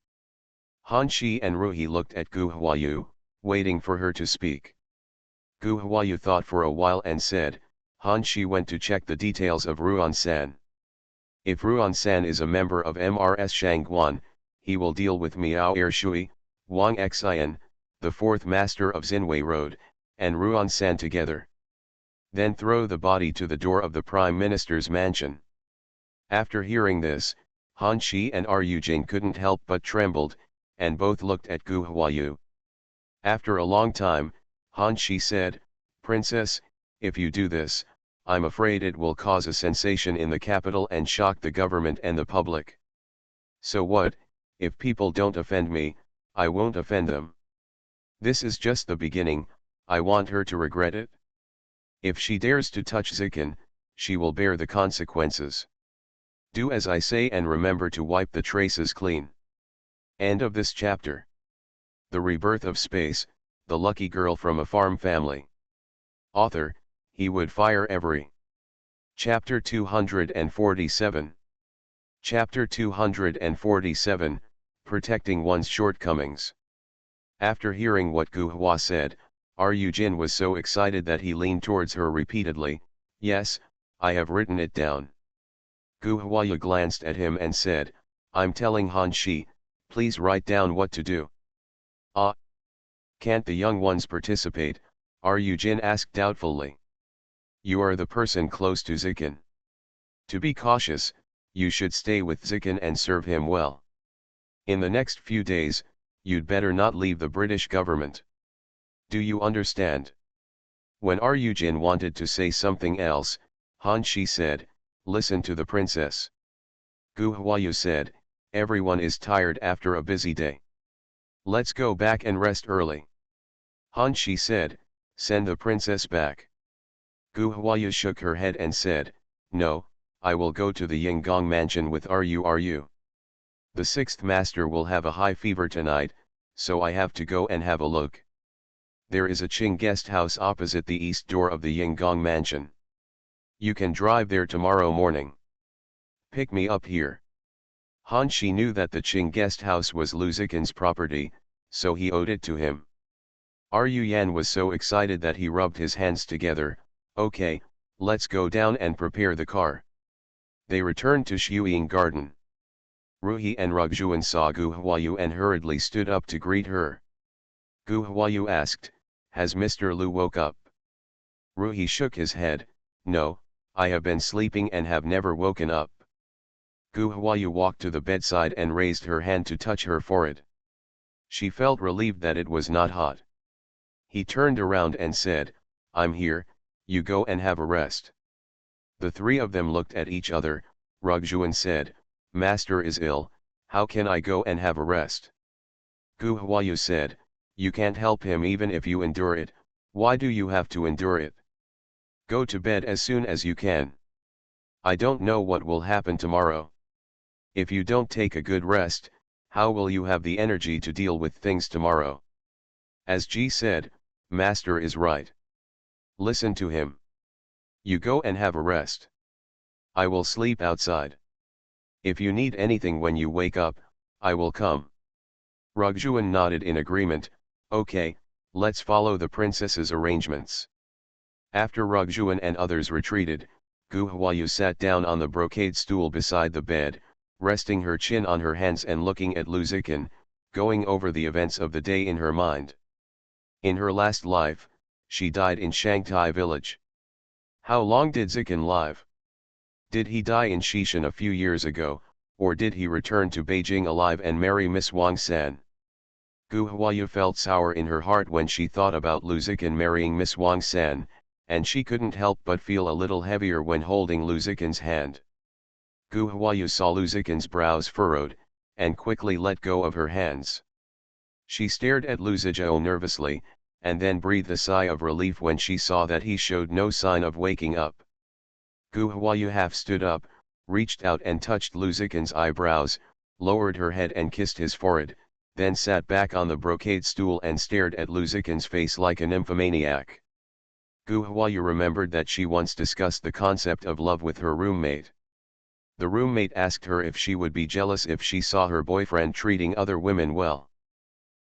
Han Shi and Ruhi looked at Gu Huayu, waiting for her to speak. Gu Huayu thought for a while and said, Han Shi went to check the details of Ruan-san. If Ruan-san is a member of MRS Shangguan, he will deal with Miao Ershui, Wang Xian, the fourth master of Xinwei Road, and Ruan-san together. Then throw the body to the door of the Prime Minister's mansion. After hearing this, Han Shi and Ryujin couldn't help but trembled, and both looked at Gu Huayu. After a long time, Han Shi said, Princess, if you do this, I'm afraid it will cause a sensation in the capital and shock the government and the public. So what, if people don't offend me, I won't offend them. This is just the beginning, I want her to regret it. If she dares to touch Zikin, she will bear the consequences. Do as I say and remember to wipe the traces clean. End of this chapter. The Rebirth of Space, the lucky girl from a farm family. Author, he would fire every. Chapter 247. Chapter 247, Protecting One's Shortcomings. After hearing what Gu Hua said, Ryujin was so excited that he leaned towards her repeatedly, yes, I have written it down. Gu Huayu glanced at him and said, I'm telling Han Shi, please write down what to do. Ah! Can't the young ones participate? Ryujin asked doubtfully. You are the person close to Zikin. To be cautious, you should stay with Zikin and serve him well. In the next few days, you'd better not leave the British government. Do you understand? When Ryujin wanted to say something else, Han Shi said, listen to the princess. Gu Huayu said, everyone is tired after a busy day. Let's go back and rest early. Han Shi said, send the princess back. Gu Huayu shook her head and said, no, I will go to the Yinggong mansion with Ru. The sixth master will have a high fever tonight, so I have to go and have a look. There is a Qing guest house opposite the east door of the Yinggong mansion. You can drive there tomorrow morning. Pick me up here. Han Shi knew that the Qing guest house was Lu Zikin's property, so he owed it to him. Yan was so excited that he rubbed his hands together. Okay, let's go down and prepare the car. They returned to Shuiying Garden. Ruhi and Rugjuan saw Gu Huayu and hurriedly stood up to greet her. Gu Huayu asked, has Mr. Lu woke up? Ruhi shook his head, no, I have been sleeping and have never woken up. Gu Huayu walked to the bedside and raised her hand to touch her forehead. She felt relieved that it was not hot. He turned around and said, I'm here, you go and have a rest. The three of them looked at each other. Rugjuan said, Master is ill, how can I go and have a rest? Gu Huayu said, you can't help him even if you endure it, why do you have to endure it? Go to bed as soon as you can. I don't know what will happen tomorrow. If you don't take a good rest, how will you have the energy to deal with things tomorrow? As Ji said, Master is right. Listen to him. You go and have a rest. I will sleep outside. If you need anything when you wake up, I will come. Rugjuan nodded in agreement, okay, let's follow the princess's arrangements. After Rugjuan and others retreated, Gu Huayu sat down on the brocade stool beside the bed, resting her chin on her hands and looking at Lu Zikin, going over the events of the day in her mind. In her last life, she died in Shanghai village. How long did Zikin live? Did he die in Shishan a few years ago, or did he return to Beijing alive and marry Miss Wang San? Gu Huayu felt sour in her heart when she thought about Luzikin marrying Miss Wang San, and she couldn't help but feel a little heavier when holding Luzikin's hand. Gu Huayu saw Luzikin's brows furrowed, and quickly let go of her hands. She stared at Luzijao nervously, and then breathed a sigh of relief when she saw that he showed no sign of waking up. Gu Huayu half stood up, reached out and touched Luzikin's eyebrows, lowered her head and kissed his forehead, then sat back on the brocade stool and stared at Luzikin's face like a nymphomaniac. Gu Huayu remembered that she once discussed the concept of love with her roommate. The roommate asked her if she would be jealous if she saw her boyfriend treating other women well.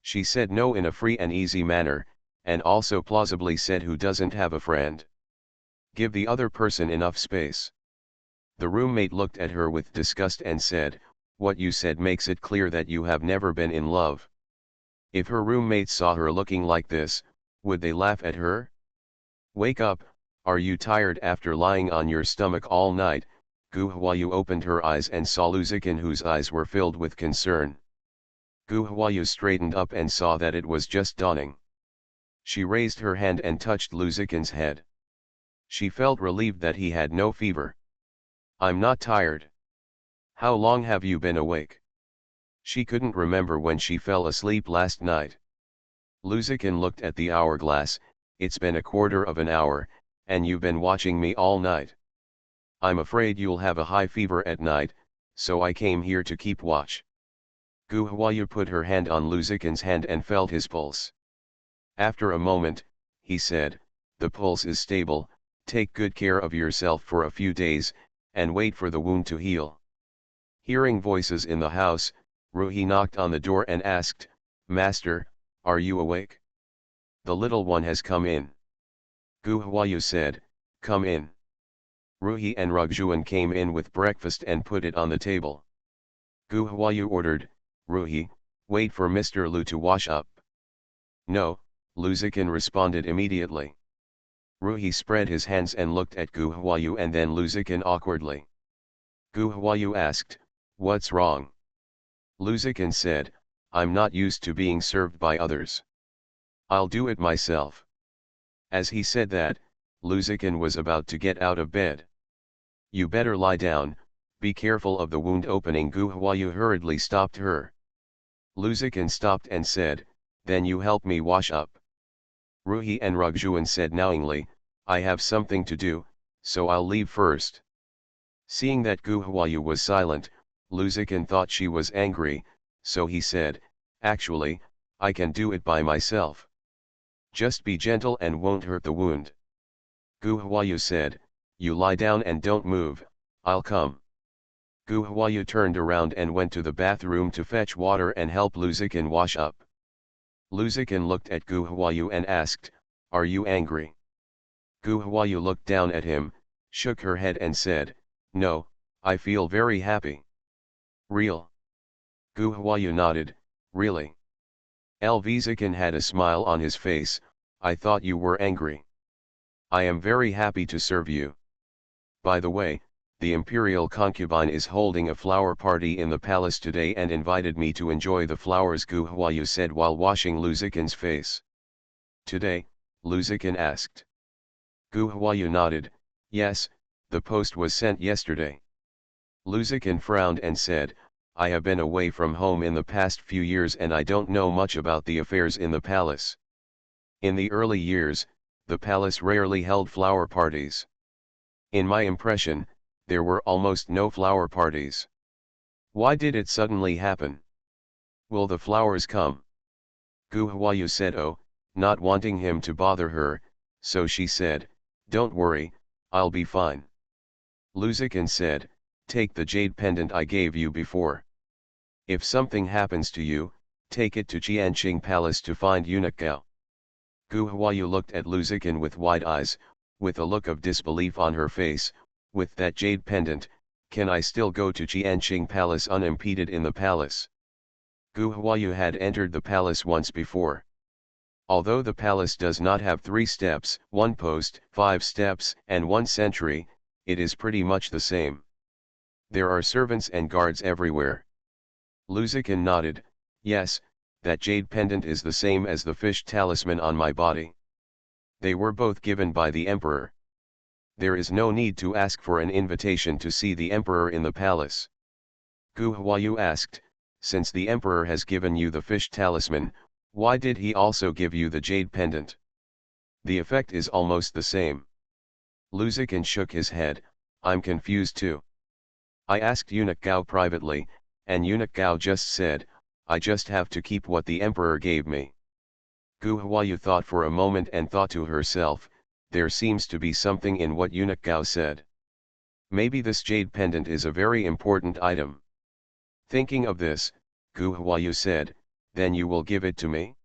She said no in a free and easy manner, and also plausibly said, who doesn't have a friend? Give the other person enough space. The roommate looked at her with disgust and said, what you said makes it clear that you have never been in love. If her roommates saw her looking like this, would they laugh at her? Wake up, are you tired after lying on your stomach all night? Gu Huayu opened her eyes and saw Luzikin, whose eyes were filled with concern. Gu Huayu straightened up and saw that it was just dawning. She raised her hand and touched Luzikin's head. She felt relieved that he had no fever. I'm not tired. How long have you been awake? She couldn't remember when she fell asleep last night. Luzikin looked at the hourglass. It's been a quarter of an hour, and you've been watching me all night. I'm afraid you'll have a high fever at night, so I came here to keep watch. Gu Huayu put her hand on Luzikin's hand and felt his pulse. After a moment, he said, the pulse is stable, take good care of yourself for a few days, and wait for the wound to heal. Hearing voices in the house, Ruhi knocked on the door and asked, Master, are you awake? The little one has come in. Gu Huayu said, come in. Ruhi and Rugjuan came in with breakfast and put it on the table. Gu Huayu ordered, Ruhi, wait for Mr. Lu to wash up. No, Luzikin responded immediately. Ruhi spread his hands and looked at Gu Huayu and then Luzikin awkwardly. Gu Huayu asked, what's wrong? Luzikin said, I'm not used to being served by others. I'll do it myself. As he said that, Luzikin was about to get out of bed. You better lie down, be careful of the wound opening. Gu Huayu hurriedly stopped her. Luzikin stopped and said, then you help me wash up. Ruhi and Rugjuan said knowingly, I have something to do, so I'll leave first. Seeing that Gu Huayu was silent, Luzikin thought she was angry, so he said, actually, I can do it by myself. Just be gentle and won't hurt the wound. Gu Huayu said, you lie down and don't move, I'll come. Gu Huayu turned around and went to the bathroom to fetch water and help Luzikin wash up. Luzikin looked at Gu Huayu and asked, are you angry? Gu Huayu looked down at him, shook her head and said, no, I feel very happy. Real? Gu Huayu nodded, really? Luzikin had a smile on his face, I thought you were angry. I am very happy to serve you. By the way, the imperial concubine is holding a flower party in the palace today and invited me to enjoy the flowers, Gu Huayu said while washing Luzikin's face. Today? Luzikin asked. Gu Huayu nodded, yes, the post was sent yesterday. Luzikin frowned and said, I have been away from home in the past few years and I don't know much about the affairs in the palace. In the early years, the palace rarely held flower parties. In my impression, there were almost no flower parties. Why did it suddenly happen? Will the flowers come? Gu Huayu said not wanting him to bother her, so she said, don't worry, I'll be fine. Luzikin said, take the jade pendant I gave you before. If something happens to you, take it to Qianqing Palace to find eunuch Gao. Gu Huayu looked at Luzikin with wide eyes, with a look of disbelief on her face. With that jade pendant, can I still go to Qianqing Palace unimpeded in the palace? Gu Huayu had entered the palace once before. Although the palace does not have 3 steps, 1 post, 5 steps, and 1 sentry, it is pretty much the same. There are servants and guards everywhere. Luzikin nodded, yes, that jade pendant is the same as the fish talisman on my body. They were both given by the emperor. There is no need to ask for an invitation to see the emperor in the palace. Gu Huayu asked, since the emperor has given you the fish talisman, why did he also give you the jade pendant? The effect is almost the same. Lu Zikin shook his head, I'm confused too. I asked Eunuch Gao privately, and Eunuch Gao just said, I just have to keep what the emperor gave me. Gu Huayu thought for a moment and thought to herself, there seems to be something in what Eunuch Gao said. Maybe this jade pendant is a very important item. Thinking of this, Gu Huayu said, then you will give it to me?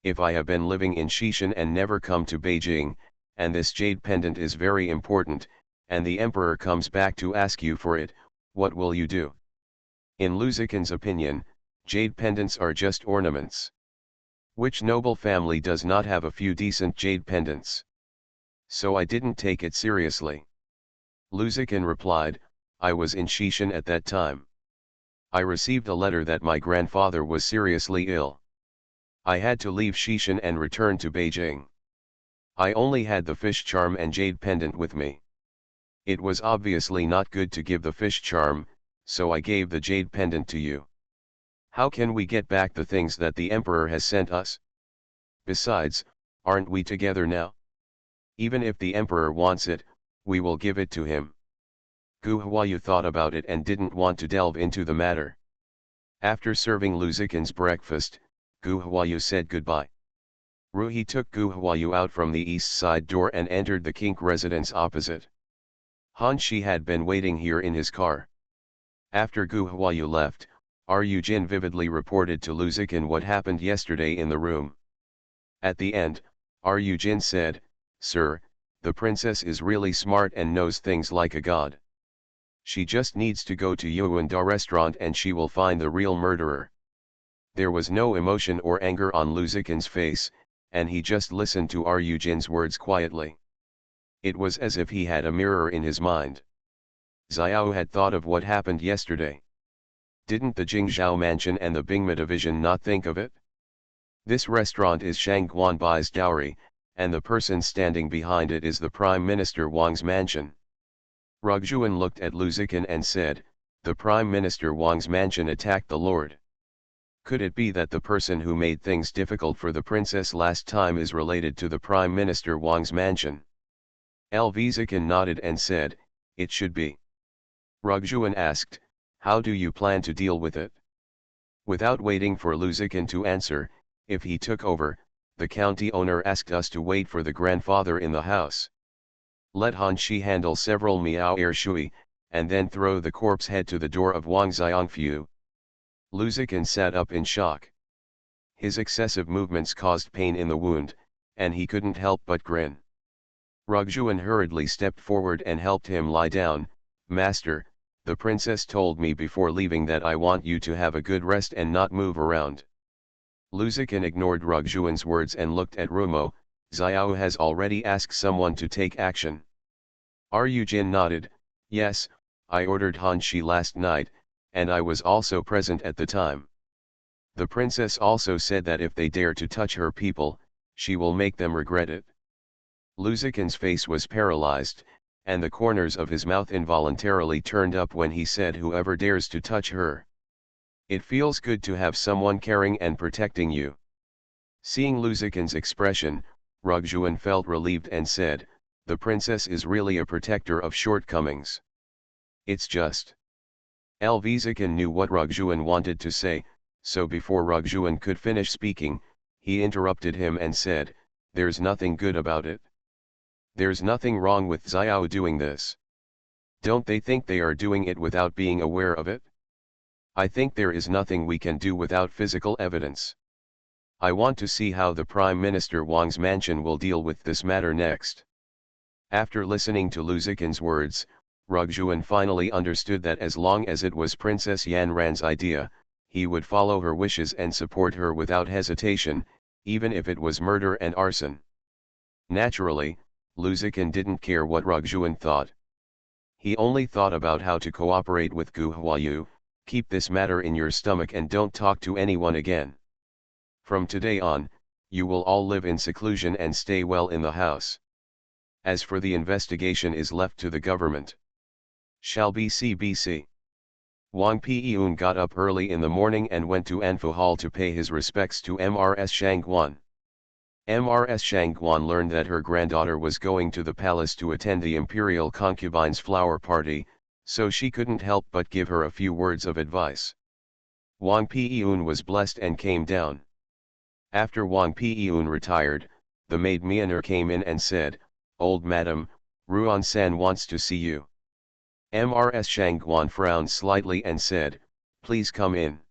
If I have been living in Xishan and never come to Beijing, and this jade pendant is very important, and the emperor comes back to ask you for it, what will you do? In Lu Zikin's opinion, jade pendants are just ornaments. Which noble family does not have a few decent jade pendants? So I didn't take it seriously. Lu Zikin replied, I was in Xishan at that time. I received a letter that my grandfather was seriously ill. I had to leave Xishan and return to Beijing. I only had the fish charm and jade pendant with me. It was obviously not good to give the fish charm, so I gave the jade pendant to you. How can we get back the things that the emperor has sent us? Besides, aren't we together now? Even if the emperor wants it, we will give it to him. Gu Huayu thought about it and didn't want to delve into the matter. After serving Lu Zikin's breakfast, Gu Huayu said goodbye. Ruhi took Gu Huayu out from the east side door and entered the kink residence opposite. Han Shi had been waiting here in his car. After Gu Huayu left, Ru Jin vividly reported to Lu Zikin what happened yesterday in the room. At the end, Ru Jin said, Sir, the princess is really smart and knows things like a god. She just needs to go to Yuanda restaurant and she will find the real murderer. There was no emotion or anger on Lu Zikin's face, and he just listened to Ru Jin's words quietly. It was as if he had a mirror in his mind. Xiao had thought of what happened yesterday. Didn't the Jingzhou mansion and the Bingma division not think of it? This restaurant is Shang Guanbai's dowry, and the person standing behind it is the Prime Minister Wang's mansion. Rugjuan looked at Lu Zikin and said, the Prime Minister Wang's mansion attacked the Lord. Could it be that the person who made things difficult for the princess last time is related to the Prime Minister Wang's mansion? LV Zikin nodded and said, it should be. Rugjuan asked, how do you plan to deal with it? Without waiting for Lu Zikin to answer, if he took over, the county owner asked us to wait for the grandfather in the house. Let Han Shi handle several Miao Er Shui, and then throw the corpse head to the door of Wang Xiangfu. Lu Zikin sat up in shock. His excessive movements caused pain in the wound, and he couldn't help but grin. Rugjuan hurriedly stepped forward and helped him lie down. Master, the princess told me before leaving that I want you to have a good rest and not move around. Lu Zikin ignored Rugjuan's words and looked at Rumo. Xiao has already asked someone to take action. Ru Jin nodded, yes, I ordered Han Shi last night, and I was also present at the time. The princess also said that if they dare to touch her people, she will make them regret it. Lu Zikin's face was paralyzed, and the corners of his mouth involuntarily turned up when he said whoever dares to touch her. It feels good to have someone caring and protecting you. Seeing Lu Zikin's expression, Rugjuan felt relieved and said, the princess is really a protector of shortcomings. It's just. LV Zikin knew what Rugjuan wanted to say, so before Rugjuan could finish speaking, he interrupted him and said, there's nothing good about it. There's nothing wrong with Xiao doing this. Don't they think they are doing it without being aware of it? I think there is nothing we can do without physical evidence. I want to see how the Prime Minister Wang's mansion will deal with this matter next. After listening to Lu Zikin's words, Rugjuan finally understood that as long as it was Princess Yanran's idea, he would follow her wishes and support her without hesitation, even if it was murder and arson. Naturally, Lu Zikin didn't care what Rugjuan thought. He only thought about how to cooperate with Gu Huayu. Keep this matter in your stomach and don't talk to anyone again. From today on, you will all live in seclusion and stay well in the house. As for the investigation is left to the government. Shall BC. Wang Piyun got up early in the morning and went to Anfu Hall to pay his respects to Mrs. Shangguan. Mrs. Shangguan learned that her granddaughter was going to the palace to attend the imperial concubine's flower party, so she couldn't help but give her a few words of advice. Wang Piyun was blessed and came down. After Wang Piyun retired, the maid Mianer came in and said, "Old madam, Ruan-san wants to see you." Mrs. Shangguan frowned slightly and said, "Please come in."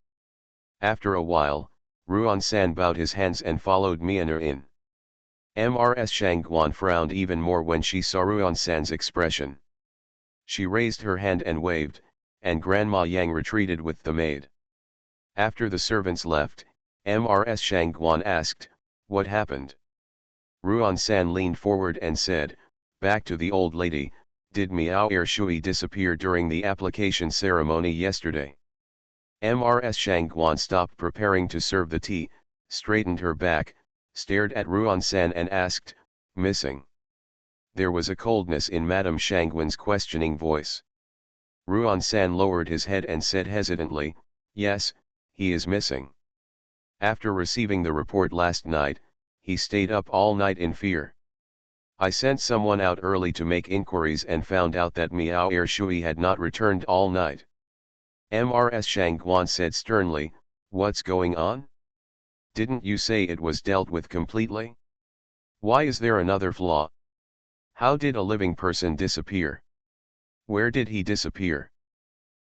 After a while, Ruan-san bowed his hands and followed Mianer in. Mrs. Shangguan frowned even more when she saw Ruan-san's expression. She raised her hand and waved, and Grandma Yang retreated with the maid. After the servants left, Mrs. Shangguan asked, "What happened?" Ruan-san leaned forward and said, "Back to the old lady, did Miao Ershui disappear during the application ceremony yesterday?" Mrs. Shangguan stopped preparing to serve the tea, straightened her back, stared at Ruan-san and asked, "Missing?" There was a coldness in Madame Shangguan's questioning voice. Ruan-san lowered his head and said hesitantly, "Yes, he is missing. After receiving the report last night, he stayed up all night in fear. I sent someone out early to make inquiries and found out that Miao Ershui had not returned all night." Mrs. Shangguan said sternly, "What's going on? Didn't you say it was dealt with completely? Why is there another flaw? How did a living person disappear? Where did he disappear?"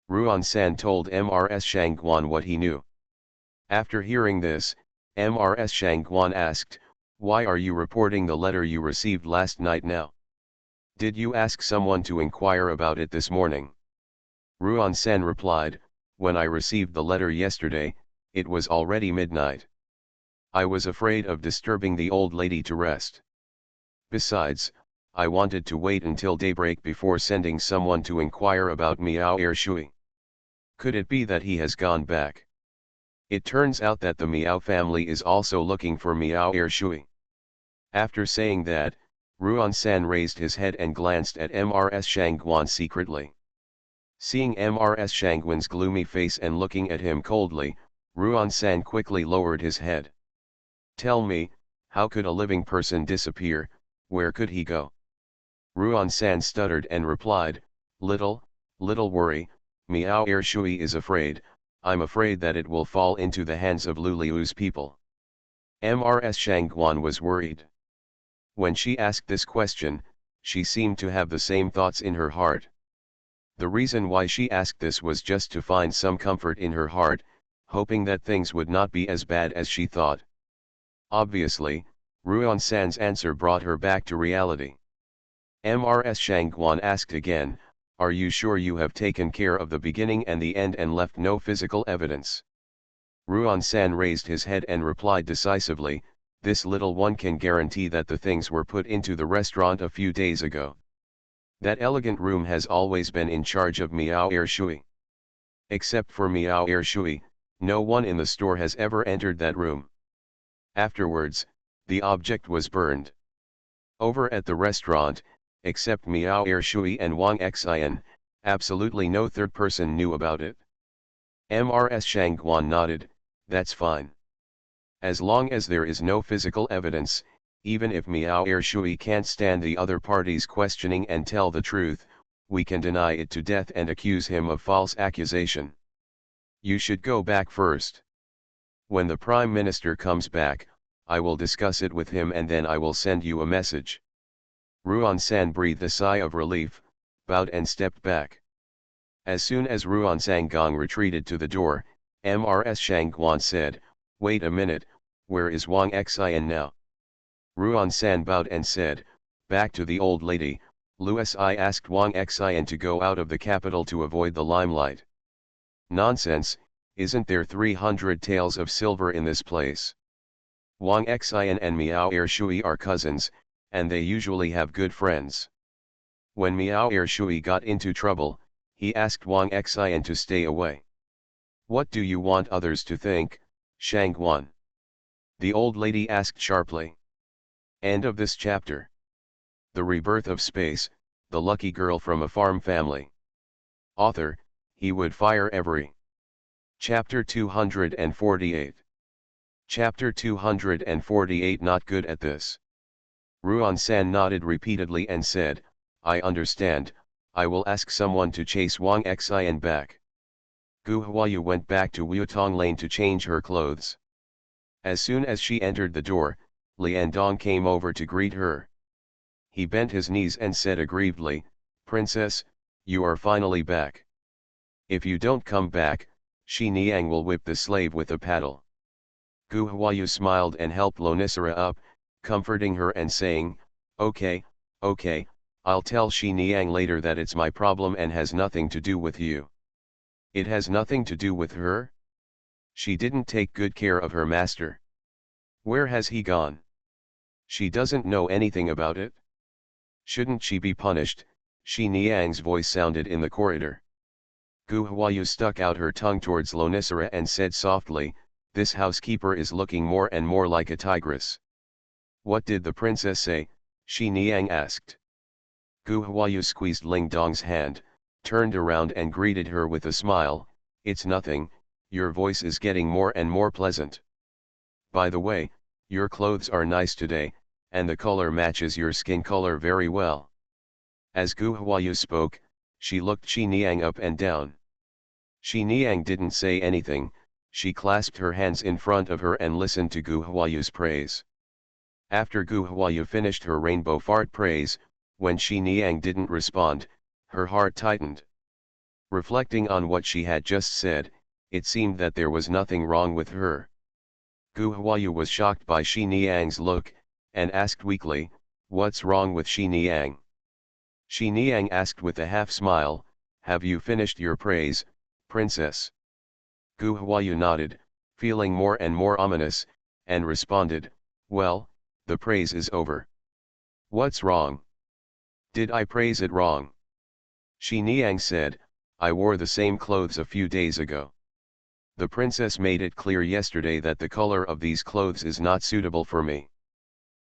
Ruan-san told Mrs. Shangguan what he knew. After hearing this, Mrs. Shangguan asked, "Why are you reporting the letter you received last night now? Did you ask someone to inquire about it this morning?" Ruan-san replied, "When I received the letter yesterday, it was already midnight. I was afraid of disturbing the old lady to rest. Besides, I wanted to wait until daybreak before sending someone to inquire about Miao Ershui. Could it be that he has gone back? It turns out that the Miao family is also looking for Miao Ershui." After saying that, Ruan-san raised his head and glanced at Mrs. Shangguan secretly. Seeing Mrs. Shangguan's gloomy face and looking at him coldly, Ruan-san quickly lowered his head. "Tell me, how could a living person disappear, where could he go?" Ruan-san stuttered and replied, Little worry, Miao Ershui is afraid, I'm afraid that it will fall into the hands of Luliu's people." Mrs. Shangguan was worried. When she asked this question, she seemed to have the same thoughts in her heart. The reason why she asked this was just to find some comfort in her heart, hoping that things would not be as bad as she thought. Obviously, Ruan-san's answer brought her back to reality. Mrs. Shangguan asked again, "Are you sure you have taken care of the beginning and the end and left no physical evidence?" Ruan-san raised his head and replied decisively, "This little one can guarantee that the things were put into the restaurant a few days ago. That elegant room has always been in charge of Miao Ershui. Except for Miao Ershui, no one in the store has ever entered that room. Afterwards, the object was burned. Over at the restaurant, except Miao Ershui and Wang Xian, absolutely no third person knew about it." Mrs. Shangguan nodded, "That's fine. As long as there is no physical evidence, even if Miao Ershui can't stand the other party's questioning and tell the truth, we can deny it to death and accuse him of false accusation. You should go back first. When the Prime Minister comes back, I will discuss it with him and then I will send you a message." Ruan-san breathed a sigh of relief, bowed and stepped back. As soon as Ruan-san Gong retreated to the door, Mrs. Shangguan said, "Wait a minute, where is Wang Xian now?" Ruan-san bowed and said, "Back to the old lady, Louis. I asked Wang Xian to go out of the capital to avoid the limelight." "Nonsense, isn't there 300 taels of silver in this place? Wang Xian and Miao Ershui are cousins, and they usually have good friends. When Miao Ershui got into trouble, he asked Wang Xian to stay away. What do you want others to think, Shangguan?" the old lady asked sharply. End of this chapter. The Rebirth of Space, the lucky girl from a farm family. Author, he would fire every. Chapter 248. Chapter 248. Not good at this. Ruan-san nodded repeatedly and said, I understand, I will ask someone to chase Wang Xian back. Gu Huayu went back to Wutong Lane to change her clothes. As soon as she entered the door, Liandong came over to greet her. He bent his knees and said aggrievedly, Princess, you are finally back. If you don't come back, Shi Niang will whip the slave with a paddle. Gu Huayu smiled and helped Lonicera up, comforting her and saying, okay, I'll tell Shi Niang later that it's my problem and has nothing to do with you. It has nothing to do with her? She didn't take good care of her master. Where has he gone? She doesn't know anything about it? Shouldn't she be punished? Shi Niang's voice sounded in the corridor. Gu Huayu stuck out her tongue towards Lonicera and said softly, this housekeeper is looking more and more like a tigress. What did the princess say? Shi Niang asked. Gu Huayu squeezed Ling Dong's hand, turned around and greeted her with a smile, it's nothing, your voice is getting more and more pleasant. By the way, your clothes are nice today, and the color matches your skin color very well. As Gu Huayu spoke, she looked Shi Niang up and down. Shi Niang didn't say anything, she clasped her hands in front of her and listened to Gu Huayu's praise. After Gu Huayu finished her rainbow fart praise, when Shi Niang didn't respond, her heart tightened. Reflecting on what she had just said, it seemed that there was nothing wrong with her. Gu Huayu was shocked by Shi Niang's look, and asked weakly, what's wrong with Shi Niang? Shi Niang asked with a half smile, have you finished your praise, princess? Gu Huayu nodded, feeling more and more ominous, and responded, well, the praise is over. What's wrong? Did I praise it wrong? Shi Niang said, I wore the same clothes a few days ago. The princess made it clear yesterday that the color of these clothes is not suitable for me.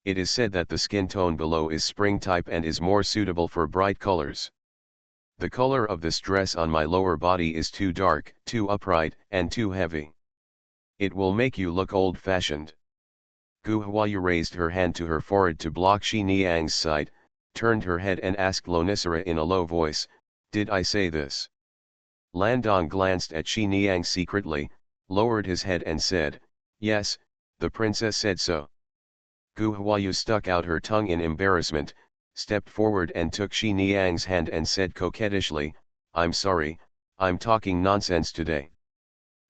It is said that the skin tone below is spring type and is more suitable for bright colors. The color of this dress on my lower body is too dark, too upright, and too heavy. It will make you look old-fashioned. Gu Huayu raised her hand to her forehead to block Shi Niang's sight, turned her head and asked Lonicera in a low voice, did I say this? Landong glanced at Shi Niang secretly, lowered his head and said, yes, the princess said so. Gu Huayu stuck out her tongue in embarrassment, stepped forward and took Shi Niang's hand and said coquettishly, I'm sorry, I'm talking nonsense today.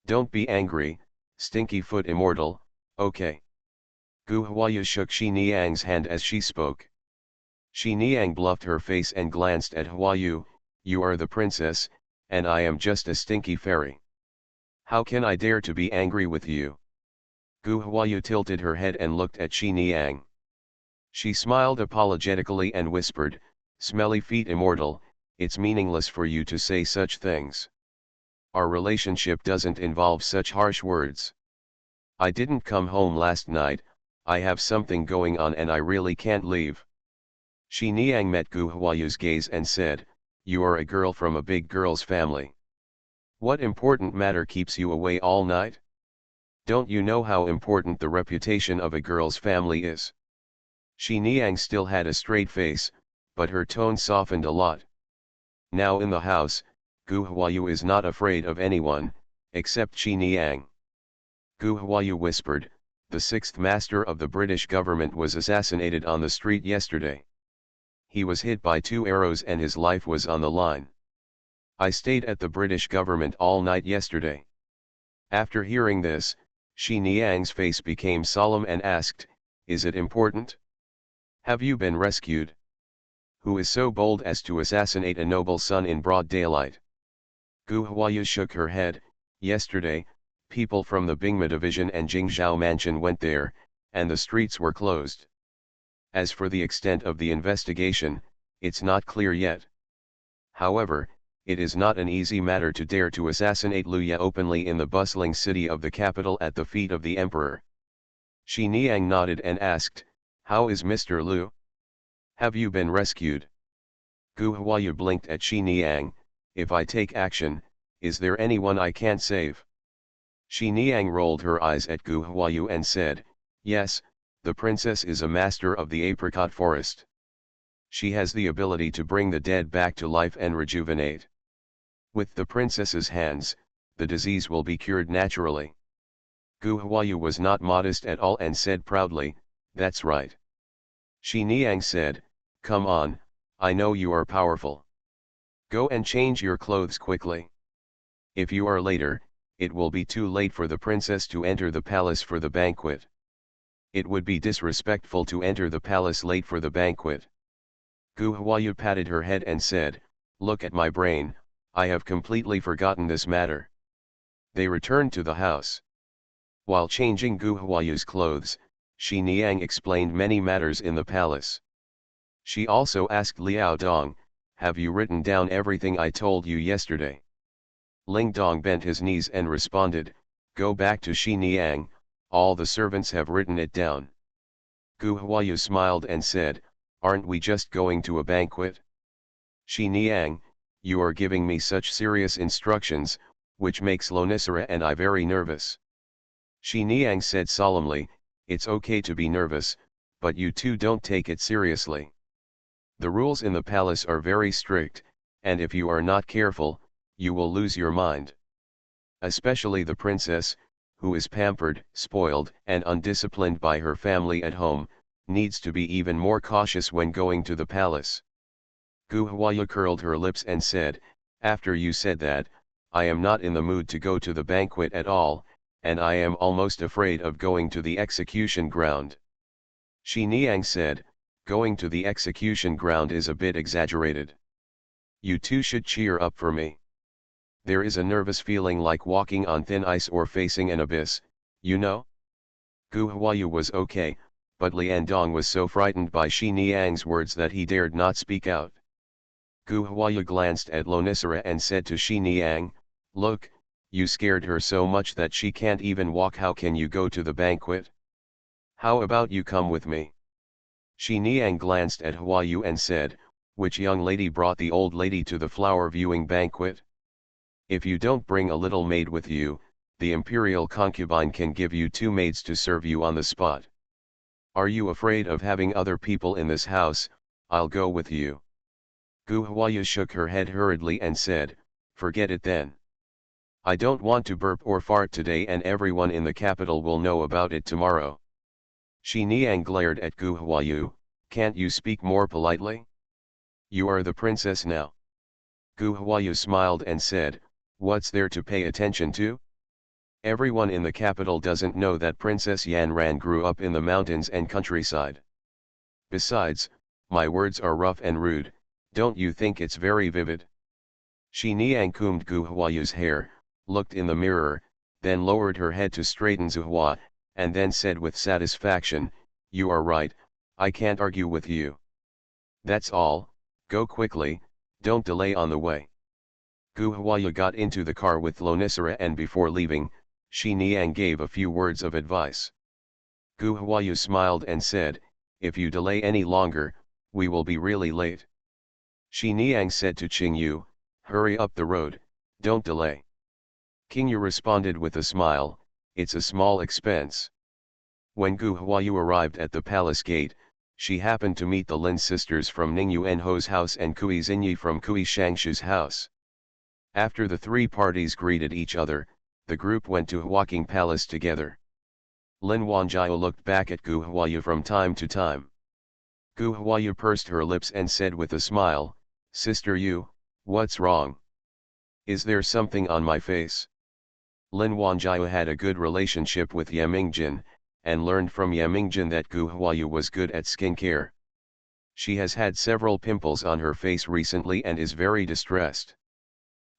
Don't be angry, stinky foot immortal, okay. Gu Huayu shook Shi Niang's hand as she spoke. Shi Niang bluffed her face and glanced at Huayu, you are the princess, and I am just a stinky fairy. How can I dare to be angry with you? Gu Huayu tilted her head and looked at Shi Niang. She smiled apologetically and whispered, smelly feet immortal, it's meaningless for you to say such things. Our relationship doesn't involve such harsh words. I didn't come home last night, I have something going on and I really can't leave. Shi Niang met Gu Huayu's gaze and said, you are a girl from a big girl's family. What important matter keeps you away all night? Don't you know how important the reputation of a girl's family is? Shi Niang still had a straight face, but her tone softened a lot. Now in the house, Gu Huayu is not afraid of anyone, except Shi Niang. Gu Huayu whispered, the sixth master of the British government was assassinated on the street yesterday. He was hit by 2 arrows and his life was on the line. I stayed at the British government all night yesterday. After hearing this, Shi Niang's face became solemn and asked, is it important? Have you been rescued? Who is so bold as to assassinate a noble son in broad daylight? Gu Huayu shook her head, yesterday, people from the Bingma division and Jingzhou mansion went there, and the streets were closed. As for the extent of the investigation, it's not clear yet. However, it is not an easy matter to dare to assassinate Luya openly in the bustling city of the capital at the feet of the emperor. Shi Niang nodded and asked, "How is Mr. Liu? Have you been rescued?" Gu Huayu blinked at Shi Niang, "If I take action, is there anyone I can't save?" Shi Niang rolled her eyes at Gu Huayu and said, "Yes, the princess is a master of the apricot forest. She has the ability to bring the dead back to life and rejuvenate. With the princess's hands, the disease will be cured naturally." Gu Huayu was not modest at all and said proudly, "That's right." Shi Niang said, "Come on, I know you are powerful. Go and change your clothes quickly. If you are later, it will be too late for the princess to enter the palace for the banquet. It would be disrespectful to enter the palace late for the banquet." Gu Huayu patted her head and said, "Look at my brain, I have completely forgotten this matter." They returned to the house. While changing Gu Huayu's clothes, Shi Niang explained many matters in the palace. She also asked Liao Dong, "Have you written down everything I told you yesterday?" Ling Dong bent his knees and responded, "Go back to Shi Niang, all the servants have written it down." Gu Huayu smiled and said, "Aren't we just going to a banquet?" "Shi Niang, you are giving me such serious instructions, which makes Lonicera and I very nervous." Shi Niang said solemnly, "It's okay to be nervous, but you two don't take it seriously. The rules in the palace are very strict, and if you are not careful, you will lose your mind. Especially the princess, who is pampered, spoiled, and undisciplined by her family at home, needs to be even more cautious when going to the palace." Gu Huayu curled her lips and said, "After you said that, I am not in the mood to go to the banquet at all, and I am almost afraid of going to the execution ground." Shi Niang said, "Going to the execution ground is a bit exaggerated. You two should cheer up for me. There is a nervous feeling like walking on thin ice or facing an abyss, you know?" Gu Huayu was okay, but Lian Dong was so frightened by Shi Niang's words that he dared not speak out. Gu Huayu glanced at Lonicera and said to Shi Niang, "Look, you scared her so much that she can't even walk. How can you go to the banquet? How about you come with me?" Shi Niang glanced at Huayu and said, "Which young lady brought the old lady to the flower viewing banquet? If you don't bring a little maid with you, the imperial concubine can give you 2 maids to serve you on the spot. Are you afraid of having other people in this house? I'll go with you." Gu Huayu shook her head hurriedly and said, "Forget it then. I don't want to burp or fart today, and everyone in the capital will know about it tomorrow." Shi Niang glared at Gu Huayu, "Can't you speak more politely? You are the princess now." Gu Huayu smiled and said, "What's there to pay attention to? Everyone in the capital doesn't know that Princess Yan Ran grew up in the mountains and countryside. Besides, my words are rough and rude, don't you think it's very vivid?" Shi Niang combed Gu Huayu's hair, looked in the mirror, then lowered her head to straighten Zuhua, and then said with satisfaction, "You are right, I can't argue with you. That's all, go quickly, don't delay on the way." Gu Huayu got into the car with Lonicera, and before leaving, Shi Niang gave a few words of advice. Gu Huayu smiled and said, "If you delay any longer, we will be really late." Shi Niang said to Qing Yu, "Hurry up the road, don't delay." King Yu responded with a smile, "It's a small expense." When Gu Huayu arrived at the palace gate, she happened to meet the Lin sisters from Ning Yuanho's house and Kui Xinyi from Kui Shangshu's house. After the 3 parties greeted each other, the group went to Huaqing Palace together. Lin Wanjiao looked back at Gu Huayu from time to time. Gu Huayu pursed her lips and said with a smile, "Sister Yu, what's wrong? Is there something on my face?" Lin Wanjiao had a good relationship with Yemingjin, and learned from Yemingjin that Gu Huayu was good at skincare. She has had several pimples on her face recently and is very distressed.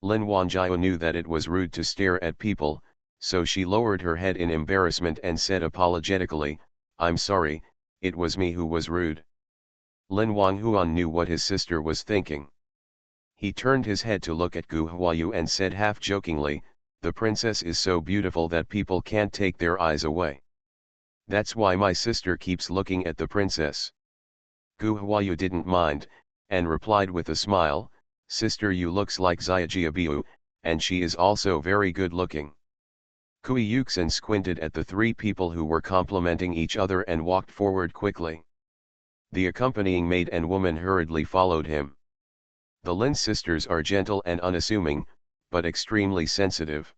Lin Wanjiao knew that it was rude to stare at people, so she lowered her head in embarrassment and said apologetically, "I'm sorry, it was me who was rude." Lin Wanghuan knew what his sister was thinking. He turned his head to look at Gu Huayu and said half-jokingly, "The princess is so beautiful that people can't take their eyes away." That's why my sister keeps looking at the princess. Gu Huayu didn't mind, and replied with a smile, sister, you looks like Xiajiabiu, and she is also very good looking. Kui Yuxin squinted at the three people who were complimenting each other and walked forward quickly. The accompanying maid and woman hurriedly followed him. The Lin sisters are gentle and unassuming, but extremely sensitive.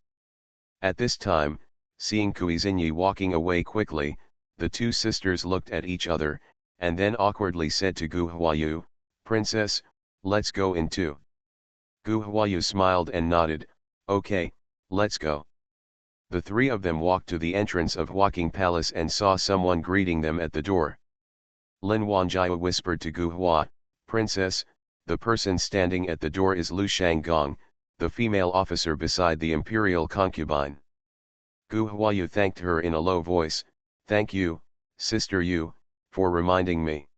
At this time, seeing Kui Xinyi walking away quickly, the two sisters looked at each other, and then awkwardly said to Gu Huayu, Princess, let's go in too. Gu Huayu smiled and nodded, okay, let's go. The three of them walked to the entrance of Huaqing Palace and saw someone greeting them at the door. Lin Wanjiao whispered to Gu Hua, Princess, the person standing at the door is Lu Shanggong, the female officer beside the imperial concubine. Gu Huayu thanked her in a low voice, thank you, sister Yu, for reminding me.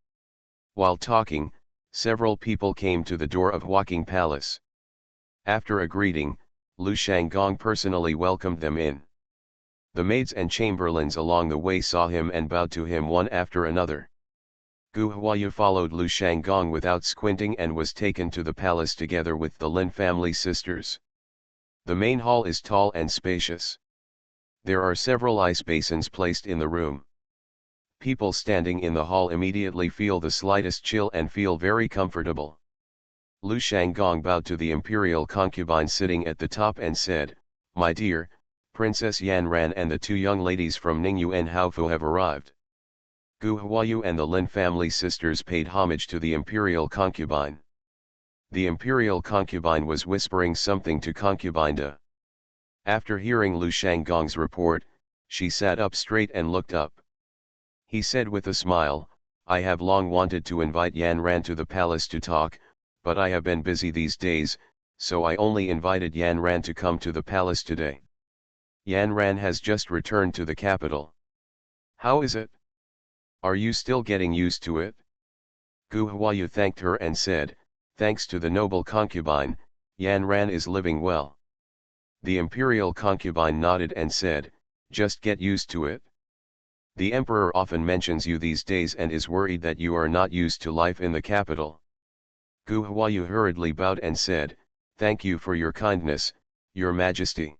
While talking, several people came to the door of Huaqing Palace. After a greeting, Lu Shanggong personally welcomed them in. The maids and chamberlains along the way saw him and bowed to him one after another. Gu Huayu followed Lu Shanggong without squinting and was taken to the palace together with the Lin family sisters. The main hall is tall and spacious. There are several ice basins placed in the room. People standing in the hall immediately feel the slightest chill and feel very comfortable. Lu Shanggong bowed to the imperial concubine sitting at the top and said, my dear, Princess Yan Ran and the two young ladies from Ningyu and Haofu have arrived. Gu Huayu and the Lin family sisters paid homage to the imperial concubine. The imperial concubine was whispering something to concubine Da. After hearing Lu Shanggong's report, she sat up straight and looked up. He said with a smile, I have long wanted to invite Yan Ran to the palace to talk, but I have been busy these days, so I only invited Yan Ran to come to the palace today. Yan Ran has just returned to the capital. How is it? Are you still getting used to it? Gu Huayu thanked her and said, thanks to the noble concubine, Yan Ran is living well. The imperial concubine nodded and said, just get used to it. The emperor often mentions you these days and is worried that you are not used to life in the capital. Gu Huayu hurriedly bowed and said, thank you for your kindness, your majesty.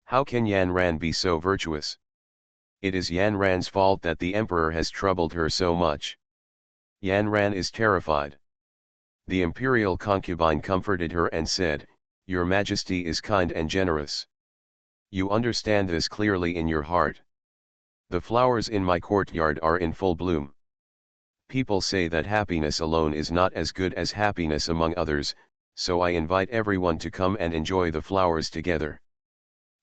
How can Yan Ran be so virtuous? It is Yan Ran's fault that the emperor has troubled her so much. Yan Ran is terrified. The imperial concubine comforted her and said, your majesty is kind and generous. You understand this clearly in your heart. The flowers in my courtyard are in full bloom. People say that happiness alone is not as good as happiness among others, so I invite everyone to come and enjoy the flowers together.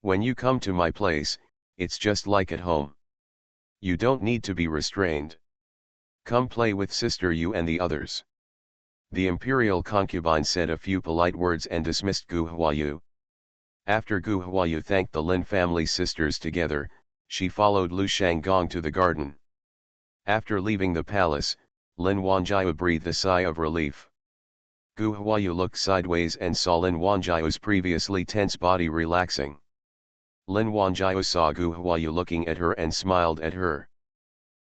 When you come to my place, it's just like at home. You don't need to be restrained. Come play with sister Yu and the others. The imperial concubine said a few polite words and dismissed Gu Huayu. After Gu Huayu thanked the Lin family sisters together, she followed Lu Shanggong to the garden. After leaving the palace, Lin Wanjiao breathed a sigh of relief. Gu Huayu looked sideways and saw Lin Wanjiao's previously tense body relaxing. Lin Wanjiao saw Gu Huayu looking at her and smiled at her.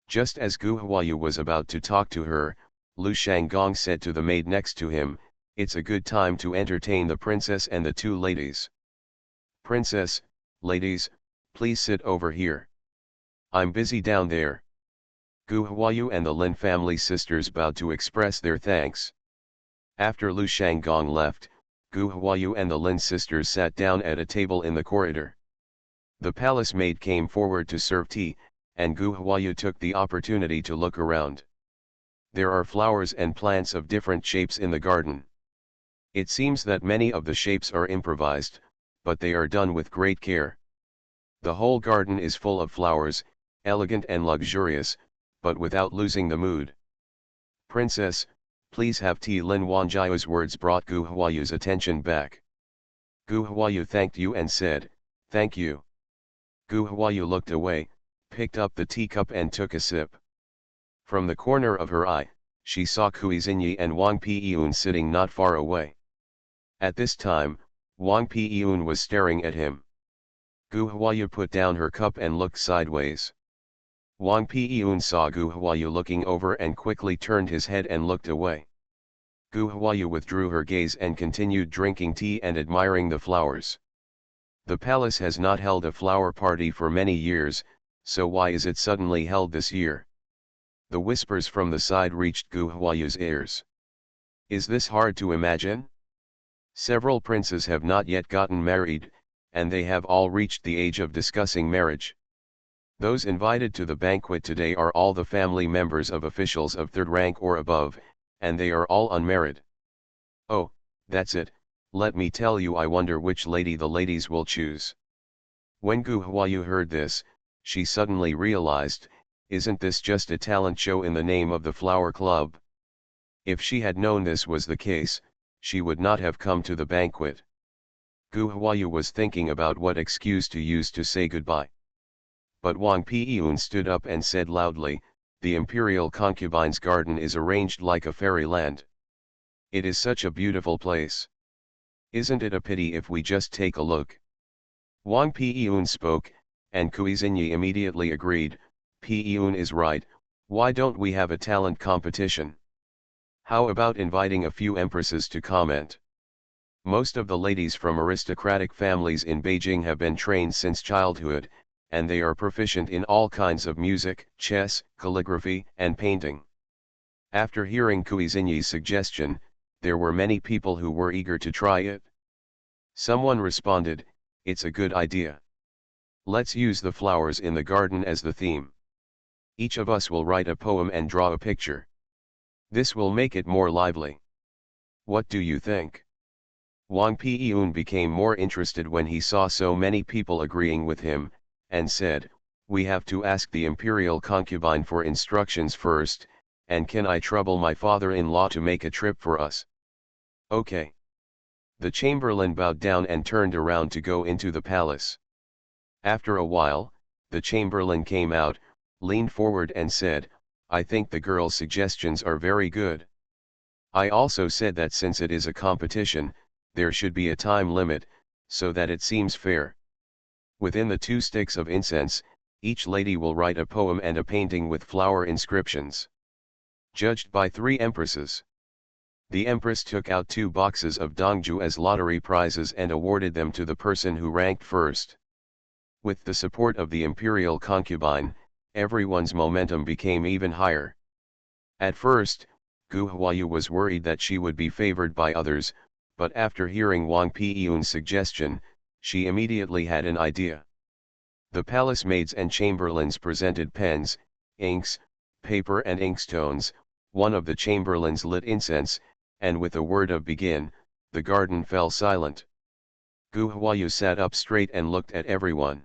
Just as Gu Huayu was about to talk to her, Lu Shanggong said to the maid next to him, it's a good time to entertain the princess and the two ladies. Princess, ladies, please sit over here. I'm busy down there. Gu Huayu and the Lin family sisters bowed to express their thanks. After Lu Shanggong left, Gu Huayu and the Lin sisters sat down at a table in the corridor. The palace maid came forward to serve tea, and Gu Huayu took the opportunity to look around. There are flowers and plants of different shapes in the garden. It seems that many of the shapes are improvised, but they are done with great care. The whole garden is full of flowers, elegant and luxurious, but without losing the mood. Princess, please have tea. Lin Wanjiao's words brought Gu Huayu's attention back. Gu Huayu thanked you and said, thank you. Gu Huayu looked away, picked up the teacup and took a sip. From the corner of her eye, she saw Kui Xinyi and Wang Piyun sitting not far away. At this time, Wang Piyun was staring at him. Gu Huayu put down her cup and looked sideways. Wang Piyun saw Gu Huayu looking over and quickly turned his head and looked away. Gu Huayu withdrew her gaze and continued drinking tea and admiring the flowers. The palace has not held a flower party for many years, so why is it suddenly held this year? The whispers from the side reached Gu Huayu's ears. Is this hard to imagine? Several princes have not yet gotten married, and they have all reached the age of discussing marriage. Those invited to the banquet today are all the family members of officials of third rank or above, and they are all unmarried. Oh, that's it, let me tell you, I wonder which lady the ladies will choose. When Gu Huayu heard this, she suddenly realized, isn't this just a talent show in the name of the flower club? If she had known this was the case, she would not have come to the banquet. Gu Huayu was thinking about what excuse to use to say goodbye. But Wang Piyun stood up and said loudly, the imperial concubine's garden is arranged like a fairyland. It is such a beautiful place. Isn't it a pity if we just take a look? Wang Piyun spoke, and Kuizinyi immediately agreed, Piyun is right, why don't we have a talent competition? How about inviting a few empresses to comment? Most of the ladies from aristocratic families in Beijing have been trained since childhood, and they are proficient in all kinds of music, chess, calligraphy, and painting. After hearing Kuizinyi's suggestion, there were many people who were eager to try it. Someone responded, it's a good idea. Let's use the flowers in the garden as the theme. Each of us will write a poem and draw a picture. This will make it more lively. What do you think? Wang Piyun became more interested when he saw so many people agreeing with him, and said, we have to ask the imperial concubine for instructions first, and can I trouble my father-in-law to make a trip for us? Okay. The chamberlain bowed down and turned around to go into the palace. After a while, the chamberlain came out, leaned forward and said, I think the girl's suggestions are very good. I also said that since it is a competition, there should be a time limit, so that it seems fair. Within the 2 sticks of incense, each lady will write a poem and a painting with flower inscriptions. Judged by 3 empresses. The empress took out 2 boxes of dongju as lottery prizes and awarded them to the person who ranked first. With the support of the imperial concubine, everyone's momentum became even higher. At first, Gu Huayu was worried that she would be favored by others, but after hearing Wang Piyun's suggestion, she immediately had an idea. The palace maids and chamberlains presented pens, inks, paper and inkstones. One of the chamberlains lit incense, and with a word of begin, the garden fell silent. Gu Huayu sat up straight and looked at everyone.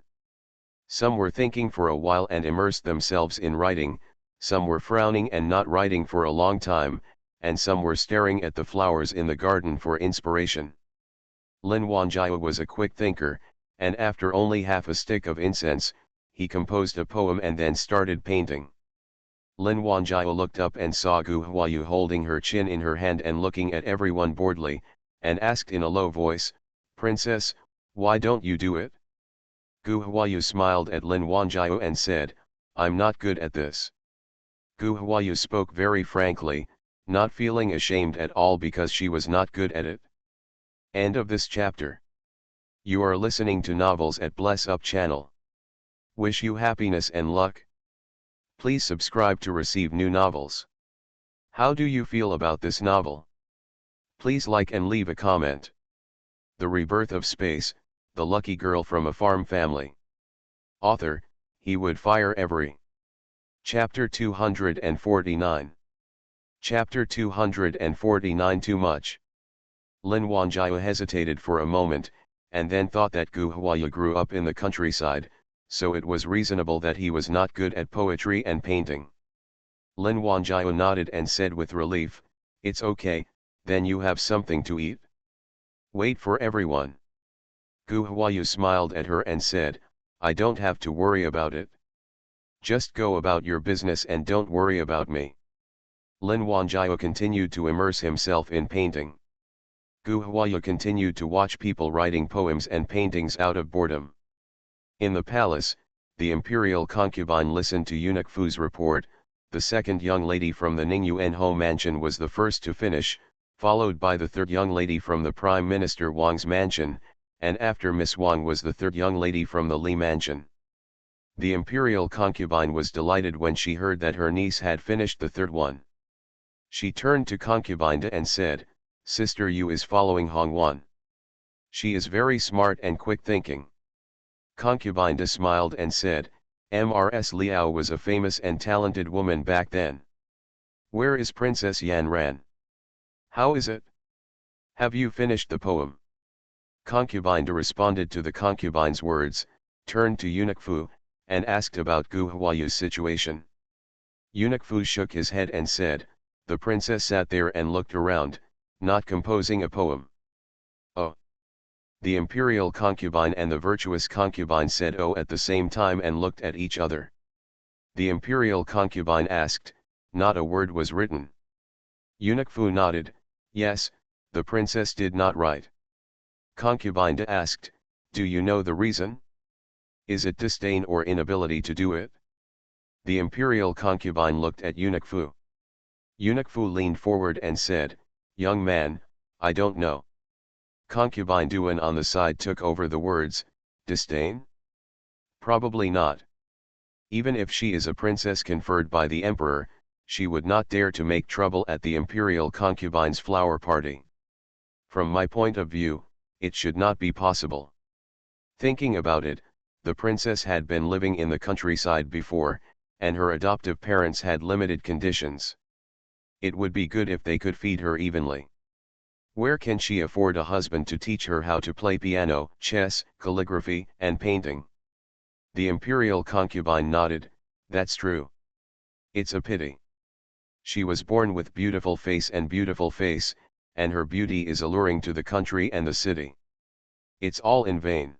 Some were thinking for a while and immersed themselves in writing, some were frowning and not writing for a long time, and some were staring at the flowers in the garden for inspiration. Lin Wanjiao was a quick thinker, and after only half a stick of incense, he composed a poem and then started painting. Lin Wanjiao looked up and saw Gu Huayu holding her chin in her hand and looking at everyone boredly, and asked in a low voice, Princess, why don't you do it? Gu Huayu smiled at Lin Wanjiao and said, I'm not good at this. Gu Huayu spoke very frankly, not feeling ashamed at all because she was not good at it. End of this chapter. You are listening to Novels at Bless Up channel. Wish you happiness and luck. Please subscribe to receive new novels. How do you feel about this novel? Please like and leave a comment. The Rebirth of Space, the lucky girl from a farm family. Author, he would fire every. Chapter 249. Chapter 249 Too much. Lin Wanjiao hesitated for a moment, and then thought that Gu Huayu grew up in the countryside, so it was reasonable that he was not good at poetry and painting. Lin Wanjiao nodded and said with relief, it's okay, then you have something to eat. Wait for everyone. Gu Huayu smiled at her and said, I don't have to worry about it. Just go about your business and don't worry about me. Lin Wanjiao continued to immerse himself in painting. Gu Huayu continued to watch people writing poems and paintings out of boredom. In the palace, The imperial concubine listened to Eunuch Fu's report. The second young lady from the Ningyuan home mansion was the first to finish, followed by the third young lady from the Prime Minister Wang's mansion, and after Miss Wang was the third young lady from the Li mansion. The imperial concubine was delighted when she heard that her niece had finished the third one. She turned to concubine Da and said, "Sister Yu is following Hongwan. She is very smart and quick-thinking." Concubine Da smiled and said, "Mrs. Liao was a famous and talented woman back then. Where is Princess Yan Ran? How is it? Have you finished the poem?" Concubine Da responded to the concubine's words, turned to Eunuch Fu, and asked about Gu Huayu's situation. Eunuch Fu shook his head and said, "The princess sat there and looked around, not composing a poem." "Oh." The imperial concubine and the virtuous concubine said "oh" at the same time and looked at each other. The imperial concubine asked, "Not a word was written?" Eunuch Fu nodded, "Yes, the princess did not write." Concubine Da asked, "Do you know the reason? Is it disdain or inability to do it?" The imperial concubine looked at Eunuch Fu. Eunuch Fu leaned forward and said, "Young man, I don't know." Concubine Duan on the side took over the words, "Disdain? Probably not. Even if she is a princess conferred by the emperor, she would not dare to make trouble at the imperial concubine's flower party. From my point of view, it should not be possible." Thinking about it, the princess had been living in the countryside before, and her adoptive parents had limited conditions. It would be good if they could feed her evenly. Where can she afford a husband to teach her how to play piano, chess, calligraphy, and painting? The imperial concubine nodded, "That's true. It's a pity. She was born with beautiful face, and her beauty is alluring to the country and the city. It's all in vain.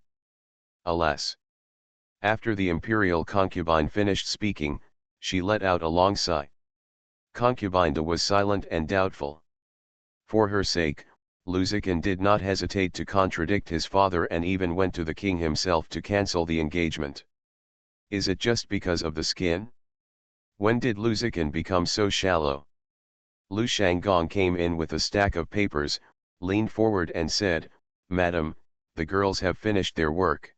Alas." After the imperial concubine finished speaking, she let out a long sigh. Concubine Da was silent and doubtful. For her sake, Luzikin did not hesitate to contradict his father and even went to the king himself to cancel the engagement. Is it just because of the skin? When did Luzikin become so shallow? Lu Shanggong came in with a stack of papers, leaned forward and said, "Madam, the girls have finished their work.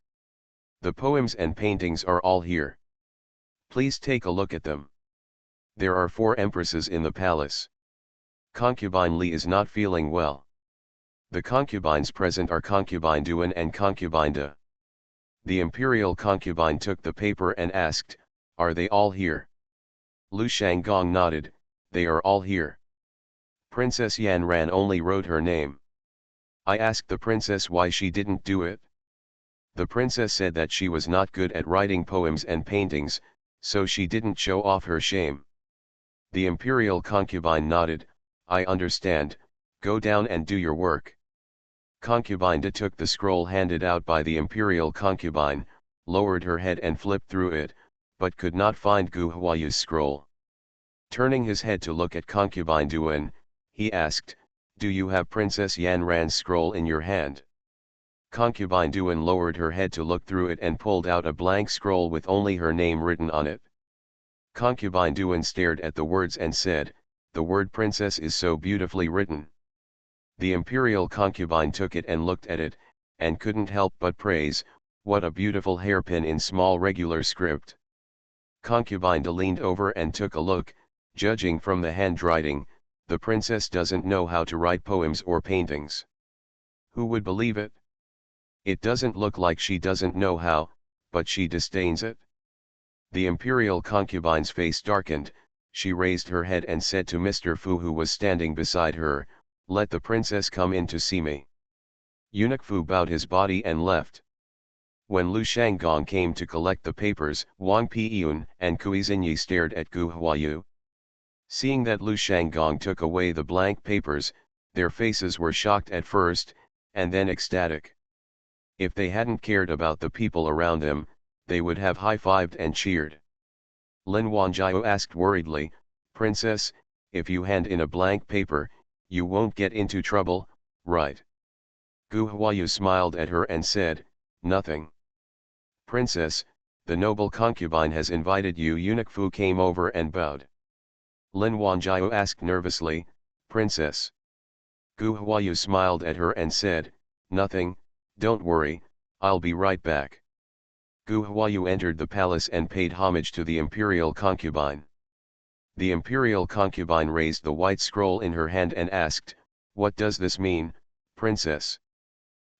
The poems and paintings are all here. Please take a look at them. There are 4 empresses in the palace. Concubine Li is not feeling well. The concubines present are Concubine Duan and Concubine Da." The imperial concubine took the paper and asked, "Are they all here?" Lu Shanggong nodded, "They are all here. Princess Yan Ran only wrote her name. I asked the princess why she didn't do it. The princess said that she was not good at writing poems and paintings, so she didn't show off her shame." The imperial concubine nodded, "I understand, go down and do your work." Concubine Da took the scroll handed out by the imperial concubine, lowered her head and flipped through it, but could not find Gu Huayu's scroll. Turning his head to look at Concubine Duan, he asked, "Do you have Princess Yan Ran's scroll in your hand?" Concubine Duan lowered her head to look through it and pulled out a blank scroll with only her name written on it. Concubine Duan stared at the words and said, "The word princess is so beautifully written." The imperial concubine took it and looked at it, and couldn't help but praise, "What a beautiful hairpin in small regular script." Concubine Da leaned over and took a look. Judging from the handwriting, the princess doesn't know how to write poems or paintings. Who would believe it? It doesn't look like she doesn't know how, but she disdains it. The imperial concubine's face darkened. She raised her head and said to Mr. Fu, who was standing beside her, "Let the princess come in to see me." Eunuch Fu bowed his body and left. When Lu Shanggong came to collect the papers, Wang Piyun and Kui Xinyi stared at Gu Huayu. Seeing that Lu Shanggong took away the blank papers, their faces were shocked at first, and then ecstatic. If they hadn't cared about the people around them, they would have high-fived and cheered. Lin Wanjiao asked worriedly, "Princess, if you hand in a blank paper, you won't get into trouble, right?" Gu Huayu smiled at her and said, "Nothing. Princess, the noble concubine has invited you. Eunuch Fu came over and bowed. Lin Wanjiao asked nervously, Princess. Gu Huayu smiled at her and said, Nothing, don't worry, I'll be right back. Gu Huayu entered the palace and paid homage to the imperial concubine. The imperial concubine raised the white scroll in her hand and asked, What does this mean, Princess?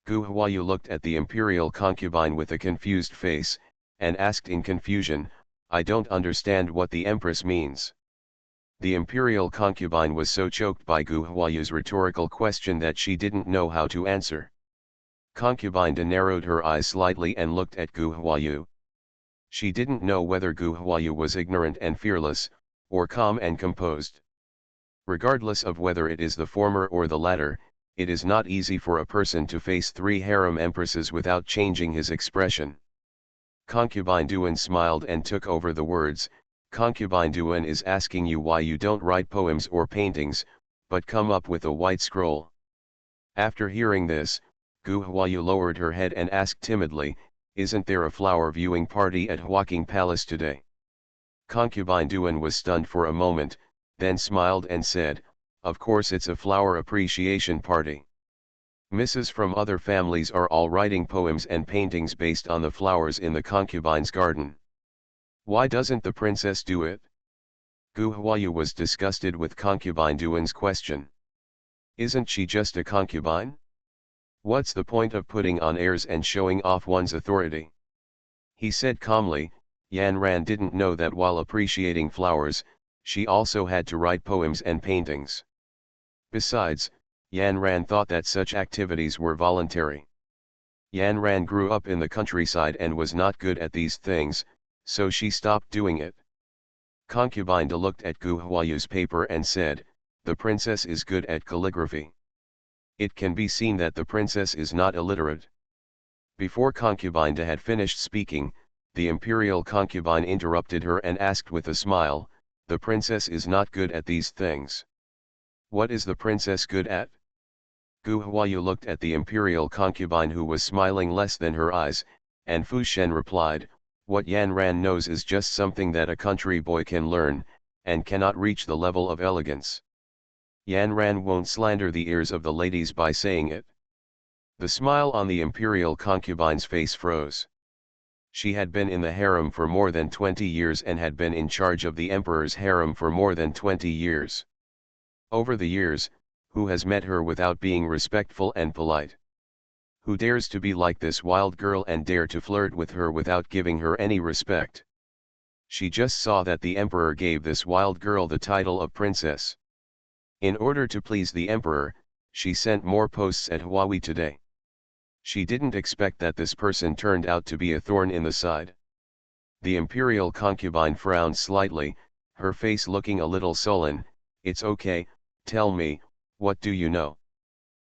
Gu Huayu looked at the imperial concubine with a confused face, and asked in confusion, I don't understand what the empress means. The imperial concubine was so choked by Gu Huayu's rhetorical question that she didn't know how to answer. Concubine narrowed her eyes slightly and looked at Gu Huayu. She didn't know whether Gu Huayu was ignorant and fearless, or calm and composed. Regardless of whether it is the former or the latter, it is not easy for a person to face 3 harem empresses without changing his expression. Concubine Duan smiled and took over the words, Concubine Duan is asking you why you don't write poems or paintings, but come up with a white scroll. After hearing this, Gu Huayu lowered her head and asked timidly, Isn't there a flower viewing party at Huaqing Palace today? Concubine Duan was stunned for a moment, then smiled and said, Of course it's a flower appreciation party. Misses from other families are all writing poems and paintings based on the flowers in the concubine's garden. Why doesn't the princess do it? Gu Huayu was disgusted with concubine Duan's question. Isn't she just a concubine? What's the point of putting on airs and showing off one's authority? He said calmly, Yan Ran didn't know that while appreciating flowers, she also had to write poems and paintings. Besides, Yan Ran thought that such activities were voluntary. Yan Ran grew up in the countryside and was not good at these things, so she stopped doing it. Concubine De looked at Gu Huayu's paper and said, The princess is good at calligraphy. It can be seen that the princess is not illiterate. Before Concubine De had finished speaking, the imperial concubine interrupted her and asked with a smile, The princess is not good at these things. What is the princess good at? Gu Huayu looked at the imperial concubine who was smiling less than her eyes, and Fu Shen replied, What Yan Ran knows is just something that a country boy can learn, and cannot reach the level of elegance. Yan Ran won't slander the ears of the ladies by saying it. The smile on the imperial concubine's face froze. She had been in the harem for more than 20 years and had been in charge of the emperor's harem for more than 20 years. Over the years, who has met her without being respectful and polite? Who dares to be like this wild girl and dare to flirt with her without giving her any respect? She just saw that the emperor gave this wild girl the title of princess. In order to please the emperor, she sent more posts at Huawei today. She didn't expect that this person turned out to be a thorn in the side. The imperial concubine frowned slightly, her face looking a little sullen. It's okay, tell me, what do you know?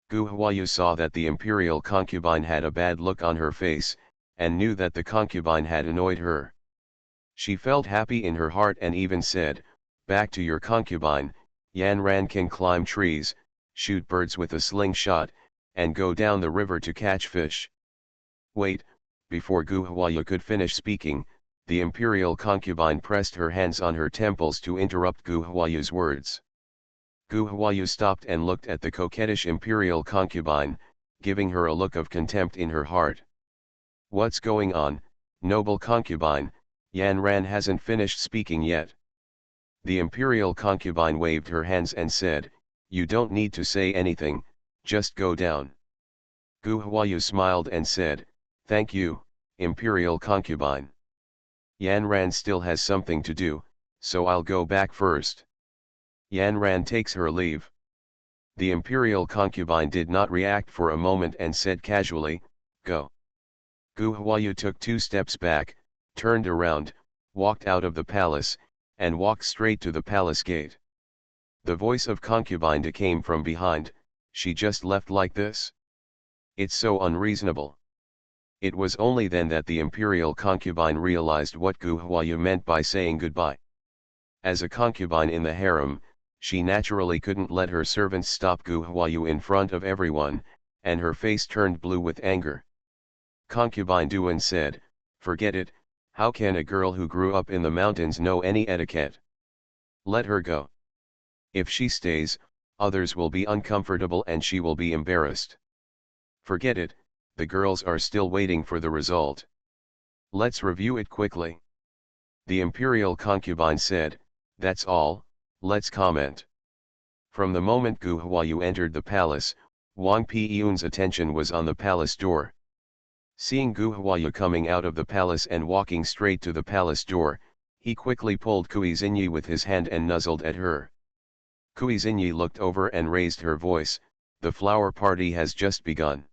Gu Huayu saw that the imperial concubine had a bad look on her face, and knew that the concubine had annoyed her. She felt happy in her heart and even said, Back to your concubine, Yan Ran can climb trees, shoot birds with a slingshot, and go down the river to catch fish. Wait, before Gu Huayu could finish speaking, the imperial concubine pressed her hands on her temples to interrupt Gu Huayu's words. Gu Huayu stopped and looked at the coquettish imperial concubine, giving her a look of contempt in her heart. What's going on, noble concubine? Yan Ran hasn't finished speaking yet. The imperial concubine waved her hands and said, You don't need to say anything, just go down. Gu Huayu smiled and said, Thank you, imperial concubine. Yan Ran still has something to do, so I'll go back first. Yan Ran takes her leave. The imperial concubine did not react for a moment and said casually, Go. Gu Huayu took 2 steps back, turned around, walked out of the palace, and walked straight to the palace gate. The voice of concubine came from behind, She just left like this? It's so unreasonable. It was only then that the imperial concubine realized what Gu Huayu meant by saying goodbye. As a concubine in the harem, she naturally couldn't let her servants stop Gu Huayu in front of everyone, and her face turned blue with anger. Concubine Duan said, Forget it, How can a girl who grew up in the mountains know any etiquette? Let her go. If she stays, others will be uncomfortable and she will be embarrassed. Forget it, the girls are still waiting for the result. Let's review it quickly. The imperial concubine said, "That's all, let's comment." From the moment Gu Huayu entered the palace, Wang Piyun's attention was on the palace door. Seeing Gu Huayu coming out of the palace and walking straight to the palace door, he quickly pulled Kui Xinyi with his hand and nuzzled at her. Kui Xinyi looked over and raised her voice, "The flower party has just begun."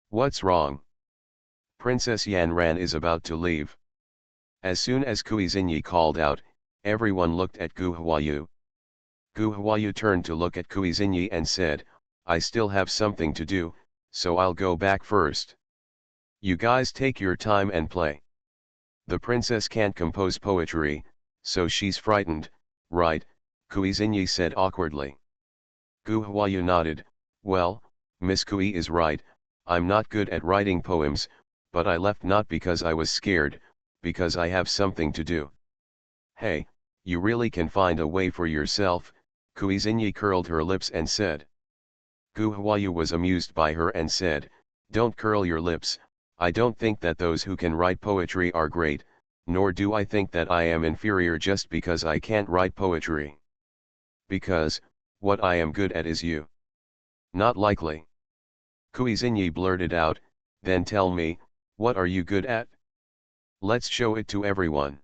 "What's wrong?" "Princess Yan Ran is about to leave." As soon as Kui Xinyi called out, everyone looked at Gu Huayu. Gu Huayu turned to look at Kui Xinyi and said, "I still have something to do, so I'll go back first. You guys take your time and play. The princess can't compose poetry, so she's frightened, right?" Kui Xinyi said awkwardly. Gu Huayu nodded, "Well, Miss Kui is right, I'm not good at writing poems, but I left not because I was scared, because I have something to do." "Hey, you really can find a way for yourself," Kui Xinyi curled her lips and said. Gu Huayu was amused by her and said, "Don't curl your lips, I don't think that those who can write poetry are great, nor do I think that I am inferior just because I can't write poetry. Because, what I am good at is you." "Not likely." Kui Xinyi blurted out, "Then tell me, what are you good at? Let's show it to everyone."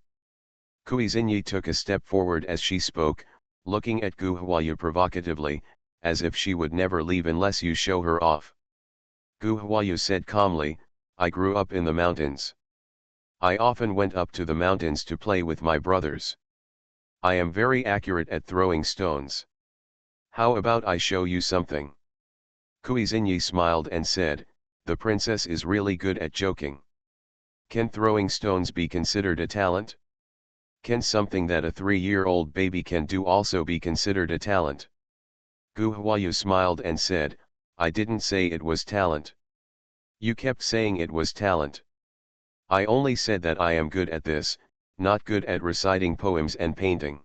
Kui Xinyi took a step forward as she spoke, looking at Gu Huayu provocatively, as if she would never leave unless you show her off. Gu Huayu said calmly, "I grew up in the mountains. I often went up to the mountains to play with my brothers. I am very accurate at throwing stones. How about I show you something?" Kui Xinyi smiled and said, "The princess is really good at joking. Can throwing stones be considered a talent? Can something that a 3-year-old baby can do also be considered a talent?" Gu Huayu smiled and said, "I didn't say it was talent. You kept saying it was talent. I only said that I am good at this, not good at reciting poems and painting.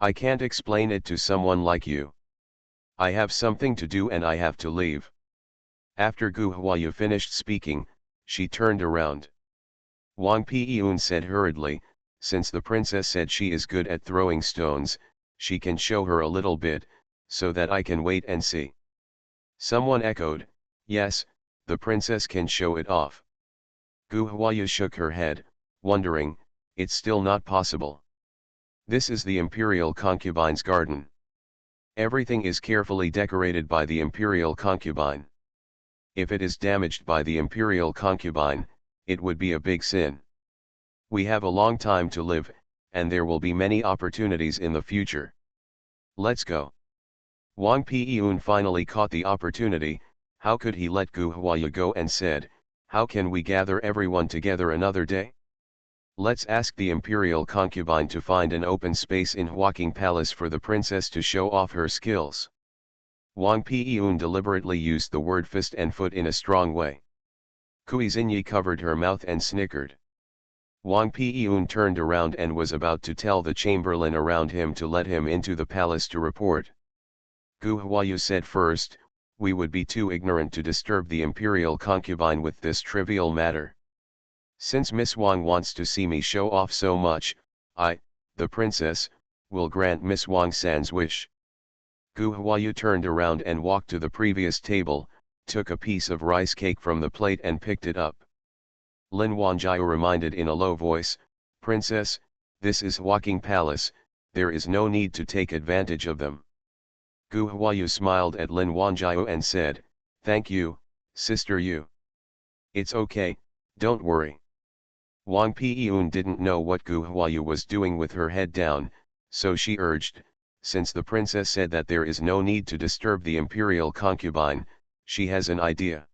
I can't explain it to someone like you. I have something to do and I have to leave." After Gu Huayu finished speaking, she turned around. Wang Piyun said hurriedly, "Since the princess said she is good at throwing stones, she can show her a little bit, so that I can wait and see." Someone echoed, "Yes, the princess can show it off." Gu Huayu shook her head, wondering, "It's still not possible. This is the imperial concubine's garden. Everything is carefully decorated by the imperial concubine. If it is damaged by the imperial concubine, it would be a big sin. We have a long time to live, and there will be many opportunities in the future. Let's go." Wang Piyun finally caught the opportunity. How could he let Gu Huayu go, and said, "How can we gather everyone together another day? Let's ask the imperial concubine to find an open space in Huaking Palace for the princess to show off her skills." Wang Piyun deliberately used the word fist and foot in a strong way. Kui Xinyi covered her mouth and snickered. Wang Piyun turned around and was about to tell the chamberlain around him to let him into the palace to report. Gu Huayu said first, "We would be too ignorant to disturb the imperial concubine with this trivial matter. Since Miss Wang wants to see me show off so much, I, the princess, will grant Miss Wang-san's wish." Gu Huayu turned around and walked to the previous table, took a piece of rice cake from the plate and picked it up. Lin Wanjiao reminded in a low voice, "Princess, this is Huaking Palace, there is no need to take advantage of them." Gu Huayu smiled at Lin Wanjiao and said, "Thank you, sister Yu. It's okay, don't worry." Wang Piyun didn't know what Gu Huayu was doing with her head down, so she urged, "Since the princess said that there is no need to disturb the imperial concubine, she has an idea.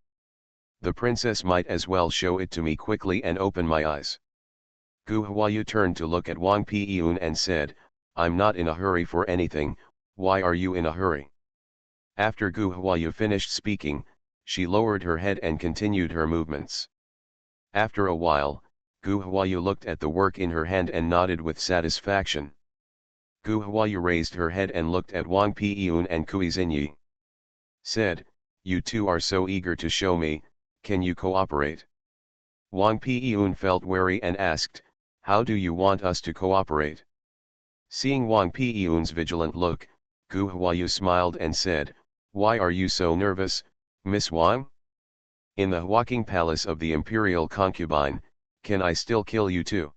The princess might as well show it to me quickly and open my eyes." Gu Huayu turned to look at Wang Piyun and said, "I'm not in a hurry for anything, why are you in a hurry?" After Gu Huayu finished speaking, she lowered her head and continued her movements. After a while, Gu Huayu looked at the work in her hand and nodded with satisfaction. Gu Huayu raised her head and looked at Wang Piyun and Kui Xinyi. Said, "You two are so eager to show me, can you cooperate?" Wang Piyun felt wary and asked, "How do you want us to cooperate?" Seeing Wang Piyun's vigilant look, Gu Huayu smiled and said, "Why are you so nervous, Miss Wang? In the walking palace of the imperial concubine, can I still kill you too?"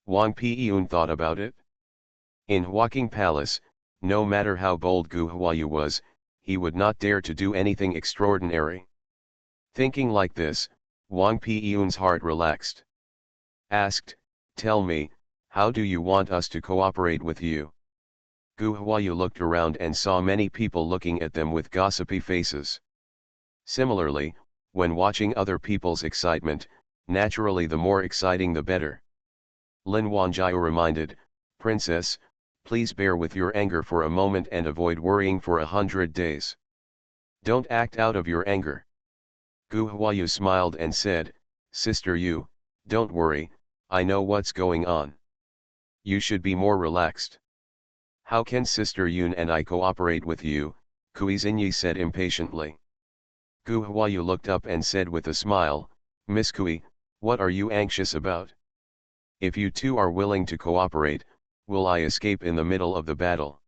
Wang Piyun thought about it. In walking palace, no matter how bold Gu Huayu was, he would not dare to do anything extraordinary. Thinking like this, Wang Piyun's heart relaxed. Asked, "Tell me, how do you want us to cooperate with you?" Gu Huayu looked around and saw many people looking at them with gossipy faces. Similarly, when watching other people's excitement, naturally the more exciting the better. Lin Wanjiao reminded, "Princess, please bear with your anger for a moment and avoid worrying for 100 days. Don't act out of your anger." Gu Huayu smiled and said, "Sister Yu, don't worry, I know what's going on. You should be more relaxed." "How can Sister Yun and I cooperate with you?" Kui Xinyi said impatiently. Gu Huayu looked up and said with a smile, "Miss Kui, what are you anxious about? If you two are willing to cooperate, will I escape in the middle of the battle?"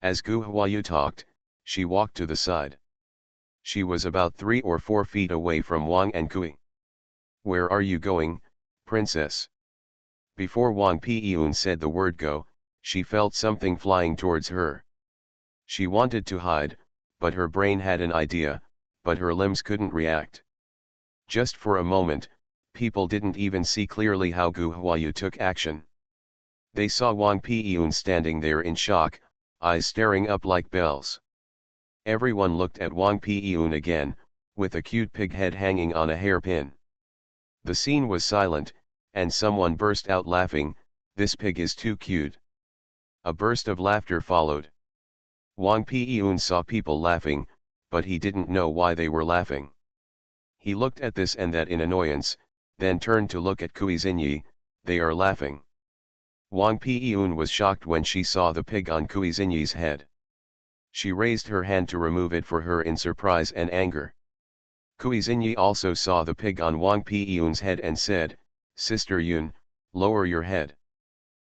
As Gu Huayu talked, she walked to the side. She was about 3 or 4 feet away from Wang and Kui. "Where are you going, princess?" Before Wang Piyun said the word go, she felt something flying towards her. She wanted to hide, but her brain had an idea, but her limbs couldn't react. Just for a moment, people didn't even see clearly how Gu Huayu took action. They saw Wang Piyun standing there in shock, eyes staring up like bells. Everyone looked at Wang Piyun again, with a cute pig head hanging on a hairpin. The scene was silent, and someone burst out laughing, "This pig is too cute." A burst of laughter followed. Wang Piyun saw people laughing, but he didn't know why they were laughing. He looked at this and that in annoyance, then turned to look at Kui Xinyi. "They are laughing." Wang Piyun was shocked when she saw the pig on Kui Xinyi's head. She raised her hand to remove it for her in surprise and anger. Kui Xinyi also saw the pig on Wang Piyun's head and said, "Sister Yun, lower your head."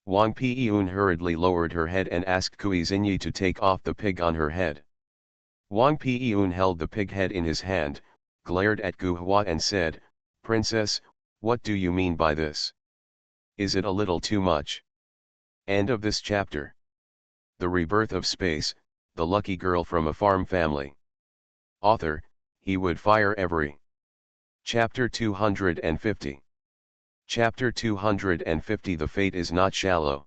Wang Piyun hurriedly lowered her head and asked Kui Xinyi to take off the pig on her head. Wang Piyun held the pig head in his hand, glared at Gu Hua and said, "Princess, what do you mean by this? Is it a little too much?" End of this chapter. The Rebirth of Space, the lucky girl from a farm family. Author, he would fire every. Chapter 250. Chapter 250. The fate is not shallow.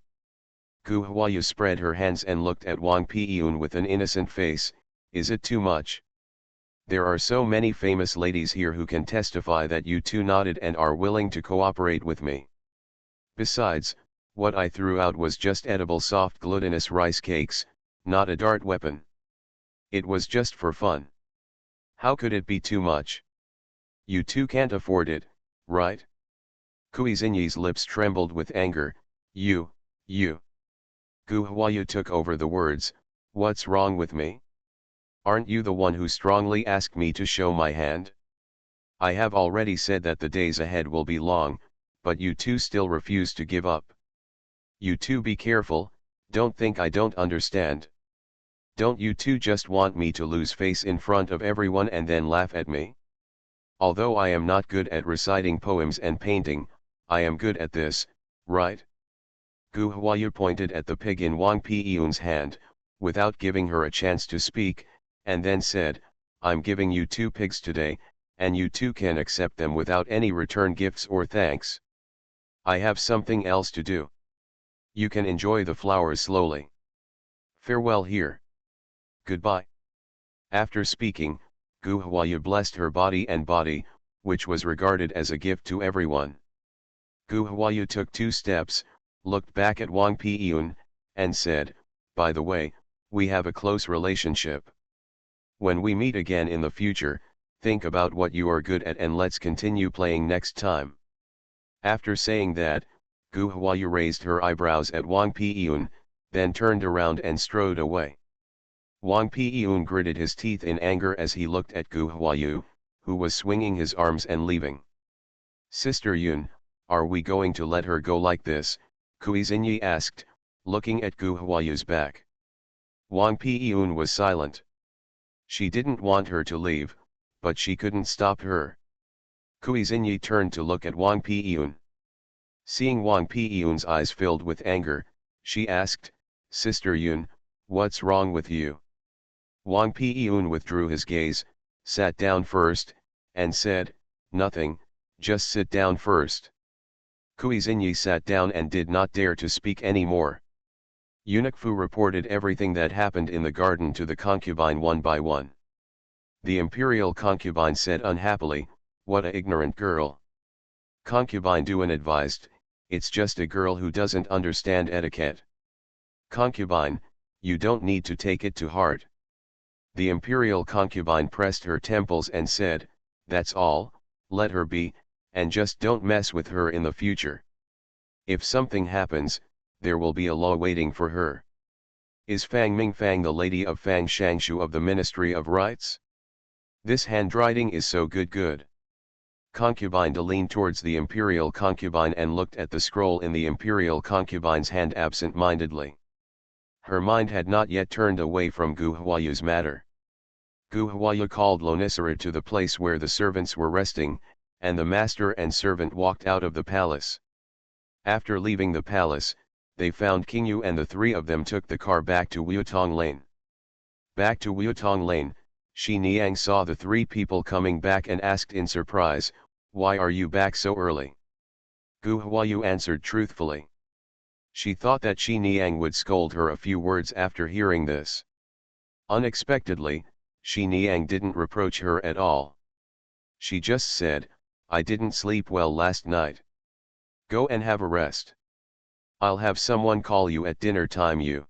Gu Huayu spread her hands and looked at Wang Piyun with an innocent face. "Is it too much? There are so many famous ladies here who can testify that you two nodded and are willing to cooperate with me. Besides, what I threw out was just edible soft glutinous rice cakes, not a dart weapon. It was just for fun. How could it be too much? You two can't afford it, right?" Kui Xinyi's lips trembled with anger. You. Gu Huayu took over the words, "What's wrong with me? Aren't you the one who strongly asked me to show my hand? I have already said that the days ahead will be long, but you two still refuse to give up. You two be careful, don't think I don't understand. Don't you two just want me to lose face in front of everyone and then laugh at me? Although I am not good at reciting poems and painting, I am good at this, right?" Gu Huayu pointed at the pig in Wang Piyun's hand, without giving her a chance to speak, and then said, "I'm giving you 2 pigs today, and you two can accept them without any return gifts or thanks. I have something else to do. You can enjoy the flowers slowly. Farewell here. Goodbye." After speaking, Gu Huayu blessed her body and body, which was regarded as a gift to everyone. Gu Huayu took 2 steps, looked back at Wang Piyun, and said, "By the way, we have a close relationship. When we meet again in the future, think about what you are good at and let's continue playing next time." After saying that, Gu Huayu raised her eyebrows at Wang Piyun, then turned around and strode away. Wang Piyun gritted his teeth in anger as he looked at Gu Huayu, who was swinging his arms and leaving. Sister Yun, are we going to let her go like this? Kui Xinyi asked, looking at Gu Huayu's back. Wang Piyun was silent. She didn't want her to leave, but she couldn't stop her. Kui Xinyi turned to look at Wang Piyun. Seeing Wang Piyun's eyes filled with anger, she asked, Sister Yun, what's wrong with you? Wang Piyun withdrew his gaze, sat down first, and said, nothing, just sit down first. Kui Xinyi sat down and did not dare to speak any more. Eunuch Fu reported everything that happened in the garden to the concubine one by one. The imperial concubine said unhappily, what a ignorant girl. Concubine Duan advised, it's just a girl who doesn't understand etiquette. Concubine, you don't need to take it to heart. The imperial concubine pressed her temples and said, that's all, let her be, and just don't mess with her in the future. If something happens, there will be a law waiting for her. Is Fang Mingfang the lady of Fang Shangshu of the Ministry of Rights? This handwriting is so good. Concubine leaned towards the imperial concubine and looked at the scroll in the imperial concubine's hand absent-mindedly. Her mind had not yet turned away from Gu Huayu's matter. Gu Huayu called Lonisara to the place where the servants were resting, and the master and servant walked out of the palace. After leaving the palace, they found King Yu and the three of them took the car back to Wutong Lane. Back to Wutong Lane, Shi Niang saw the three people coming back and asked in surprise, why are you back so early? Gu Huayu answered truthfully. She thought that Shi Niang would scold her a few words after hearing this. Unexpectedly, Shi Niang didn't reproach her at all. She just said, I didn't sleep well last night. Go and have a rest. I'll have someone call you at dinner time. Gu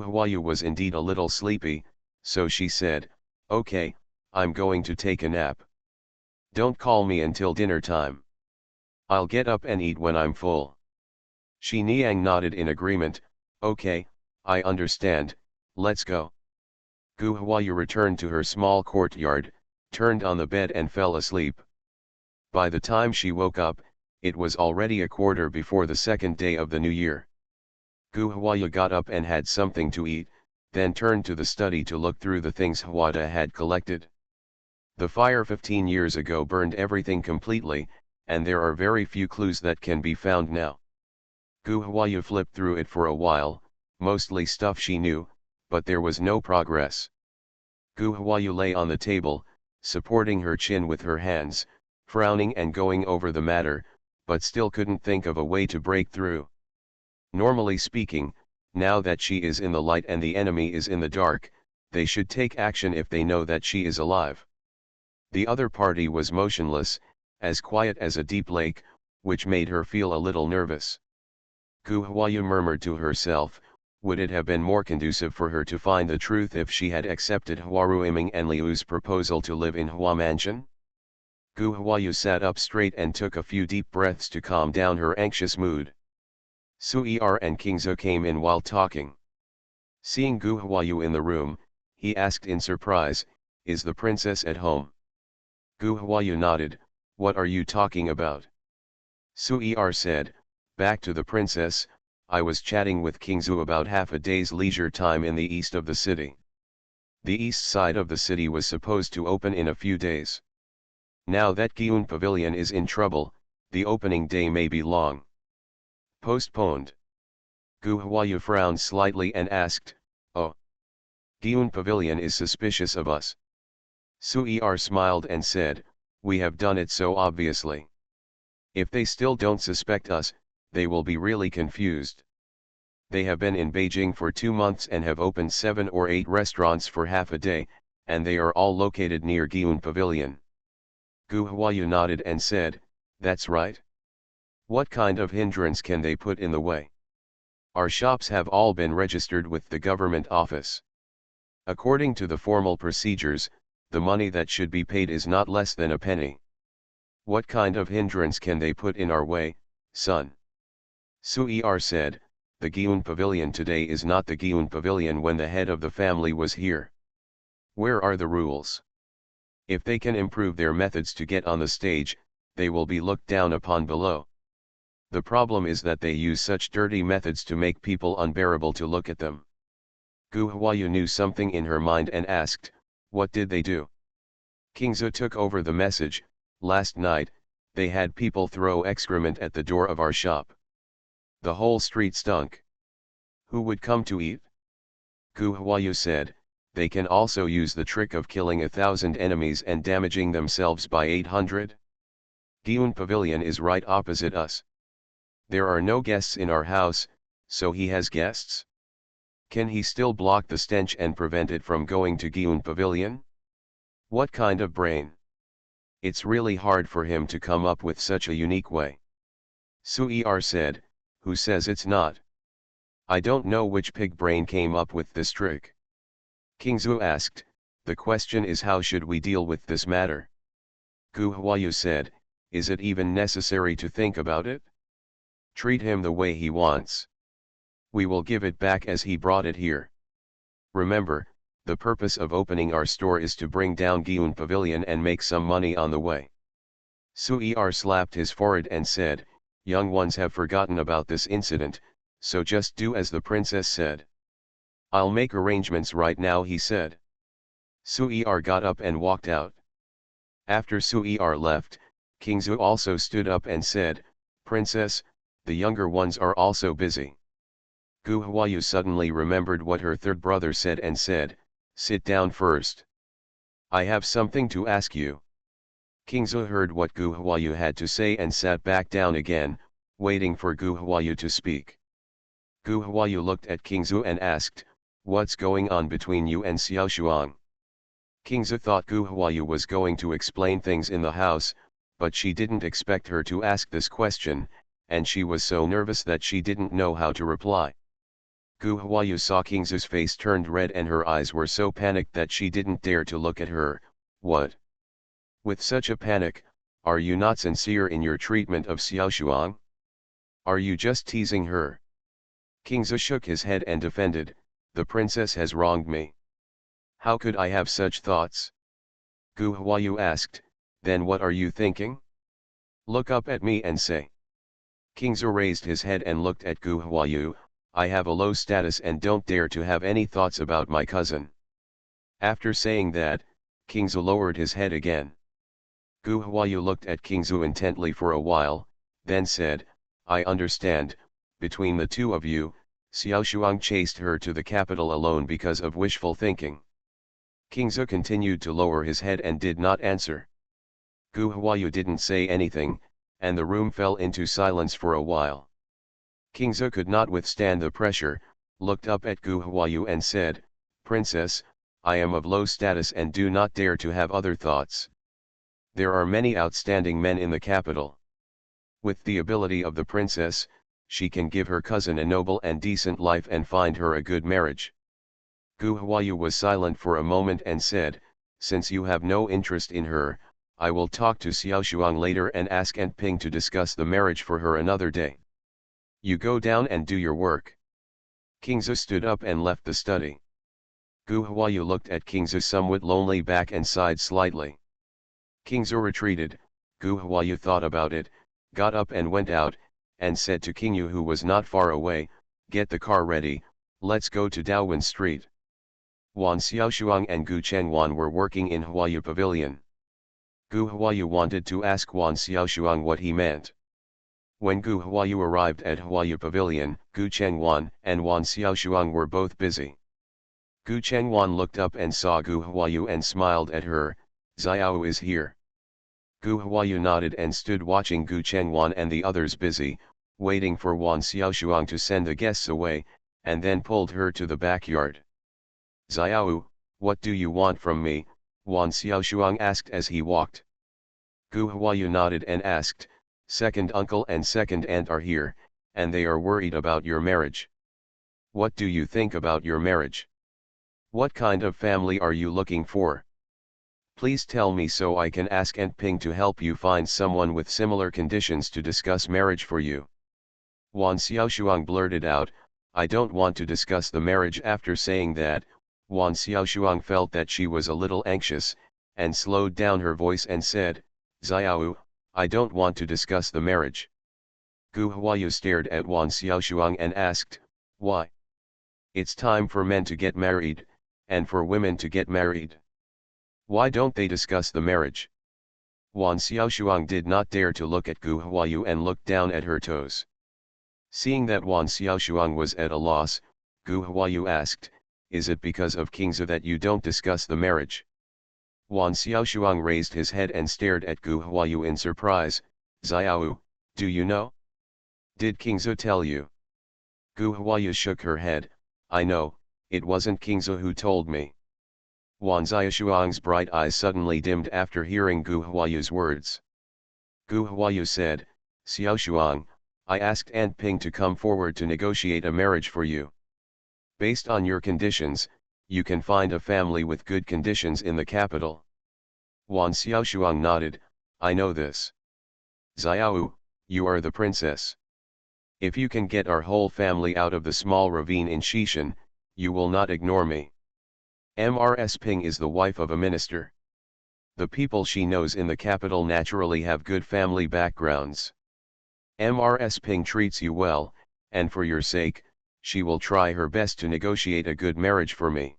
Huayu was indeed a little sleepy, so she said, okay, I'm going to take a nap. Don't call me until dinner time. I'll get up and eat when I'm full. Shi Niang nodded in agreement, okay, I understand, let's go. Gu Huayu returned to her small courtyard, turned on the bed and fell asleep. By the time she woke up, it was already a quarter before the second day of the new year. Gu Huayu got up and had something to eat, then turned to the study to look through the things Huada had collected. The fire 15 years ago burned everything completely, and there are very few clues that can be found now. Gu Huayu flipped through it for a while, mostly stuff she knew, but there was no progress. Gu Huayu lay on the table, supporting her chin with her hands, frowning and going over the matter, but still couldn't think of a way to break through. Normally speaking, now that she is in the light and the enemy is in the dark, they should take action if they know that she is alive. The other party was motionless, as quiet as a deep lake, which made her feel a little nervous. Gu Huayu murmured to herself, would it have been more conducive for her to find the truth if she had accepted Huaru Yiming and Liu's proposal to live in Hua Mansion? Gu Huayu sat up straight and took a few deep breaths to calm down her anxious mood. Sui Er and King Zhou came in while talking. Seeing Gu Huayu in the room, he asked in surprise, is the princess at home? Gu Huayu nodded, what are you talking about? Sui Er said, back to the princess, I was chatting with King Zhou about half a day's leisure time in the east of the city. The east side of the city was supposed to open in a few days. Now that Giyun Pavilion is in trouble, the opening day may be long postponed. Gu Huayu frowned slightly and asked, oh. Giyun Pavilion is suspicious of us. Sui Er smiled and said, we have done it so obviously. If they still don't suspect us, they will be really confused. They have been in Beijing for 2 months and have opened 7 or 8 restaurants for half a day, and they are all located near Giyun Pavilion. Gu Huayu nodded and said, that's right. What kind of hindrance can they put in the way? Our shops have all been registered with the government office. According to the formal procedures, the money that should be paid is not less than a penny. What kind of hindrance can they put in our way, son? Su'er said, the Giun Pavilion today is not the Giun Pavilion when the head of the family was here. Where are the rules? If they can improve their methods to get on the stage, they will be looked down upon below. The problem is that they use such dirty methods to make people unbearable to look at them. Gu Huayu knew something in her mind and asked, what did they do? King Zhu took over the message. Last night, they had people throw excrement at the door of our shop. The whole street stunk. Who would come to eat? Gu Huayu said, they can also use the trick of killing 1,000 enemies and damaging themselves by 800. Giun Pavilion is right opposite us. There are no guests in our house, so he has guests. Can he still block the stench and prevent it from going to Giun Pavilion? What kind of brain? It's really hard for him to come up with such a unique way. Su'er said, who says it's not? I don't know which pig brain came up with this trick. King Zhu asked, the question is how should we deal with this matter? Gu Huayu said, is it even necessary to think about it? Treat him the way he wants. We will give it back as he brought it here. Remember, the purpose of opening our store is to bring down Giun Pavilion and make some money on the way. Su'er slapped his forehead and said, young ones have forgotten about this incident, so just do as the princess said. I'll make arrangements right now, he said. Su'er got up and walked out. After Su'er left, King Zhu also stood up and said, Princess, the younger ones are also busy. Gu Huayu suddenly remembered what her third brother said and said, sit down first. I have something to ask you. King Zhu heard what Gu Huayu had to say and sat back down again, waiting for Gu Huayu to speak. Gu Huayu looked at King Zhu and asked, what's going on between you and Xiao Shuang? King Zhu thought Gu Huayu was going to explain things in the house, but she didn't expect her to ask this question, and she was so nervous that she didn't know how to reply. Gu Huayu saw King Zhu's face turned red and her eyes were so panicked that she didn't dare to look at her. What? With such a panic, are you not sincere in your treatment of Xiao Shuang? Are you just teasing her? King Zhu shook his head and defended, the princess has wronged me. How could I have such thoughts? Gu Huayu asked, then what are you thinking? Look up at me and say. King Zhu raised his head and looked at Gu Huayu, I have a low status and don't dare to have any thoughts about my cousin. After saying that, King Zhu lowered his head again. Gu Huayu looked at King Zhu intently for a while, then said, I understand, between the two of you, Xiao Shuang chased her to the capital alone because of wishful thinking. King Zhu continued to lower his head and did not answer. Gu Huayu didn't say anything, and the room fell into silence for a while. King Zhu could not withstand the pressure, looked up at Gu Huayu and said, Princess, I am of low status and do not dare to have other thoughts. There are many outstanding men in the capital. With the ability of the princess, she can give her cousin a noble and decent life and find her a good marriage. Gu Huayu was silent for a moment and said, since you have no interest in her, I will talk to Xiao Shuang later and ask Aunt Ping to discuss the marriage for her another day. You go down and do your work. King Zhu stood up and left the study. Gu Huayu looked at King Zhu somewhat lonely back and sighed slightly. King Zhu retreated. Gu Huayu thought about it, got up and went out, and said to King Yu who was not far away, get the car ready, let's go to Daowen Street. Wan Xiaoshuang and Gu Chengwan were working in Huayu Pavilion. Gu Huayu wanted to ask Wan Xiaoshuang what he meant. When Gu Huayu arrived at Huayu Pavilion, Gu Chengwan and Wan Xiaoshuang were both busy. Gu Chengwan looked up and saw Gu Huayu and smiled at her, Xiao is here. Gu Huayu nodded and stood watching Gu Chengwan and the others busy, waiting for Wan Xiaoshuang to send the guests away, and then pulled her to the backyard. Xiao, what do you want from me? Wan Xiaoshuang asked as he walked. Gu Huayu nodded and asked, second uncle and second aunt are here, and they are worried about your marriage. What do you think about your marriage? What kind of family are you looking for? Please tell me so I can ask Aunt Ping to help you find someone with similar conditions to discuss marriage for you. Wan Xiaoshuang blurted out, I don't want to discuss the marriage. After saying that, Wan Xiaoshuang felt that she was a little anxious, and slowed down her voice and said, Xiao, I don't want to discuss the marriage. Gu Huayu stared at Wan Xiaoshuang and asked, why? It's time for men to get married, and for women to get married. Why don't they discuss the marriage? Wan Xiaoshuang did not dare to look at Gu Huayu and looked down at her toes. Seeing that Wan Xiaoshuang was at a loss, Gu Huayu asked, is it because of Qingzu that you don't discuss the marriage? Wan Xiaoshuang raised his head and stared at Gu Huayu in surprise. Xiao, do you know? Did Qingzu tell you? Gu Huayu shook her head. I know, it wasn't Qingzu who told me. Wan Xiaoshuang's bright eyes suddenly dimmed after hearing Gu Huayu's words. Gu Huayu said, Xiaoshuang, I asked Aunt Ping to come forward to negotiate a marriage for you. Based on your conditions, you can find a family with good conditions in the capital. Wan Xiaoshuang nodded, I know this. Xiao, you are the princess. If you can get our whole family out of the small ravine in Shishan, you will not ignore me. Mrs. Ping is the wife of a minister. The people she knows in the capital naturally have good family backgrounds. Mrs. Ping treats you well, and for your sake, she will try her best to negotiate a good marriage for me.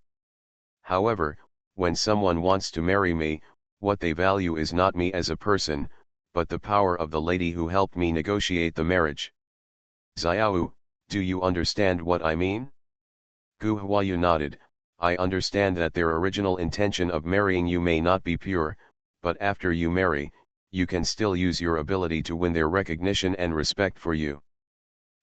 However, when someone wants to marry me, what they value is not me as a person, but the power of the lady who helped me negotiate the marriage. Xiao, do you understand what I mean? Gu Huayu nodded, I understand that their original intention of marrying you may not be pure, but after you marry, you can still use your ability to win their recognition and respect for you.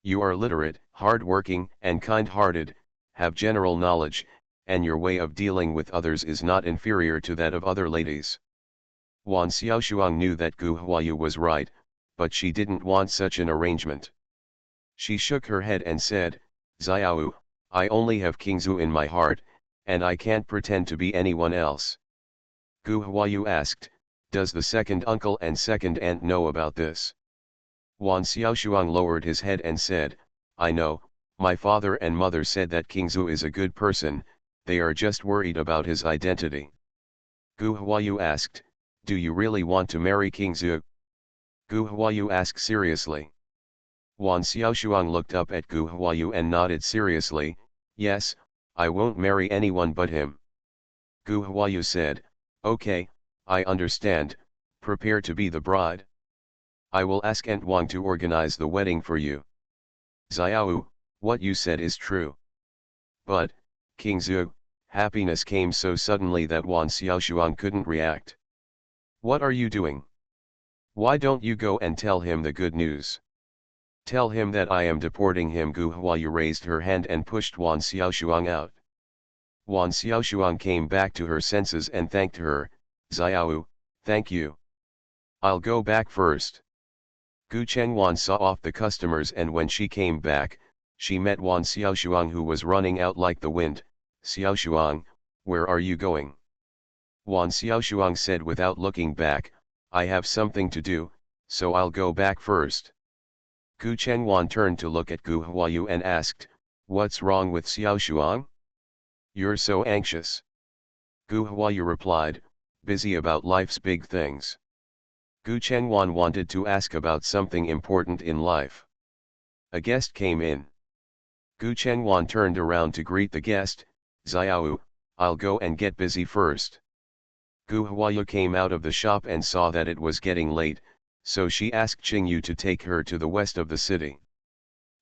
You are literate, hard-working, and kind-hearted, have general knowledge, and your way of dealing with others is not inferior to that of other ladies. Wan Xiaoshuang knew that Gu Huayu was right, but she didn't want such an arrangement. She shook her head and said, Xiao, I only have Qingzu in my heart, and I can't pretend to be anyone else. Gu Huayu asked, does the second uncle and second aunt know about this? Wan Xiaoshuang lowered his head and said, I know, my father and mother said that Qingzu is a good person, they are just worried about his identity. Gu Huayu asked, do you really want to marry Qingzu? Gu Huayu asked seriously. Wan Xiaoshuang looked up at Gu Huayu and nodded seriously, yes, I won't marry anyone but him. Gu Huayu said, okay, I understand, prepare to be the bride. I will ask Aunt Wang to organize the wedding for you. Xiao, what you said is true. But, Qingzu, happiness came so suddenly that Wan Xiaoshuang couldn't react. What are you doing? Why don't you go and tell him the good news? Tell him that I am deporting him. Gu Huayu raised her hand and pushed Wan Xiaoshuang out. Wan Xiaoshuang came back to her senses and thanked her, Xiao, thank you. I'll go back first. Gu Chengwan saw off the customers, and when she came back, she met Wan Xiaoshuang, who was running out like the wind. Xiaoshuang, where are you going? Wan Xiaoshuang said without looking back, I have something to do, so I'll go back first. Gu Chengwan turned to look at Gu Huayu and asked, what's wrong with Xiaoshuang? You're so anxious. Gu Huayu replied, busy about life's big things. Gu Chengwan wanted to ask about something important in life. A guest came in. Gu Chengwan turned around to greet the guest, Xiao, I'll go and get busy first. Gu Huayu came out of the shop and saw that it was getting late, so she asked Qingyu to take her to the west of the city.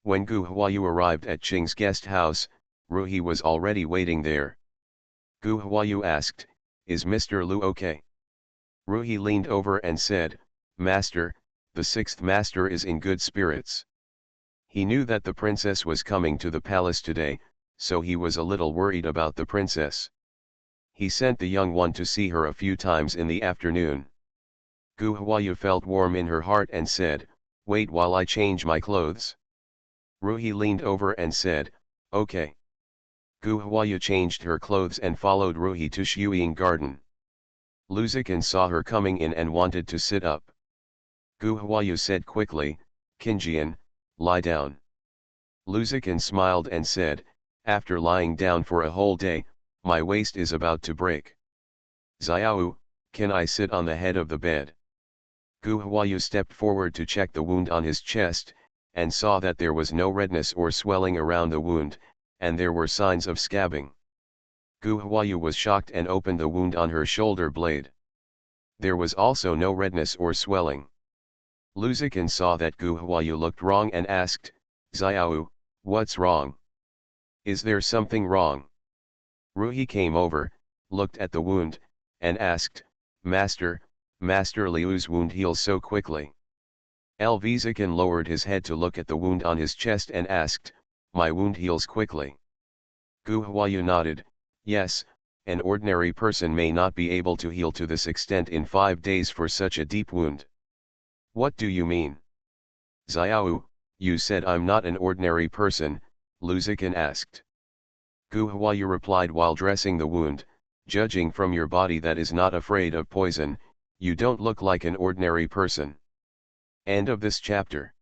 When Gu Huayu arrived at Qing's guest house, Ruhi was already waiting there. Gu Huayu asked, is Mr. Lu okay? Ruhi leaned over and said, Master, the sixth master is in good spirits. He knew that the princess was coming to the palace today, so he was a little worried about the princess. He sent the young one to see her a few times in the afternoon. Gu Huayu felt warm in her heart and said, wait while I change my clothes. Ruhi leaned over and said, okay. Gu Huayu changed her clothes and followed Ruhi to Shuiying garden. Luzikan saw her coming in and wanted to sit up. Gu Huayu said quickly, Qingjian, lie down. Luzikan smiled and said, after lying down for a whole day, my waist is about to break. Xiao, can I sit on the head of the bed? Gu Huayu stepped forward to check the wound on his chest, and saw that there was no redness or swelling around the wound, and there were signs of scabbing. Gu Huayu was shocked and opened the wound on her shoulder blade. There was also no redness or swelling. Luzikan saw that Gu Huayu looked wrong and asked, Xiao, what's wrong? Is there something wrong? Ruhi came over, looked at the wound, and asked, Master Liu's wound heals so quickly. Luzikan lowered his head to look at the wound on his chest and asked, my wound heals quickly. Gu Huayu nodded, yes, an ordinary person may not be able to heal to this extent in 5 days for such a deep wound. What do you mean? Xiao, you said I'm not an ordinary person, Luzikan asked. Gu Huayu replied while dressing the wound, judging from your body that is not afraid of poison, you don't look like an ordinary person. End of this chapter.